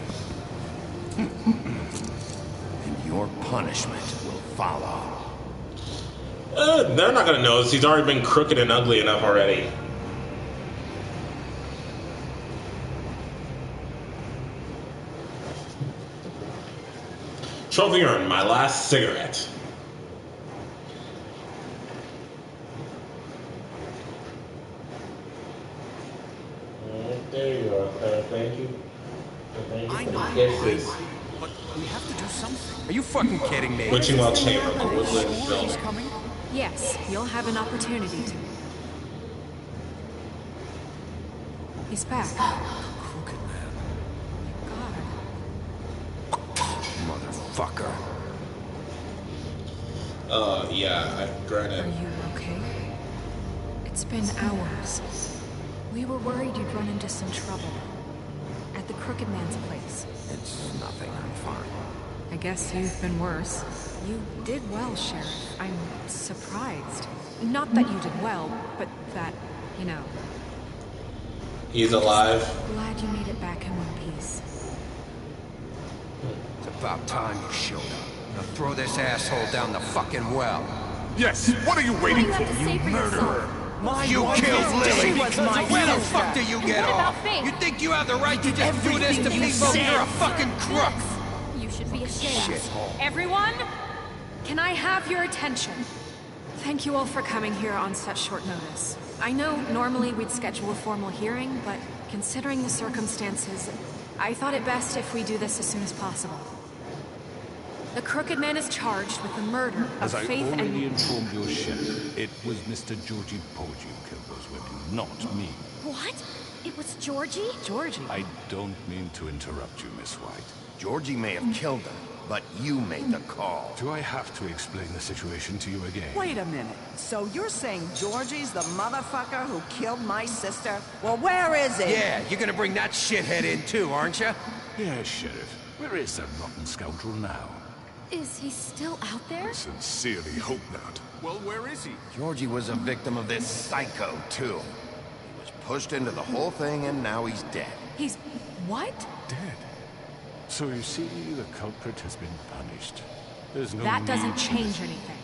And your punishment will follow. They're not gonna notice. He's already been crooked and ugly enough already. Trophy earned, my last cigarette. There you go. Thank you. I know. But we have to do something. Are you fucking kidding me? Witching Well Chamber, the Woodland Building. Yes, you'll have an opportunity to. He's back. Crooked Man. God. fucker. Yeah, granted. Are you okay? It's been hours. We were worried you'd run into some trouble. At the Crooked Man's place. It's nothing, I'm fine. I guess you've been worse. You did well, Sheriff. I'm surprised. Not that you did well, but that, you know. He's alive. Glad you made it back in one piece. It's about time you showed up. Now throw this asshole down the fucking well. Yes, what are you waiting for, you murderer? You killed Lily! Where the fuck do you get off? You think you have the right to just do this to people? You're a fucking crook! You should be ashamed. Everyone, can I have your attention? Thank you all for coming here on such short notice. I know normally we'd schedule a formal hearing, but considering the circumstances, I thought it best if we do this as soon as possible. The Crooked Man is charged with the murder of Faith and... As I already informed your sheriff, it was Mr. Georgie Porgy who killed those women, not me. What? It was Georgie? Georgie? I don't mean to interrupt you, Miss White. Georgie may have killed her, but you made the call. Do I have to explain the situation to you again? Wait a minute. So you're saying Georgie's the motherfucker who killed my sister? Well, where is he? Yeah, you're gonna bring that shithead in too, aren't you? Yes, Sheriff. Where is that rotten scoundrel now? Is he still out there? I sincerely hope not. Well, where is he? Georgie was a victim of this psycho, too. He was pushed into the whole thing, and now he's dead. He's... what? Dead. So you see, the culprit has been punished. There's no That need doesn't to- change anything.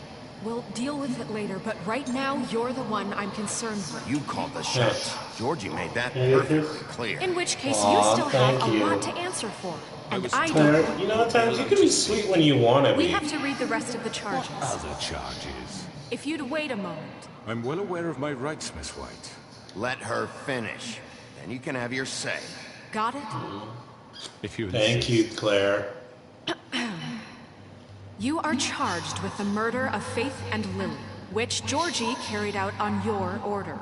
We'll deal with it later, but right now, you're the one I'm concerned with. You called the shots. Georgie made that perfectly clear. In which case, Aw, you still have thank a you. lot to answer for. And I Claire, don't. you know, at times you can be sweet when you want to be. We have to read the rest of the charges. Other charges. If you'd wait a moment. I'm well aware of my rights, Miss White. Let her finish. Then you can have your say. Got it? If you Thank you, Claire. You are charged with the murder of Faith and Lily, which Georgie carried out on your order,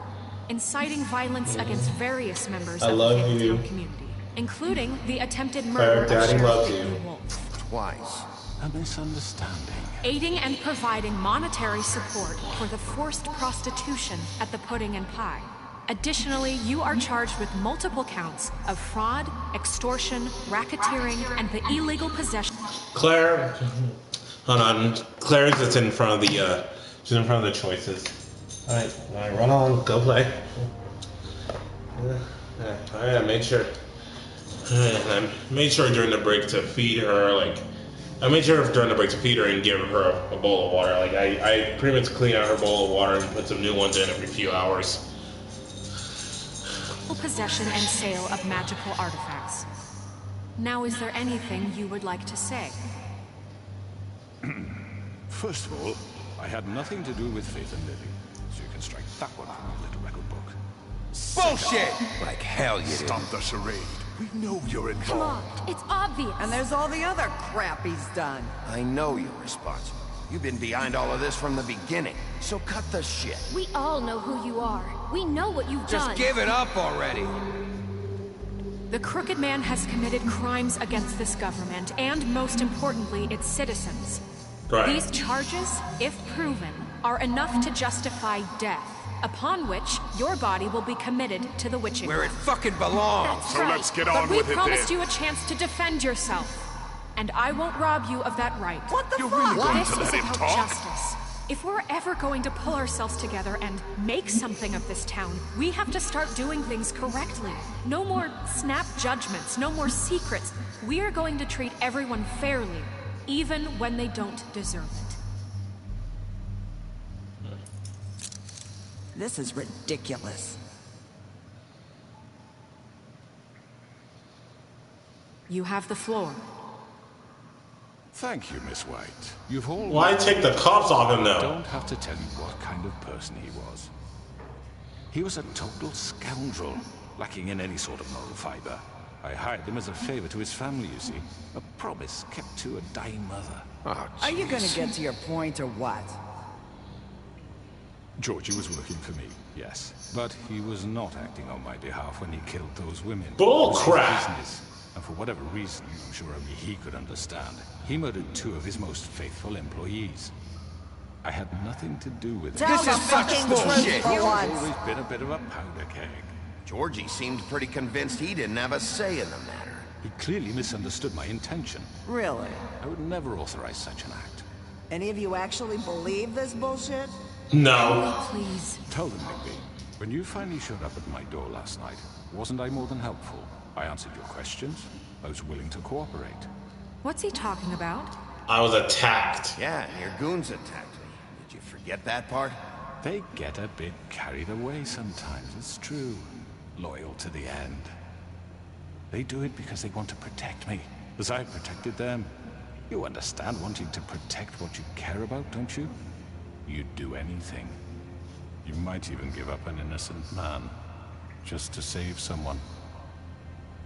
inciting violence against various members I of love the you. Fayettetown community, including the attempted Claire, murder of Daddy Sheriff loves Whitney you. Wolf. Twice. A misunderstanding. Aiding and providing monetary support for the forced prostitution at the Pudding and Pie. Additionally, you are charged with multiple counts of fraud, extortion, racketeering, and the illegal possession. Claire, hold on. Claire's just in front of the, she's in front of the choices. All right, run on, go play. All right, I made sure. I made sure during the break to feed her, like, I made sure during the break to feed her and give her a bowl of water. Like, I pretty much clean out her bowl of water and put some new ones in every few hours. Possession and sale of magical artifacts. Now, is there anything you would like to say? First of all, I had nothing to do with Faith and Lily, so you can strike that one from your little record book. Bullshit! Like hell you did. Stop the charade. We know you're involved. Come on, it's obvious. And there's all the other crap he's done. I know you're responsible. You've been behind all of this from the beginning, so cut the shit. We all know who you are. We know what you've done. Just give it up already. The Crooked Man has committed crimes against this government and, most importantly, its citizens. Right. These charges, if proven, are enough to justify death, upon which your body will be committed to the witching. Where it fucking belongs. That's So right. let's get on but we with it promised then. you a chance to defend yourself. And I won't rob you of that right. What the You're fuck? really going This to is let him about talk? justice. If we're ever going to pull ourselves together and make something of this town, we have to start doing things correctly. No more snap judgments, no more secrets. We are going to treat everyone fairly, even when they don't deserve it. This is ridiculous. You have the floor. Thank you, Miss White. You've all... Why take the cuffs off him I now? don't have to tell you what kind of person he was. He was a total scoundrel, lacking in any sort of moral fiber. I hired him as a favor to his family, you see. A promise kept to a dying mother. Oh, Are you gonna get to your point or what? Georgie was working for me, yes. But he was not acting on my behalf when he killed those women. Bull It was his crap. business. And for whatever reason, I'm sure only he could understand, he murdered 2 of his most faithful employees. I had nothing to do with it. This is fucking bullshit! I've always been a bit of a powder keg. Georgie seemed pretty convinced he didn't have a say in the matter. He clearly misunderstood my intention. Really? I would never authorize such an act. Any of you actually believe this bullshit? No. Please. Tell them, Rigby. When you finally showed up at my door last night, wasn't I more than helpful? I answered your questions. I was willing to cooperate. What's he talking about? I was attacked. Yeah, and your goons attacked me. Did you forget that part? They get a bit carried away sometimes, it's true. Loyal to the end. They do it because they want to protect me, as I protected them. You understand wanting to protect what you care about, don't you? You'd do anything. You might even give up an innocent man, just to save someone.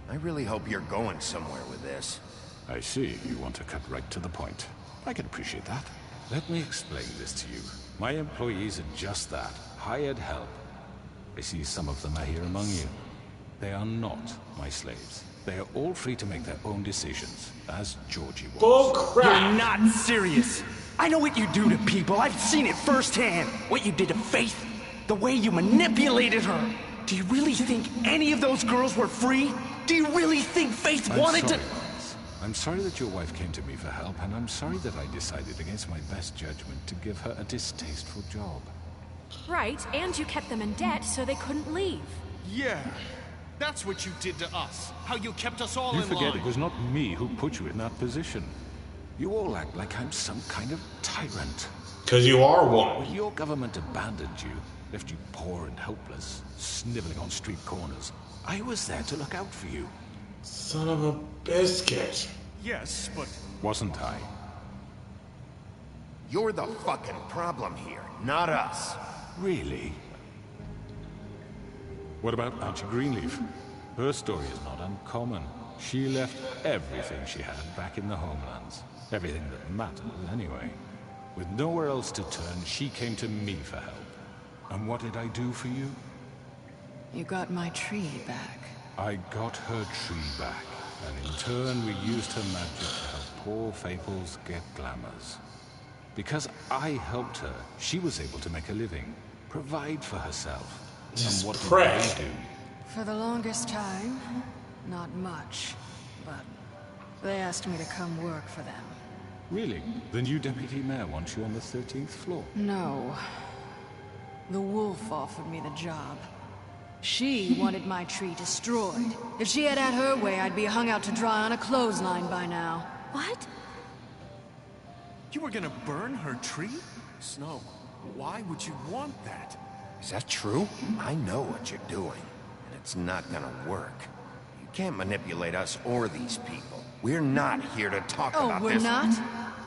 I really hope you're going somewhere with this. I see, you want to cut right to the point. I can appreciate that. Let me explain this to you. My employees are just that, hired help. I see some of them are here among you. They are not my slaves. They are all free to make their own decisions, as Georgie was. Bull crap! You're not serious. I know what you do to people. I've seen it firsthand. What you did to Faith. The way you manipulated her. Do you really think any of those girls were free? Do you really think Faith wanted to... I'm sorry that your wife came to me for help, and I'm sorry that I decided against my best judgment to give her a distasteful job. Right, and you kept them in debt so they couldn't leave. Yeah, that's what you did to us. How you kept us all You in forget line. it was not me who put you in that position. You all act like I'm some kind of tyrant. Because you are one. When your government abandoned you, left you poor and helpless, sniveling on street corners, I was there to look out for you. Son of a biscuit. Yes, but... Wasn't I? You're the fucking problem here, not us. Really? What about Auntie Greenleaf? Her story is not uncommon. She left everything she had back in the homelands. Everything that mattered, anyway. With nowhere else to turn, she came to me for help. And what did I do for you? You got my tree back. I got her tree back, and in turn we used her magic to help poor Fables get glamours. Because I helped her, she was able to make a living, provide for herself. This and what prick. did they do? For the longest time, not much, but they asked me to come work for them. Really? The new deputy mayor wants you on the 13th floor? No. The wolf offered me the job. She wanted my tree destroyed. If she had her way, I'd be hung out to dry on a clothesline by now. What? You were gonna burn her tree? Snow, why would you want that? Is that true? I know what you're doing, and it's not gonna work. You can't manipulate us or these people. We're not here to talk about this. Oh, we're not?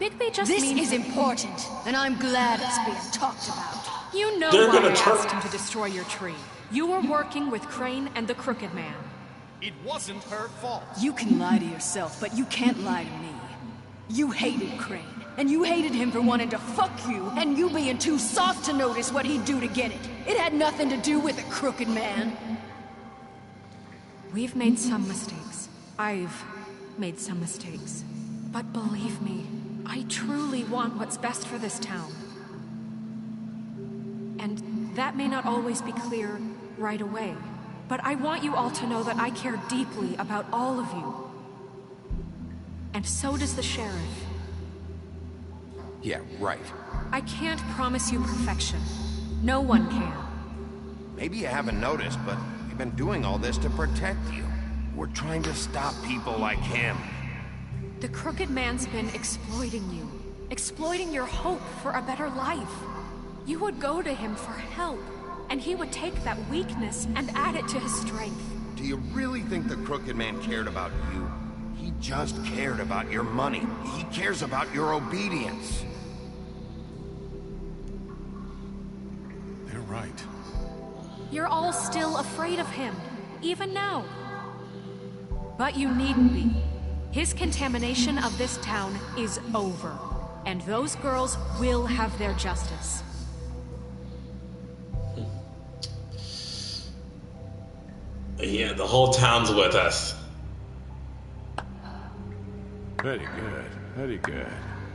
Bigby just This means... is important, and I'm glad it's being talked about. You know They're why gonna I turn- asked him to destroy your tree. You were working with Crane and the Crooked Man. It wasn't her fault. You can lie to yourself, but you can't lie to me. You hated Crane, and you hated him for wanting to fuck you, and you being too soft to notice what he'd do to get it. It had nothing to do with the Crooked Man. We've made some mistakes. I've made some mistakes. But believe me, I truly want what's best for this town. And that may not always be clear right away, but I want you all to know that I care deeply about all of you. And so does the sheriff. Yeah, right. I can't promise you perfection. No one can. Maybe you haven't noticed, but we've been doing all this to protect you. We're trying to stop people like him. The Crooked Man's been exploiting you. Exploiting your hope for a better life. You would go to him for help, and he would take that weakness and add it to his strength. Do you really think the Crooked Man cared about you? He just cared about your money. He cares about your obedience. They're right. You're all still afraid of him, even now. But you needn't be. His contamination of this town is over, and those girls will have their justice. Yeah, the whole town's with us. Very good, very good.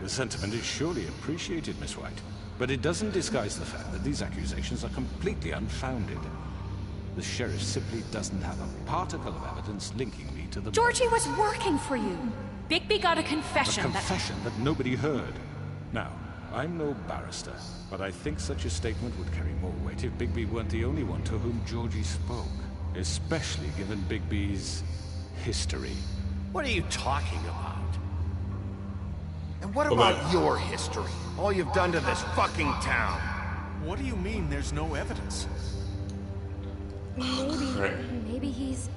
The sentiment is surely appreciated, Miss White. But it doesn't disguise the fact that these accusations are completely unfounded. The sheriff simply doesn't have a particle of evidence linking me to the... Georgie was working for you. Bigby got a confession. A confession that nobody heard. Now, I'm no barrister, but I think such a statement would carry more weight if Bigby weren't the only one to whom Georgie spoke. Especially given Bigby's history. What are you talking about? And what about your history? All you've done to this fucking town. What do you mean there's no evidence? Maybe he's...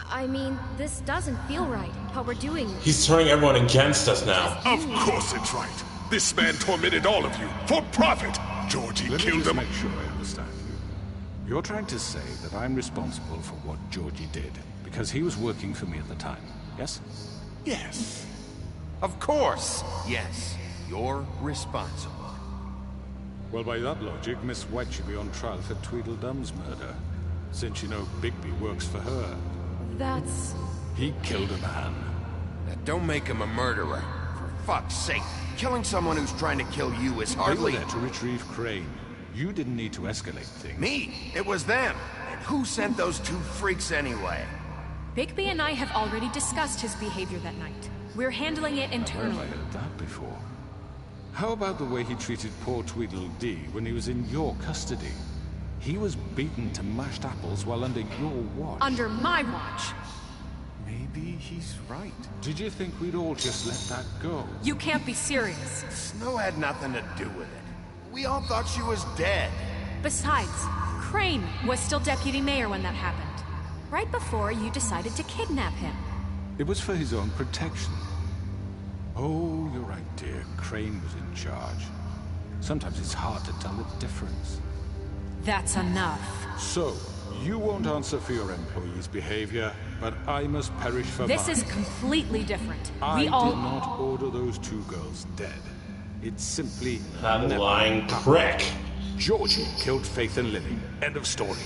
I mean, this doesn't feel right, how we're doing this. He's turning everyone against us now. Of course it's right. This man tormented all of you, for profit. Georgie killed him. Make sure I understand you. You're trying to say that I'm responsible for what Georgie did, because he was working for me at the time, yes? Yes. Of course, yes. You're responsible. Well, by that logic, Miss White should be on trial for Tweedledum's murder, since you know Bigby works for her. That's... He killed a man. Now, don't make him a murderer. For fuck's sake. Killing someone who's trying to kill you is hardly... They were there to retrieve Crane. You didn't need to escalate things. Me? It was them. And who sent those two freaks anyway? Bigby and I have already discussed his behavior that night. We're handling it internally. Where have I heard that before? How about the way he treated poor Tweedledee when he was in your custody? He was beaten to mashed apples while under your watch. Under my watch. Maybe he's right. Did you think we'd all just let that go? You can't be serious. Snow had nothing to do with it. We all thought she was dead. Besides, Crane was still deputy mayor when that happened. Right before you decided to kidnap him. It was for his own protection. Oh, you're right, dear. Crane was in charge. Sometimes it's hard to tell the difference. That's enough. So, you won't answer for your employees' behavior, but I must perish for This mine. is completely different. I We all... did not order those two girls dead. It's simply... That lying prick. Georgie killed Faith and Lily. End of story.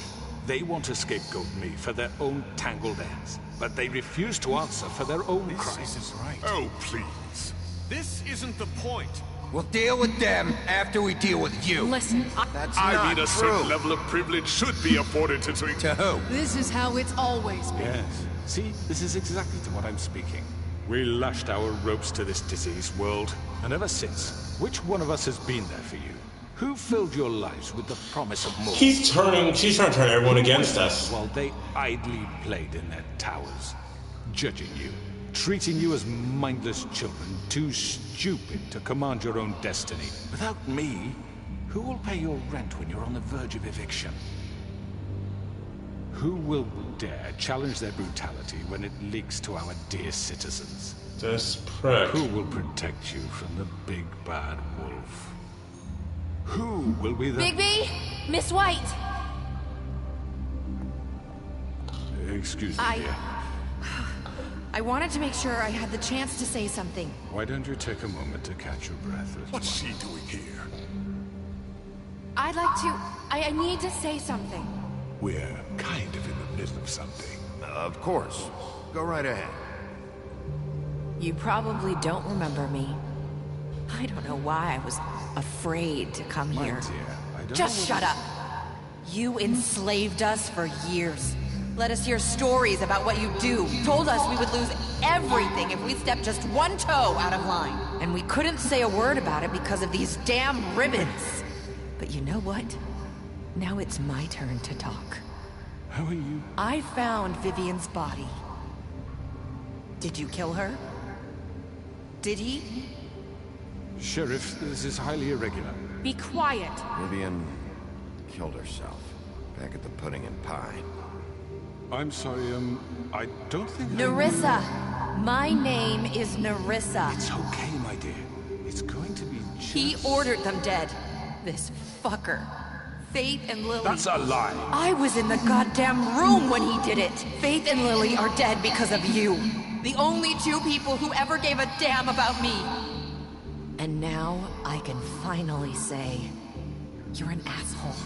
They want to scapegoat me for their own tangled ends, but they refuse to answer for their own crimes. This is right. Oh, please. This isn't the point. We'll deal with them after we deal with you. Listen, That's I not mean, a true. certain level of privilege should be afforded to... To who? This is how it's always been. Yes. See, this is exactly to what I'm speaking. We lashed our ropes to this diseased world, and ever since, which one of us has been there for you? Who filled your lives with the promise of more? She's trying to turn everyone against us. While they idly played in their towers, judging you, treating you as mindless children, too stupid to command your own destiny. Without me, who will pay your rent when you're on the verge of eviction? Who will dare challenge their brutality when it leaks to our dear citizens? This prick. Who will protect you from the big bad wolf? Who will be the... Bigby! Miss White! Excuse me, dear. I wanted to make sure I had the chance to say something. Why don't you take a moment to catch your breath? What's she doing here? I'd like to... I need to say something. We're kind of in the middle of something. Of course. Go right ahead. You probably don't remember me. I don't know why I was afraid to come My here. dear, I don't Just know shut up. You enslaved us for years. Let us hear stories about what you do. Told us we would lose everything if we stepped just one toe out of line. And we couldn't say a word about it because of these damn ribbons. But you know what? Now it's my turn to talk. How are you? I found Vivian's body. Did you kill her? Did he? Sheriff, this is highly irregular. Be quiet. Vivian killed herself. Back at the Pudding and Pie. I'm sorry, I don't think Nerissa! My name is Nerissa. It's okay, my dear. It's going to be just... He ordered them dead. This fucker. Faith and Lily... That's a lie! I was in the goddamn room when he did it! Faith and Lily are dead because of you. The only two people who ever gave a damn about me. And now I can finally say, you're an asshole.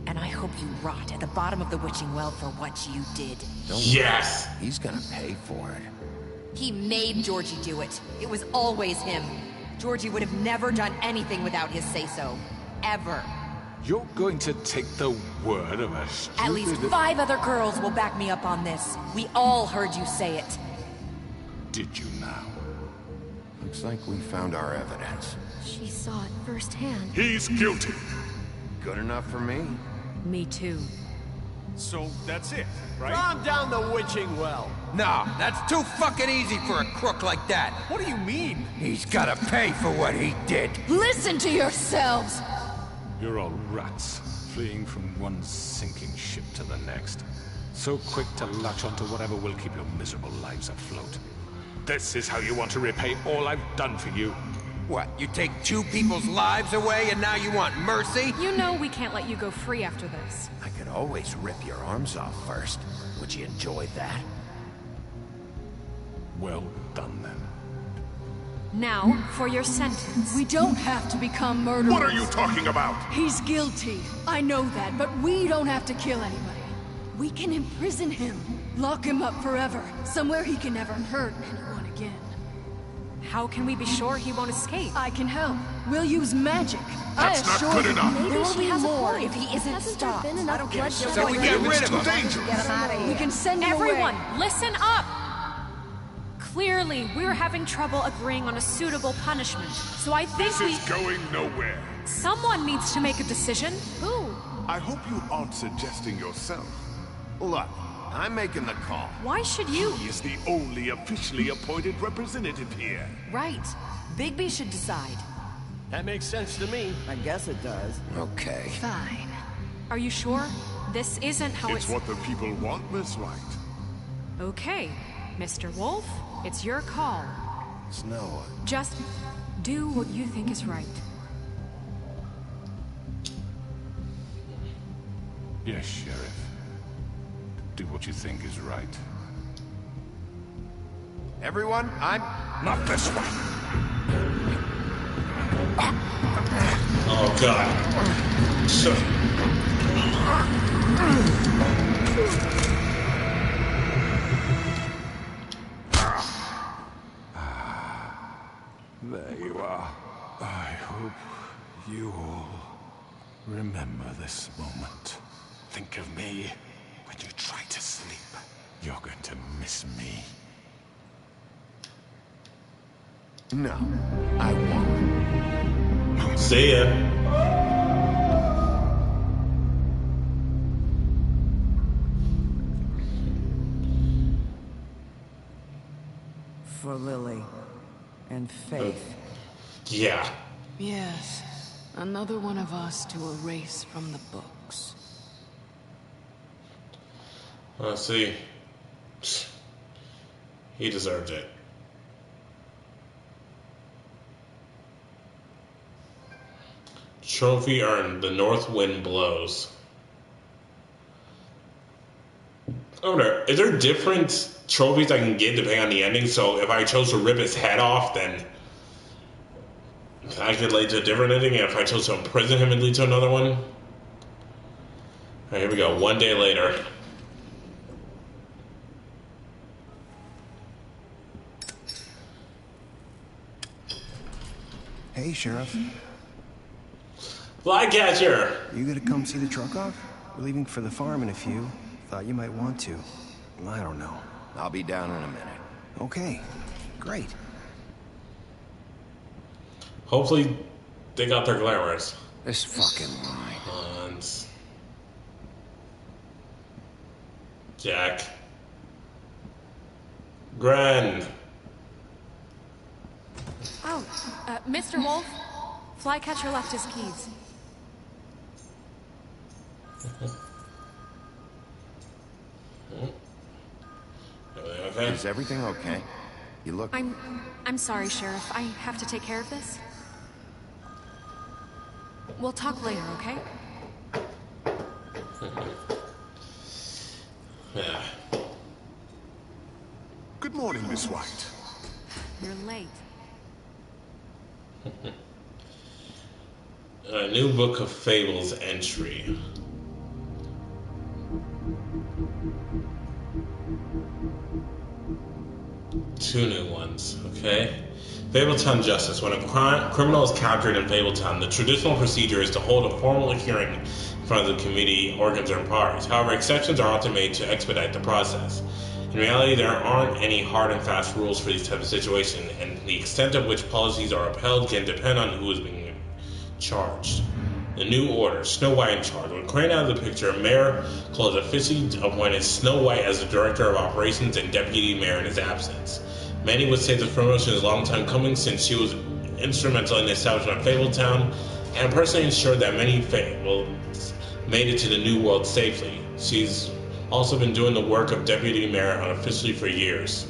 And I hope you rot at the bottom of the witching well for what you did. Don't yes! worry. He's gonna pay for it. He made Georgie do it. It was always him. Georgie would have never done anything without his say-so. Ever. You're going to take the word of a stupid... At least 5 other girls will back me up on this. We all heard you say it. Did you now? Looks like we found our evidence. She saw it firsthand. He's guilty. Good enough for me? Me too. So that's it, right? Calm down the witching well. No, that's too fucking easy for a crook like that. What do you mean? He's gotta pay for what he did. Listen to yourselves! You're all rats, fleeing from one sinking ship to the next. So quick to latch onto whatever will keep your miserable lives afloat. This is how you want to repay all I've done for you. What, you take 2 people's lives away and now you want mercy? You know we can't let you go free after this. I could always rip your arms off first. Would you enjoy that? Well done, then. Now, for your sentence. We don't have to become murderers. What are you talking about? He's guilty. I know that, but we don't have to kill anybody. We can imprison him. Lock him up forever. Somewhere he can never hurt anyone again. How can we be sure he won't escape? I can help. We'll use magic. That's not good enough. There will be more if he isn't stopped. I don't get it. So we get rid of him. We can send him Everyone, away. listen up! Clearly, we're having trouble agreeing on a suitable punishment. So I think This is going nowhere. someone needs to make a decision. Who? I hope you aren't suggesting yourself. Look, I'm making the call. Why should you? He is the only officially appointed representative here. Right. Bigby should decide. That makes sense to me. I guess it does. Okay. Fine. Are you sure? This isn't how It's what the people want, Miss White. Okay, Mr. Wolf, it's your call. Snow. Just do what you think is right. Yes, Sheriff. Do what you think is right. Everyone, I'm... Not this one. Oh, God. So... There you are. I hope you all remember this moment. Think of me when you try to sleep. You're going to miss me. No, I won't. See ya. For Lily and Faith. Yeah. Yes, another one of us to erase from the books. Let's see. He deserved it. Trophy earned. The North Wind blows. I wonder, is there different trophies I can get depending on the ending? So if I chose to rip his head off, then I could lead to a different ending. And if I chose to imprison him, it lead to another one. All right, here we go. 1 day later. Hey, Sheriff. Flycatcher! You gonna come see the truck off? We're leaving for the farm in a few. Thought you might want to. I don't know. I'll be down in a minute. Okay. Great. Hopefully they got their glamours. This fucking line. And Jack. Gren. Oh, Mr. Wolf, Flycatcher left his keys. Okay. Is everything okay? You look... I'm sorry, Sheriff. I have to take care of this. We'll talk later, okay? Yeah. Good morning, Miss White. You're late. A new book of Fables entry. 2 new ones, okay? Fabletown Justice. When a criminal is captured in Fabletown, the traditional procedure is to hold a formal hearing in front of the committee, organs, or parties. However, exceptions are often made to expedite the process. In reality, there aren't any hard and fast rules for these types of situations, and the extent of which policies are upheld can depend on who is being charged. The new order, Snow White in charge. With Crane out of the picture, Mayor Cole has officially appointed Snow White as the Director of Operations and Deputy Mayor in his absence. Many would say this promotion is a long time coming since she was instrumental in the establishment of Fabletown and personally ensured that many Fables made it to the New World safely. She's also been doing the work of Deputy Mayor unofficially for years.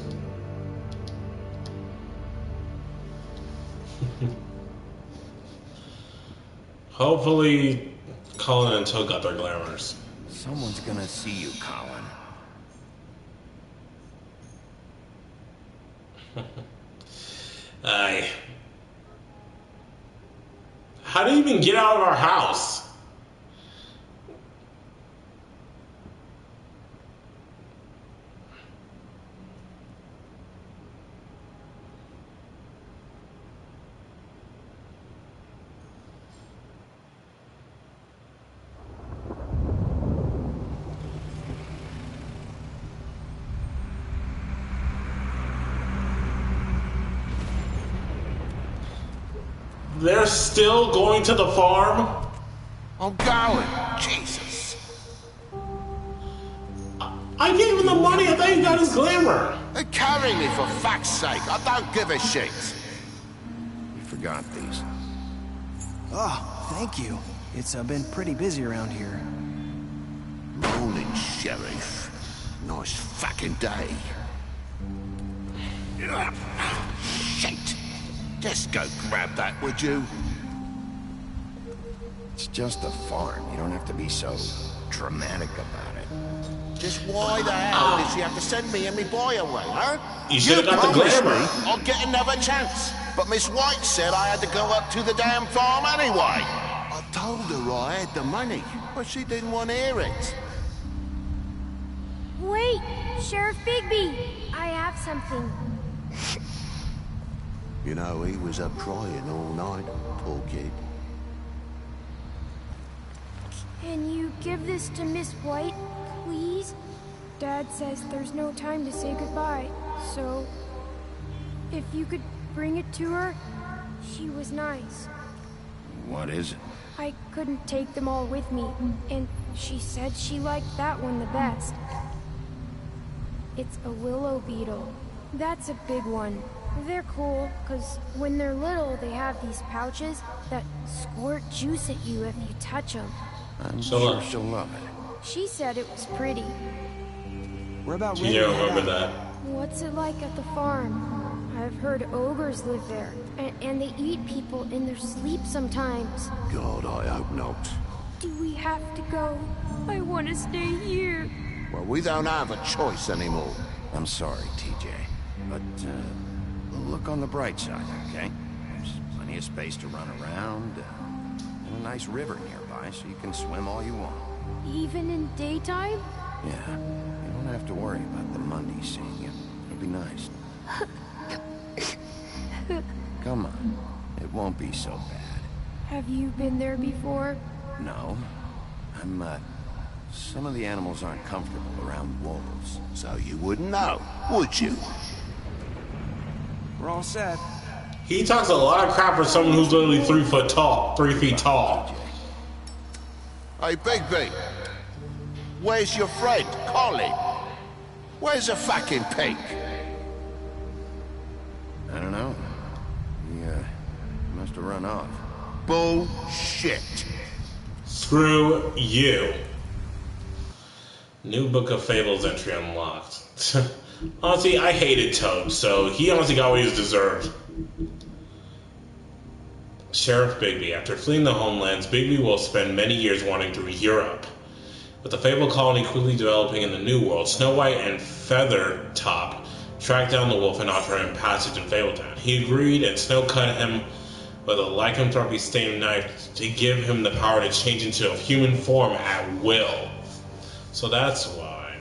Hopefully, Colin and Toad got their glamours. Someone's gonna see you, Colin. How do you even get out of our house? They're still going to the farm? I'm going. Jesus. I gave him the money. I thought he got his glamour. They carry me for fuck's sake. I don't give a shit. You forgot these. Oh, thank you. It's been pretty busy around here. Morning, Sheriff. Nice fucking day. Shit. Just go grab that, would you? It's just a farm. You don't have to be so dramatic about it. Just why the hell did she have to send me and me boy away, huh? You should have got the glamour. I'll get another chance. But Miss White said I had to go up to the damn farm anyway. I told her I had the money, but she didn't want to hear it. Wait, Sheriff Bigby, I have something. You know, he was up crying all night, poor kid. Can you give this to Miss White, please? Dad says there's no time to say goodbye, so if you could bring it to her, she was nice. What is it? I couldn't take them all with me, and she said she liked that one the best. It's a willow beetle. That's a big one. They're cool, because when they're little, they have these pouches that squirt juice at you if you touch them. I'm sure she'll love it. She said it was pretty. We're about ready. You don't remember that. What's it like at the farm? I've heard ogres live there, and they eat people in their sleep sometimes. God, I hope not. Do we have to go? I want to stay here. Well, we don't have a choice anymore. I'm sorry, TJ, but look on the bright side, okay? There's plenty of space to run around, and a nice river nearby, so you can swim all you want. Even in daytime? Yeah, you don't have to worry about the Monday seeing you. It'll be nice. Come on, it won't be so bad. Have you been there before? No, some of the animals aren't comfortable around wolves. So you wouldn't know, would you? We're all set. He talks a lot of crap for someone who's literally 3 feet tall. Hey, Bigby. Where's your friend, Colin? Where's the fucking pig? I don't know. He must have run off. Bullshit. Screw you. New Book of Fables entry unlocked. Honestly, I hated Toad, so he honestly got what he deserved. Sheriff Bigby. After fleeing the homelands, Bigby will spend many years wandering through Europe. With the Fable colony quickly developing in the New World, Snow White and Feathertop tracked down the wolf and offered him passage in Fabletown. He agreed, and Snow cut him with a lycanthropy-stained knife to give him the power to change into a human form at will. So that's why.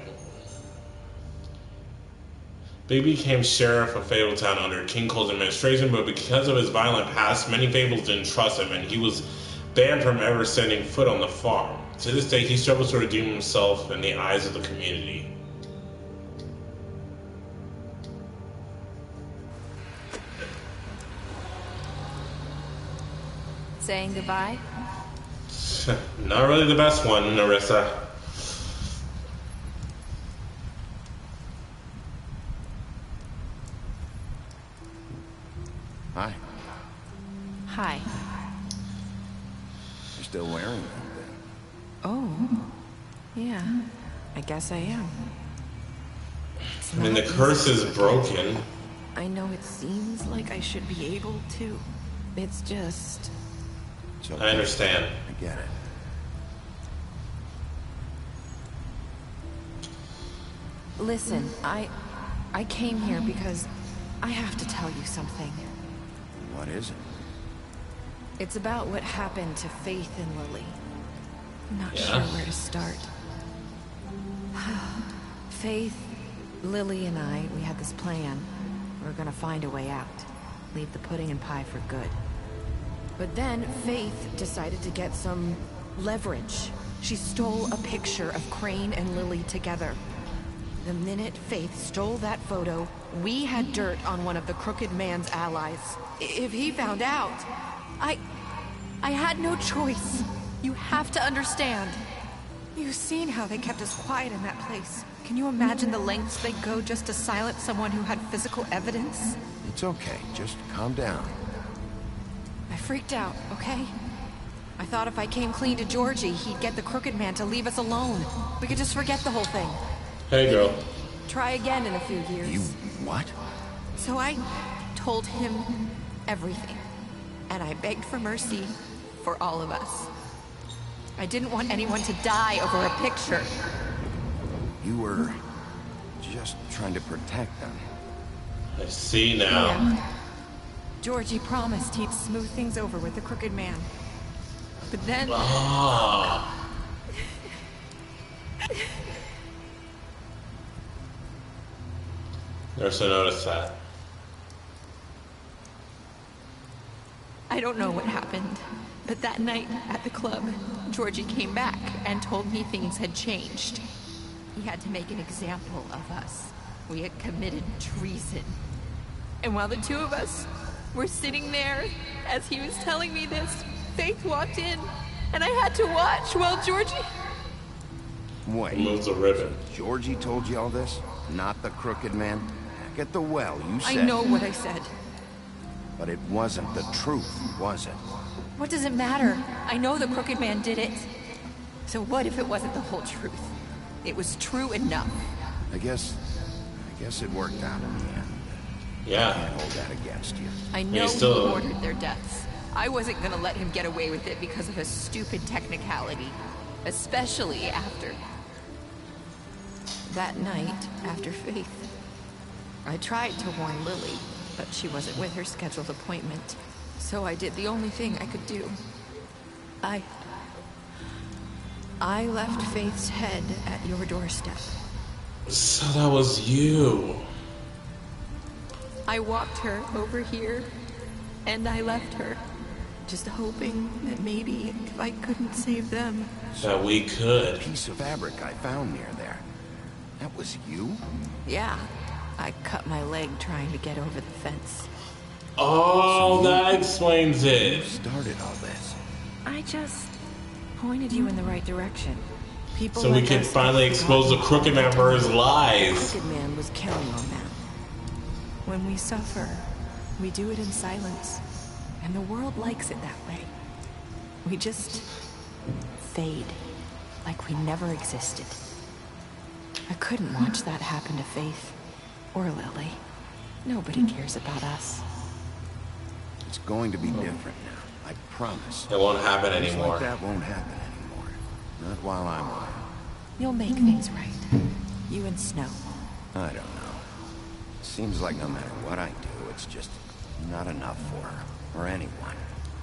Big became sheriff of Fabletown under King Cole's administration, but because of his violent past, many Fables didn't trust him, and he was banned from ever setting foot on the farm. To this day, he struggles to redeem himself in the eyes of the community. Saying goodbye? Not really the best one, Narissa. Hi. Hi. You're still wearing them then? Oh. Yeah. I guess I am. I mean, the curse is broken. I know it seems like I should be able to. It's just... It's okay. I understand. I get it. Listen, I came here because I have to tell you something. What is it? It's about what happened to Faith and Lily. I'm not sure where to start. Faith, Lily, and I, we had this plan. We were gonna find a way out. Leave the pudding and pie for good. But then Faith decided to get some leverage. She stole a picture of Crane and Lily together. The minute Faith stole that photo, we had dirt on one of the Crooked Man's allies. If he found out, I had no choice. You have to understand. You've seen how they kept us quiet in that place. Can you imagine the lengths they'd go just to silence someone who had physical evidence? It's okay. Just calm down. I freaked out, okay? I thought if I came clean to Georgie, he'd get the Crooked Man to leave us alone. We could just forget the whole thing. Hey, girl. Try again in a few years. You what? So I told him everything. And I begged for mercy for all of us. I didn't want anyone to die over a picture. You were just trying to protect them. I see now. Yeah. Georgie promised he'd smooth things over with the Crooked Man. But then... Ah. Narissa noticed that. I don't know what happened, but that night at the club, Georgie came back and told me things had changed. He had to make an example of us. We had committed treason. And while the two of us were sitting there, as he was telling me this, Faith walked in, and I had to watch while Georgie... Wait. Moves a ribbon. Georgie told you all this? Not the Crooked Man? Back at the well, you said... I know what I said. But it wasn't the truth, was it? What does it matter? I know the Crooked Man did it. So what if it wasn't the whole truth? It was true enough. I guess it worked out in the end. Yeah. I can't hold that against you. I know he ordered their deaths. I wasn't gonna let him get away with it because of a stupid technicality. Especially after... that night, after Faith. I tried to warn Lily, but she wasn't with her scheduled appointment. So I did the only thing I could do. I left Faith's head at your doorstep. So that was you. I walked her over here, and I left her. Just hoping that maybe if I couldn't save them... That we could. The piece of fabric I found near there. That was you? Yeah. I cut my leg trying to get over the fence. Oh, that explains it. You started all this. I just pointed you in the right direction. People so we could finally expose the Crooked Man for his lies. The Crooked Man was counting on that. When we suffer, we do it in silence. And the world likes it that way. We just fade, like we never existed. I couldn't watch that happen to Faith. Or Lily. Nobody cares about us. It's going to be different now. I promise. It won't happen Things anymore. like that won't happen anymore. Not while I'm around. You'll make things right. You and Snow. I don't know. It seems like no matter what I do, it's just not enough for her. Or anyone.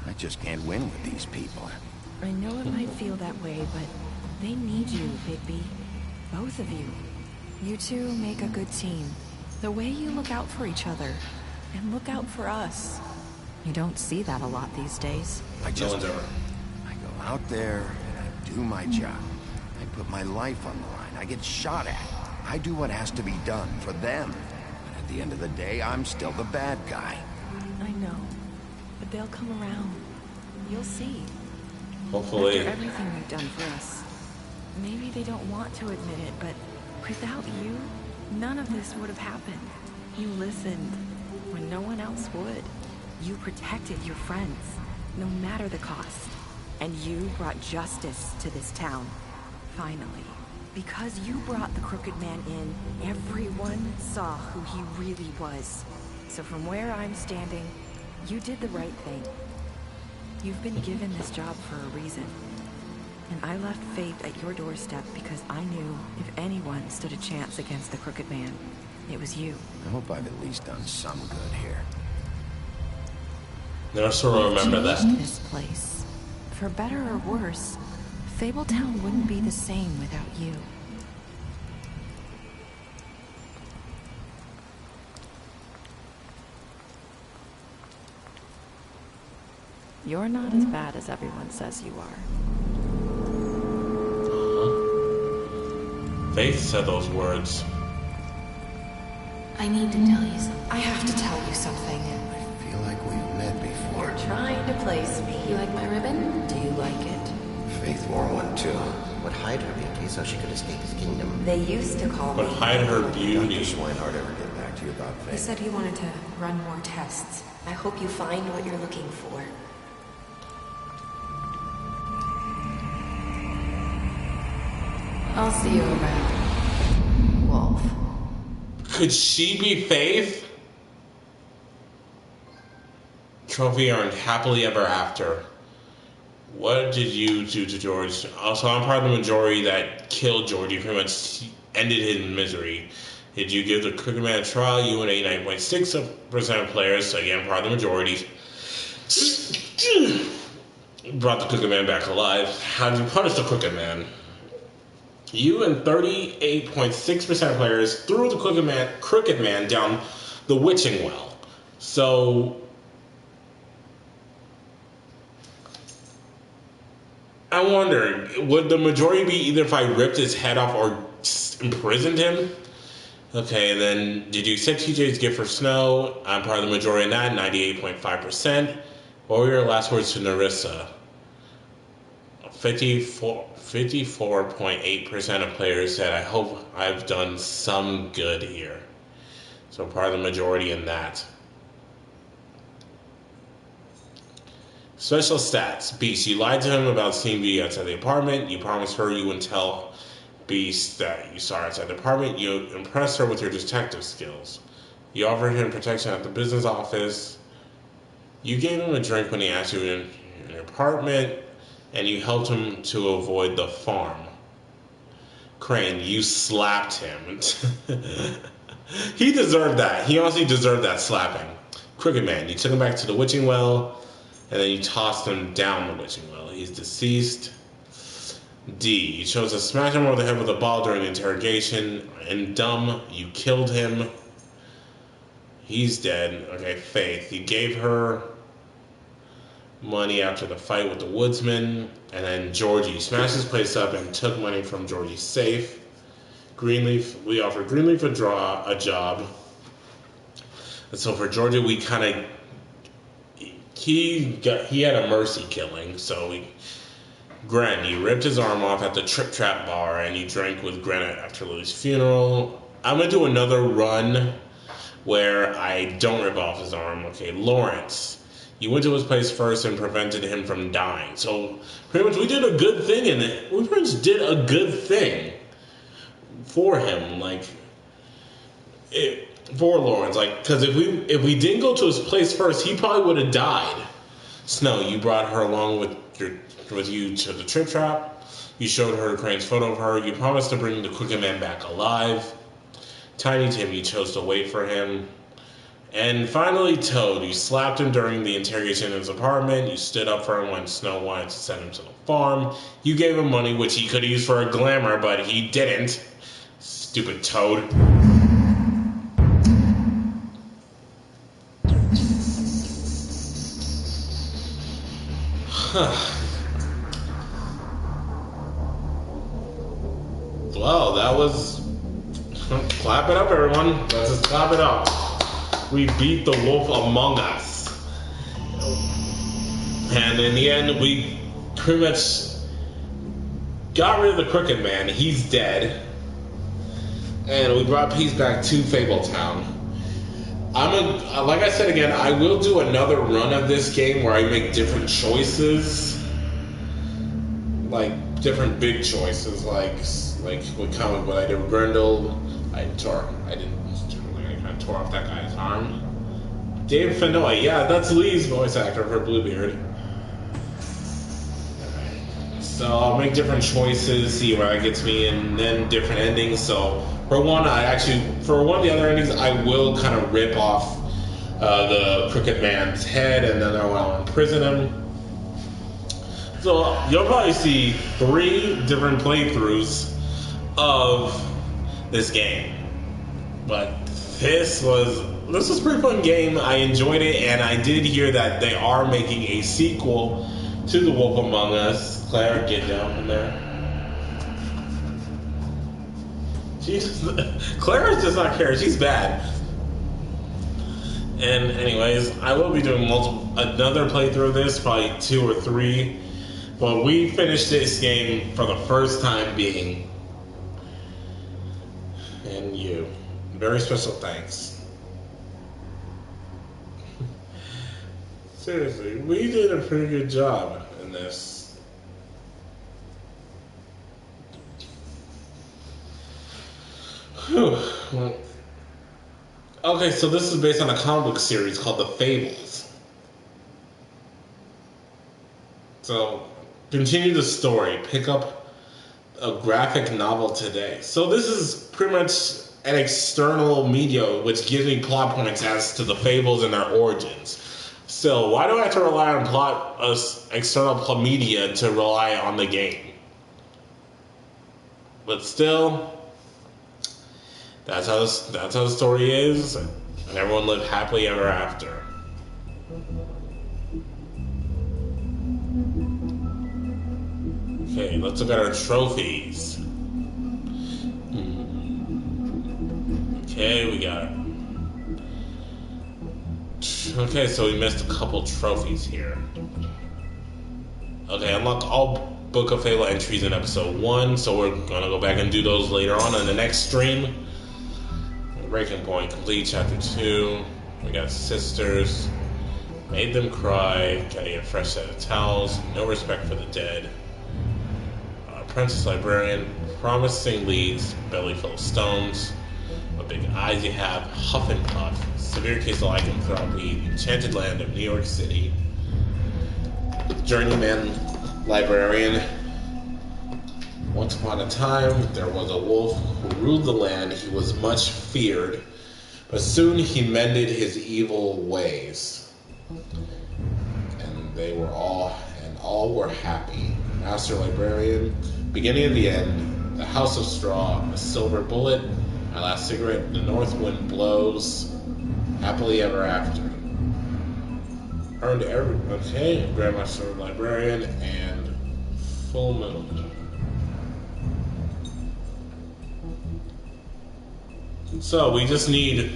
I just can't win with these people. I know it might feel that way, but they need you, Bigby. Both of you. You two make a good team. The way you look out for each other, and look out for us. You don't see that a lot these days. I go out there and I do my job. I put my life on the line. I get shot at. I do what has to be done for them. But at the end of the day, I'm still the bad guy. I know, but they'll come around. You'll see. Hopefully. After everything you've done for us. Maybe they don't want to admit it, but without you, none of this would have happened. You listened when no one else would. You protected your friends, no matter the cost. And you brought justice to this town. Finally. Because you brought the Crooked Man in, everyone saw who he really was. So from where I'm standing, you did the right thing. You've been given this job for a reason. And I left Faith at your doorstep because I knew if anyone stood a chance against the Crooked Man, it was you. I hope I've at least done some good here. Never sort of remember that. This place. For better or worse, Fabletown wouldn't be the same without you. You're not as bad as everyone says you are. Faith said those words. I need to tell you something. I have to tell you something. I feel like we've met before. You're trying to place me. You like my ribbon? Do you like it? Faith wore one too. Would hide her beauty so she could escape his kingdom. They used to call But me. hide her beauty. Did Swinehart ever get back to you about He Faith? said he wanted to run more tests. I hope you find what you're looking for. I'll see you around, Wolf. Could she be Faith? Trophy earned happily ever after. What did you do to George? Also, I'm part of the majority that killed George. You pretty much ended his misery. Did you give the Crooked Man a trial? You and 89.6% of players, again, part of the majority, brought the Crooked Man back alive. How did you punish the Crooked Man? You and 38.6% of players threw the Crooked Man down the witching well. So I wonder, would the majority be either if I ripped his head off or imprisoned him? Okay, and then did you accept TJ's gift for Snow? I'm part of the majority in that, 98.5%. What were your last words to Narissa? 54.8% of players said, I hope I've done some good here. So part of the majority in that. Special stats. Beast, you lied to him about seeing B outside the apartment. You promised her you wouldn't tell Beast that you saw her outside the apartment. You impressed her with your detective skills. You offered him protection at the business office. You gave him a drink when he asked you in your apartment. And you helped him to avoid the farm. Crane, you slapped him. He deserved that. He honestly deserved that slapping. Crooked Man, you took him back to the witching well, and then you tossed him down the witching well. He's deceased. D, you chose to smash him over the head with a ball during the interrogation. And Dumb, you killed him. He's dead. Okay, Faith, you gave her money after the fight with the Woodsman. And then Georgie smashed his place up and took money from Georgie's safe. Greenleaf, we offered Greenleaf a job. And so for Georgie, we kind of, he had a mercy killing. So Gren, you ripped his arm off at the Trip Trap bar and you drank with Gren after Lily's funeral. I'm going to do another run where I don't rip off his arm. Okay, Lawrence, you went to his place first and prevented him from dying. So pretty much we did a good thing in it. We pretty much did a good thing for him, for Lawrence. Because if we didn't go to his place first, he probably would have died. Snow, you brought her along with you to the Trip Trap. You showed her Crane's photo of her. You promised to bring the Crooked Man back alive. Tiny Tim, you chose to wait for him. And finally, Toad, you slapped him during the interrogation in his apartment. You stood up for him when Snow wanted to send him to the farm. You gave him money, which he could use for a glamour, but he didn't. Stupid Toad. Well, that was... Clap it up, everyone. Let's just clap it up. We beat the wolf among us. And in the end, we pretty much got rid of the Crooked Man. He's dead. And we brought peace back to Fabletown. Like I said again, I will do another run of this game where I make different choices. Like, different big choices. Like with comic what I did with Grendel. I kind of tore off that guy's arm. Dave Fennoy, yeah, that's Lee's voice actor for Bluebeard. So I'll make different choices, see where that gets me, and then different endings. So for one of the other endings, I will kind of rip off the Crooked Man's head, and then I'll imprison him. So you'll probably see 3 different playthroughs of this game. But this was a pretty fun game. I enjoyed it, and I did hear that they are making a sequel to The Wolf Among Us. Claire, get down from there. Claire does not care. She's bad. And anyways, I will be doing another playthrough of this, probably 2 or 3. But we finished this game for the first time being. And you. Very special thanks. Seriously, we did a pretty good job in this. Well, okay, so this is based on a comic book series called The Fables. So, continue the story. Pick up a graphic novel today. So this is pretty much an external media which gives me plot points as to the Fables and their origins. So why do I have to rely on external media to rely on the game? But still, that's how the story is, and everyone lived happily ever after. Okay, let's look at our trophies. Okay, we got... Okay, so we missed a couple trophies here. Okay, unlock all Book of Fable entries in episode 1, so we're gonna go back and do those later on in the next stream. Breaking Point, complete chapter 2. We got sisters. Made them cry. Gotta get a fresh set of towels. No respect for the dead. Apprentice Librarian. Promising leads. Belly full of stones. What big eyes you have. Huff and puff. Severe case of lycanthropy. Enchanted land of New York City. Journeyman Librarian. Once upon a time, there was a wolf who ruled the land. He was much feared, but soon he mended his evil ways. And all were happy. Master Librarian, beginning of the end, the House of Straw, a silver bullet, my last cigarette, the north wind blows, happily ever after. Earned okay, Grandmaster Librarian, and Full Moon. So we just need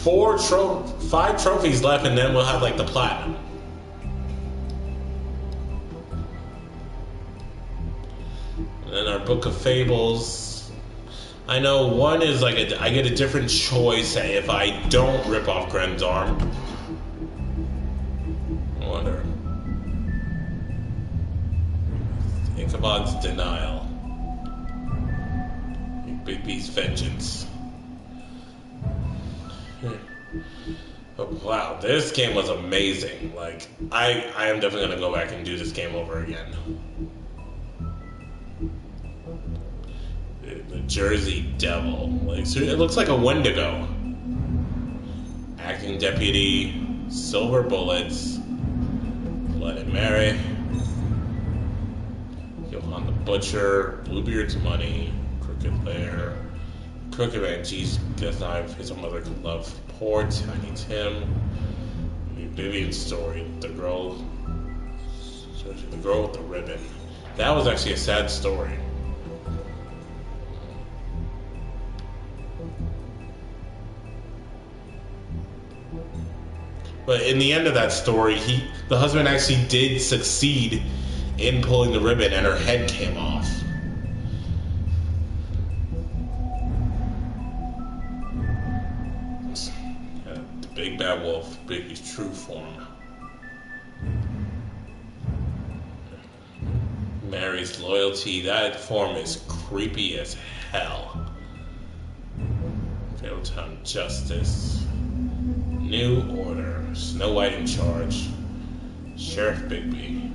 5 trophies left, and then we'll have like the platinum. And then our Book of Fables. I know one is like I get a different choice if I don't rip off Gren's arm. I wonder. Ichabod's Denial. Big B's Vengeance. Oh, wow, this game was amazing. Like, I am definitely gonna go back and do this game over again. The Jersey Devil. Like, so it looks like a Wendigo. Acting Deputy, Silver Bullets, Bloody Mary, Johann the Butcher, Bluebeard's Money, Crooked Lair, Crooked Man, G's Death Knife, His Mother Could Love, Poor Tiny Tim, Vivian's Story, The Girl Searching the girl with the ribbon. That was actually a sad story. But in the end of that story, the husband actually did succeed in pulling the ribbon and her head came off. The big bad wolf, Bigby's true form. Mary's loyalty, that form is creepy as hell. Fabletown Justice. New Order. Snow White in charge. Sheriff Bigby.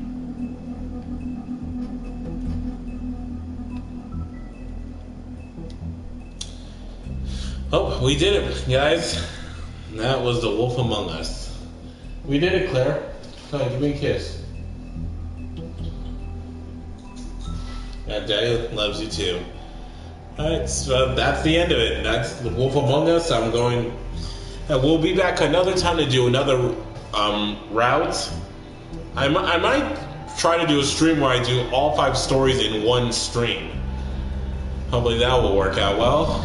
Oh, we did it, guys. That was The Wolf Among Us. We did it, Claire. Come on, give me a kiss. Yeah, Daddy loves you too. Alright, so that's the end of it. That's The Wolf Among Us. We'll be back another time to do another route. I might try to do a stream where I do all 5 stories in one stream. Hopefully that will work out well.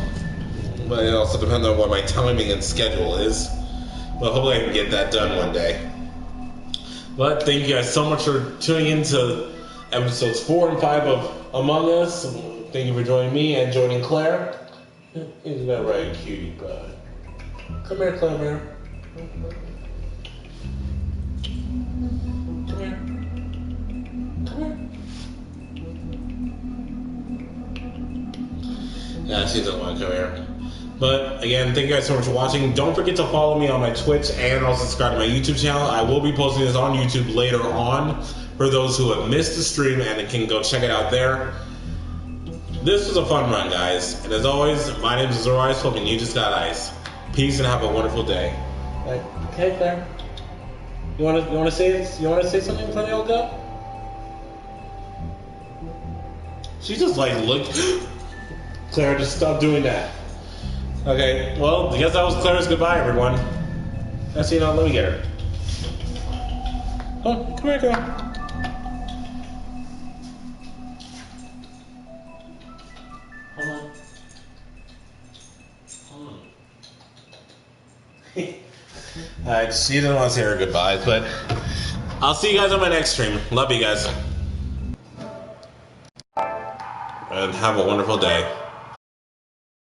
But it also depends on what my timing and schedule is. But hopefully I can get that done one day. But thank you guys so much for tuning in to episodes 4 and 5 of Among Us. Thank you for joining me and joining Claire. Isn't that right, cutie pie? Come here, Claire. Come here. Yeah, she doesn't want to come here. But again, thank you guys so much for watching. Don't forget to follow me on my Twitch and also subscribe to my YouTube channel. I will be posting this on YouTube later on for those who have missed the stream and can go check it out there. This was a fun run, guys. And as always, my name is Azuro Ice, and you just got ice. Peace and have a wonderful day. Okay, Claire. You wanna say something before they all go? She just look. Claire, just stop doing that. Okay, well, I guess that was Claire's goodbye, everyone. Actually, let me get her. Oh, come here, girl. Hold on. Alright, she doesn't want to say her goodbyes, but I'll see you guys on my next stream. Love you guys. And have a wonderful day.